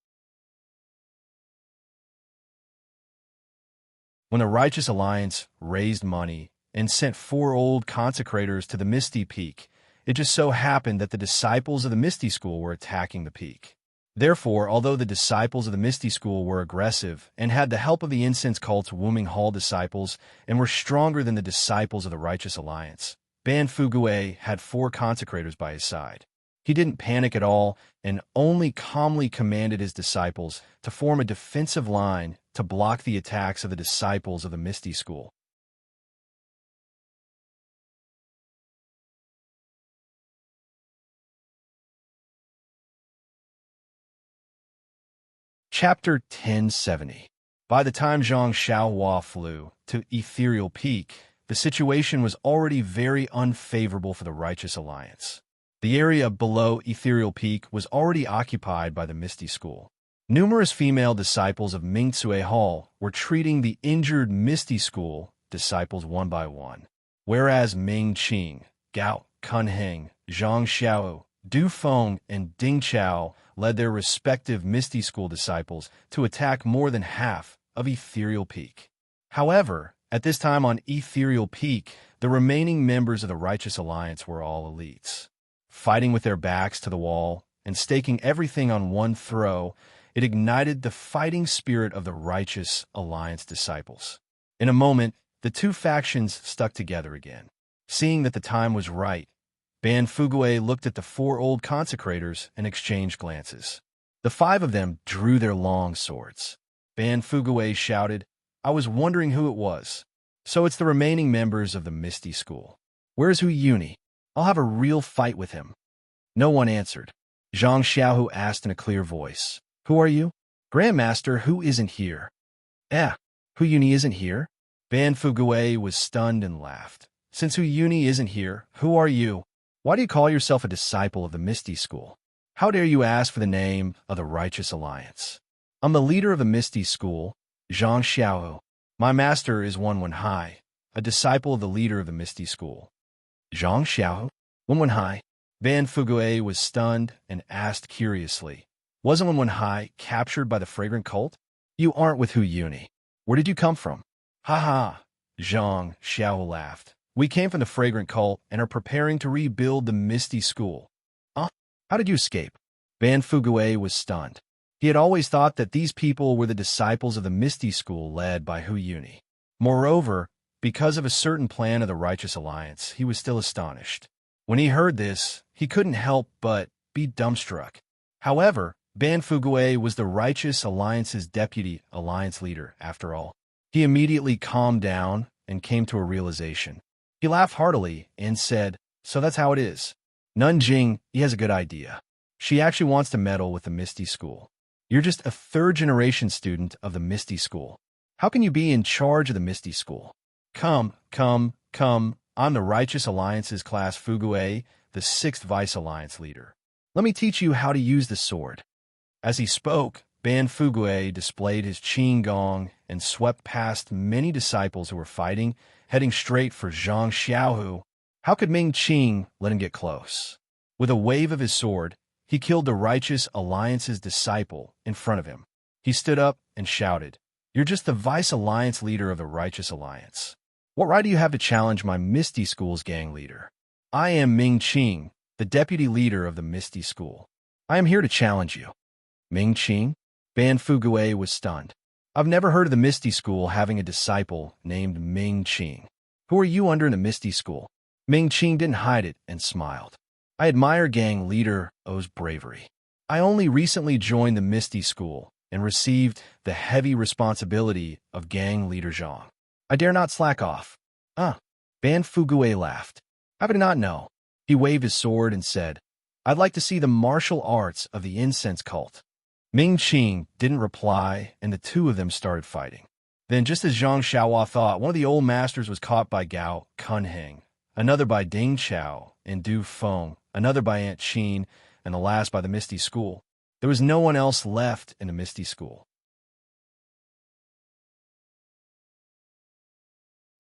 Speaker 1: When the Righteous Alliance raised money and sent 4 old consecrators to the Misty Peak, it just so happened that the disciples of the Misty School were attacking the peak. Therefore, although the disciples of the Misty School were aggressive and had the help of the incense cult's Wuming Hall disciples and were stronger than the disciples of the Righteous Alliance, Ban Fugue had 4 consecrators by his side. He didn't panic at all and only calmly commanded his disciples to form a defensive line to block the attacks of the disciples of the Misty School. Chapter 1070. By the time Zhang Xiaohua flew to Ethereal Peak, the situation was already very unfavorable for the Righteous Alliance. The area below Ethereal Peak was already occupied by the Misty School. Numerous female disciples of Mingcue Hall were treating the injured Misty School disciples one by one, whereas Ming Qing, Gao Kunheng, Zhang Xiao, Du Feng, and Ding Chao led their respective Misty School disciples to attack more than half of Ethereal Peak. However, at this time on Ethereal Peak, the remaining members of the Righteous Alliance were all elites. Fighting with their backs to the wall and staking everything on one throw, it ignited the fighting spirit of the Righteous Alliance disciples. In a moment, the 2 factions stuck together again. Seeing that the time was right, Ban Fugue looked at the 4 old consecrators and exchanged glances. The 5 of them drew their long swords. Ban Fugue shouted, "I was wondering who it was. So it's the remaining members of the Misty School. Where's Hu Yuni? I'll have a real fight with him." No one answered. Zhang Xiaohu asked in a clear voice, "Who are you?" "Grandmaster, who isn't here?" Hu Yuni isn't here?" Ban Fugue was stunned and laughed. "Since Hu Yuni isn't here, who are you? Why do you call yourself a disciple of the Misty School? How dare you ask for the name of the Righteous Alliance?" "I'm the leader of the Misty School, Zhang Xiaohu. My master is Wenwenhai, a disciple of the leader of the Misty School." "Zhang Xiaohu? Wenwenhai?" Ban Fugue was stunned and asked curiously, "Wasn't Wenwenhai captured by the Fragrant Cult? You aren't with Hu Yuni. Where did you come from?" "Ha ha!" Zhang Xiaohu laughed. "We came from the Fragrant Cult and are preparing to rebuild the Misty School." How did you escape?" Ban Fugue was stunned. He had always thought that these people were the disciples of the Misty School led by Hu Yuni. Moreover, because of a certain plan of the Righteous Alliance, he was still astonished. When he heard this, he couldn't help but be dumbstruck. However, Ban Fugue was the Righteous Alliance's deputy alliance leader, after all. He immediately calmed down and came to a realization. He laughed heartily and said, "So that's how it is. Nanjing, he has a good idea. She actually wants to meddle with the Misty School. You're just a 3rd-generation student of the Misty School. How can you be in charge of the Misty School?" Come. I'm the Righteous Alliance's class Fugue, the 6th Vice Alliance leader. Let me teach you how to use the sword." As he spoke, Ban Fugue displayed his Qing Gong and swept past many disciples who were fighting, heading straight for Zhang Xiaohu. How could Ming Qing let him get close? With a wave of his sword, he killed the Righteous Alliance's disciple in front of him. He stood up and shouted, "You're just the Vice Alliance leader of the Righteous Alliance. What right do you have to challenge my Misty School's gang leader? I am Ming Qing, the deputy leader of the Misty School. I am here to challenge you." "Ming Qing?" Ban Fugue was stunned. "I've never heard of the Misty School having a disciple named Ming Qing. Who are you under in the Misty School?" Ming Qing didn't hide it and smiled. "I admire gang leader O's bravery. I only recently joined the Misty School and received the heavy responsibility of gang leader Zhang. I dare not slack off." Ban Fugue laughed. "How could I not know?" He waved his sword and said, "I'd like to see the martial arts of the incense cult." Ming Qing didn't reply, and the 2 of them started fighting. Then, just as Zhang Xiaohua thought, one of the old masters was caught by Gao Kunheng, another by Ding Chao and Du Feng, another by Aunt Qin, and the last by the Misty School. There was no one else left in the Misty School.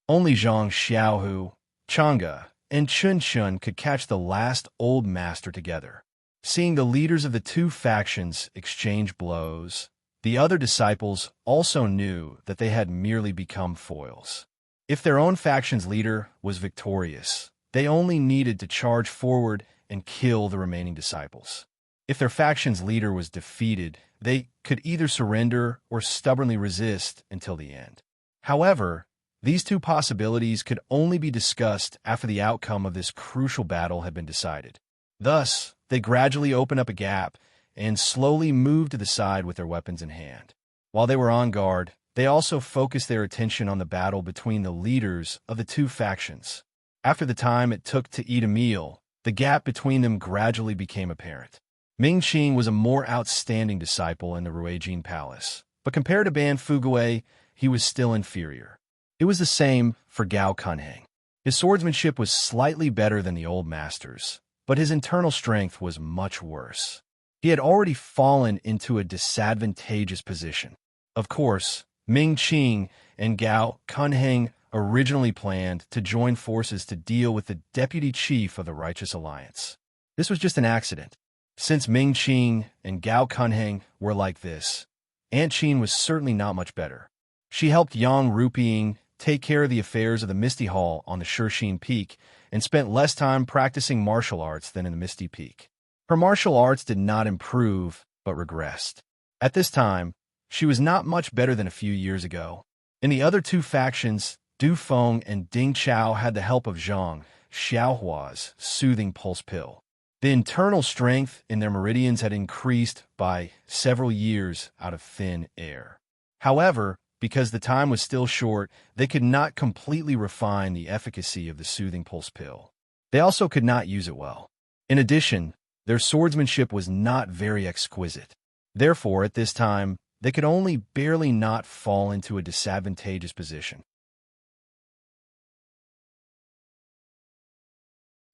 Speaker 1: Only Zhang Xiaohu, Chang'e, and Chun Chun could catch the last old master together. Seeing the leaders of the two factions exchange blows, the other disciples also knew that they had merely become foils. If their own faction's leader was victorious, they only needed to charge forward and kill the remaining disciples. If their faction's leader was defeated, they could either surrender or stubbornly resist until the end. However, these two possibilities could only be discussed after the outcome of this crucial battle had been decided. Thus, they gradually opened up a gap and slowly moved to the side with their weapons in hand. While they were on guard, they also focused their attention on the battle between the leaders of the two factions. After the time it took to eat a meal, the gap between them gradually became apparent. Ming Qing was a more outstanding disciple in the Ruijin Palace, but compared to Ban Fugui, he was still inferior. It was the same for Gao Kunheng. His swordsmanship was slightly better than the old master's, but his internal strength was much worse. He had already fallen into a disadvantageous position. Of course, Ming Qing and Gao Kunheng originally planned to join forces to deal with the deputy chief of the Righteous Alliance. This was just an accident. Since Ming Qing and Gao Kunheng were like this, Aunt Qin was certainly not much better. She helped Yang Rupiying take care of the affairs of the Misty Hall on the Shurxin Peak and spent less time practicing martial arts than in the Misty Peak. Her martial arts did not improve, but regressed. At this time, she was not much better than a few years ago. In the other two factions, Du Feng and Ding Chao had the help of Zhang Xiaohua's soothing pulse pill. The internal strength in their meridians had increased by several years out of thin air. However, because the time was still short, they could not completely refine the efficacy of the soothing pulse pill. They also could not use it well. In addition, their swordsmanship was not very exquisite. Therefore, at this time, they could only barely not fall into a disadvantageous position.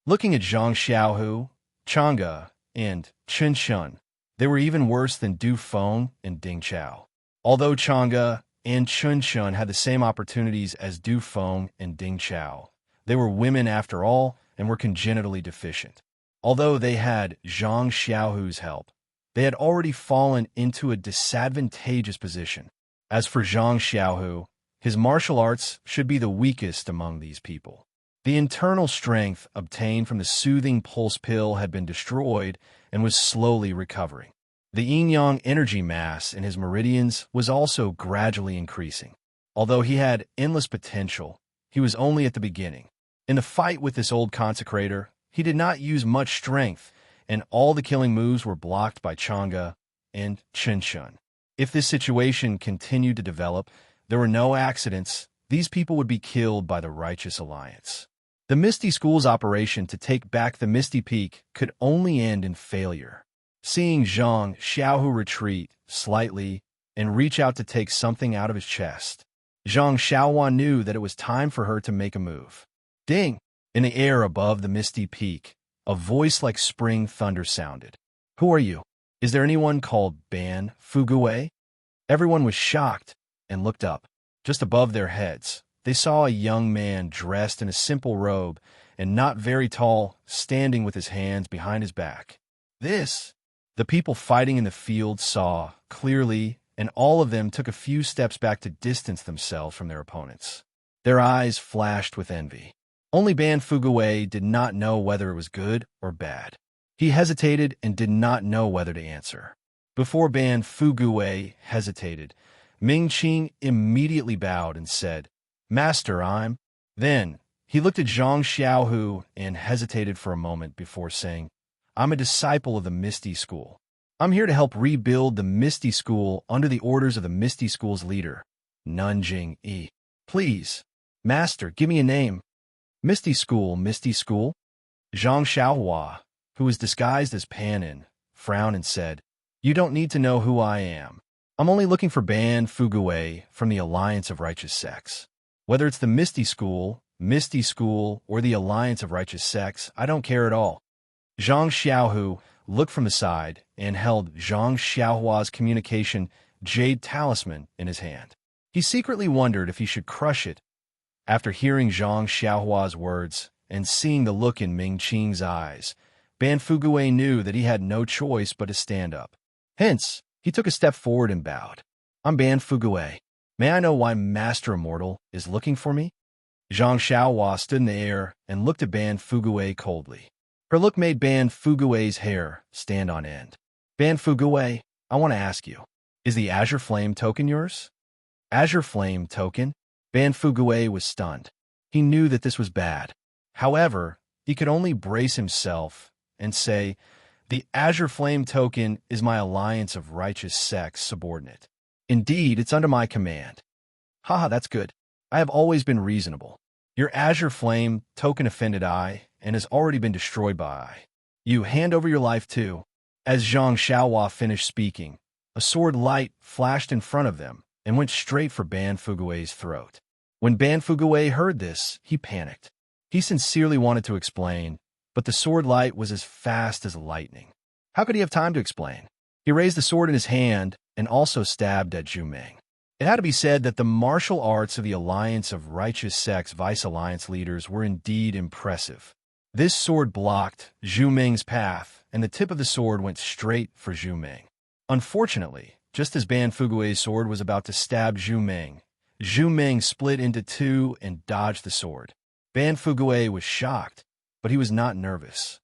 Speaker 1: Looking at Zhang Xiaohu, Chang'e, and Chun Chun, they were even worse than Du Feng and Ding Chao. Although Chang'e and Chun Chun had the same opportunities as Du Feng and Ding Chao, they were women after all and were congenitally deficient. Although they had Zhang Xiaohu's help, they had already fallen into a disadvantageous position. As for Zhang Xiaohu, his martial arts should be the weakest among these people. The internal strength obtained from the soothing pulse pill had been destroyed and was slowly recovering. The yin-yang energy mass in his meridians was also gradually increasing. Although he had endless potential, he was only at the beginning. In the fight with this old consecrator, he did not use much strength, and all the killing moves were blocked by Chang'e and Chun Chun. If this situation continued to develop, there were no accidents. These people would be killed by the Righteous Alliance. The Misty School's operation to take back the Misty Peak could only end in failure. Seeing Zhang Xiaohu retreat slightly and reach out to take something out of his chest, Zhang Xiaohua knew that it was time for her to make a move. Ding! In the air above the Misty Peak, a voice like spring thunder sounded. "Who are you? Is there anyone called Ban Fugui?" Everyone was shocked and looked up. Just above their heads, they saw a young man dressed in a simple robe and not very tall, standing with his hands behind his back. The people fighting in the field saw clearly, and all of them took a few steps back to distance themselves from their opponents. Their eyes flashed with envy. Only Ban Fugui did not know whether it was good or bad. He hesitated and did not know whether to answer. Before Ban Fugui hesitated, Ming Qing immediately bowed and said, "Master, I'm..." Then, he looked at Zhang Xiaohu and hesitated for a moment before saying, "I'm a disciple of the Misty School. I'm here to help rebuild the Misty School under the orders of the Misty School's leader, Nanjing Yi. Please, Master, give me a name." Misty School, Misty School? Zhang Xiaohua, who was disguised as Panin, frowned and said, "You don't need to know who I am. I'm only looking for Ban Fuguei from the Alliance of Righteous Sects. Whether it's the Misty School, or the Alliance of Righteous Sects, I don't care at all. Zhang Xiaohu looked from the side and held Zhang Xiaohua's communication jade talisman in his hand. He secretly wondered if he should crush it. After hearing Zhang Xiaohua's words and seeing the look in Ming Qing's eyes, Ban Fuguei knew that he had no choice but to stand up. Hence, he took a step forward and bowed. I'm Ban Fuguei. May I know why Master Immortal is looking for me? Zhang Xiaohua stood in the air and looked at Ban Fuguei coldly. Her look made Ban Fuguei's hair stand on end. Ban Fuguei, I want to ask you, is the Azure Flame token yours? Azure Flame token? Ban Fuguei was stunned. He knew that this was bad. However, he could only brace himself and say, the Azure Flame token is my Alliance of Righteous Sects subordinate. Indeed, it's under my command. Haha, that's good. I have always been reasonable. Your Azure Flame token offended I and has already been destroyed by I. You hand over your life too. As Zhang Xiaohua finished speaking, a sword light flashed in front of them and went straight for Ban Fuguei's throat. When Ban Fuguei heard this, he panicked. He sincerely wanted to explain, but the sword light was as fast as lightning. How could he have time to explain? He raised the sword in his hand and also stabbed at Zhu Ming. It had to be said that the martial arts of the Alliance of Righteous Sects Vice-Alliance leaders were indeed impressive. This sword blocked Zhu Ming's path, and the tip of the sword went straight for Zhu Ming. Unfortunately, just as Ban Fuguei's sword was about to stab Zhu Ming split into two and dodged the sword. Ban Fuguei was shocked, but he was not nervous.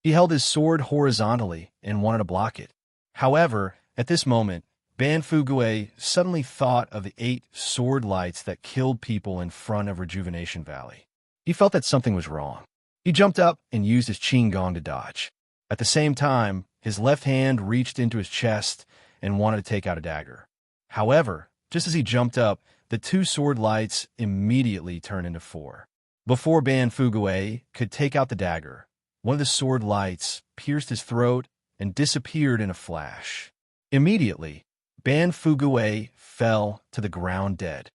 Speaker 1: He held his sword horizontally and wanted to block it. However, at this moment, Ban Fuguei suddenly thought of the 8 sword lights that killed people in front of Rejuvenation Valley. He felt that something was wrong. He jumped up and used his Qing Gong to dodge. At the same time, his left hand reached into his chest and wanted to take out a dagger. However, just as he jumped up, the 2 sword lights immediately turned into 4. Before Ban Fuguei could take out the dagger, one of the sword lights pierced his throat and disappeared in a flash. Immediately, Ban Fuguei fell to the ground dead.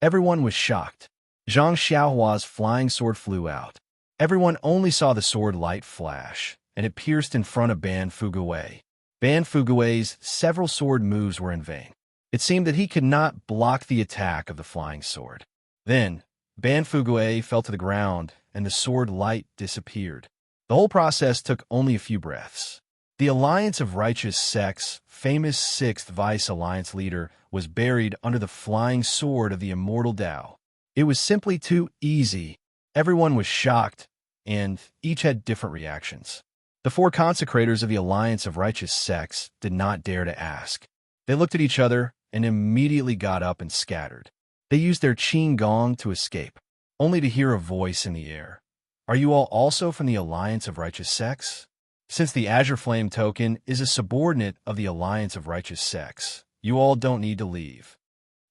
Speaker 1: Everyone was shocked. Zhang Xiaohua's flying sword flew out. Everyone only saw the sword light flash, and it pierced in front of Ban Fuguei. Ban Fuguei's several sword moves were in vain. It seemed that he could not block the attack of the flying sword. Then, Ban Fuguei fell to the ground, and the sword light disappeared. The whole process took only a few breaths. The Alliance of Righteous Sects' famous 6th Vice-Alliance leader was buried under the flying sword of the immortal Tao. It was simply too easy. Everyone was shocked, and each had different reactions. The 4 consecrators of the Alliance of Righteous Sects did not dare to ask. They looked at each other and immediately got up and scattered. They used their Qing Gong to escape, only to hear a voice in the air. Are you all also from the Alliance of Righteous Sects? Since the Azure Flame token is a subordinate of the Alliance of Righteous Sects, you all don't need to leave.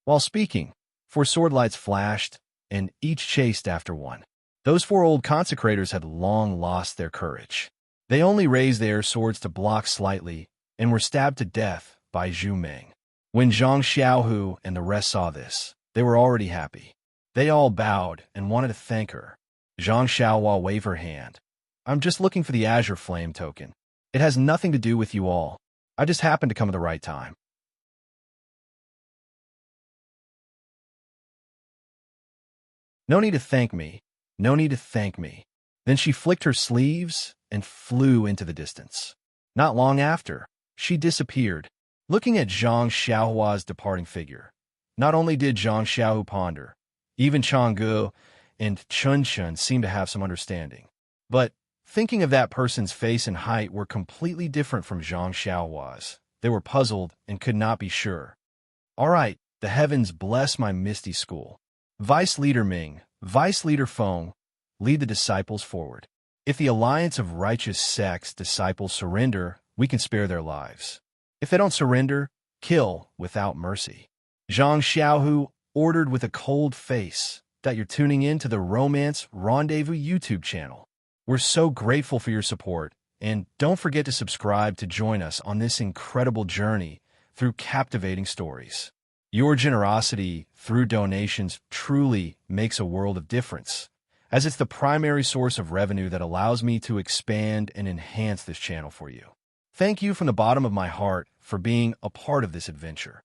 Speaker 1: While speaking, 4 sword lights flashed, and each chased after one. Those 4 old consecrators had long lost their courage. They only raised their swords to block slightly and were stabbed to death by Zhu Ming. When Zhang Xiaohu and the rest saw this, they were already happy. They all bowed and wanted to thank her. Zhang Xiaohua waved her hand. I'm just looking for the Azure Flame token. It has nothing to do with you all. I just happened to come at the right time. No need to thank me. No need to thank me. Then she flicked her sleeves and flew into the distance. Not long after, she disappeared. Looking at Zhang Xiaohua's departing figure, not only did Zhang Xiaohu ponder, even Changgu and Chun seemed to have some understanding. But thinking of that person's face and height were completely different from Zhang Xiaohua's. They were puzzled and could not be sure. All right, the heavens bless my Misty School. Vice Leader Ming, Vice Leader Feng, lead the disciples forward. If the Alliance of Righteous Sects disciples surrender, we can spare their lives. If they don't surrender, kill without mercy. Zhang Xiaohu ordered with a cold face that you're tuning in to the Romance Rendezvous YouTube channel. We're so grateful for your support, And don't forget to subscribe to join us on this incredible journey through captivating stories. Your generosity through donations truly makes a world of difference, as it's the primary source of revenue that allows me to expand and enhance this channel for you. Thank you from the bottom of my heart for being a part of this adventure.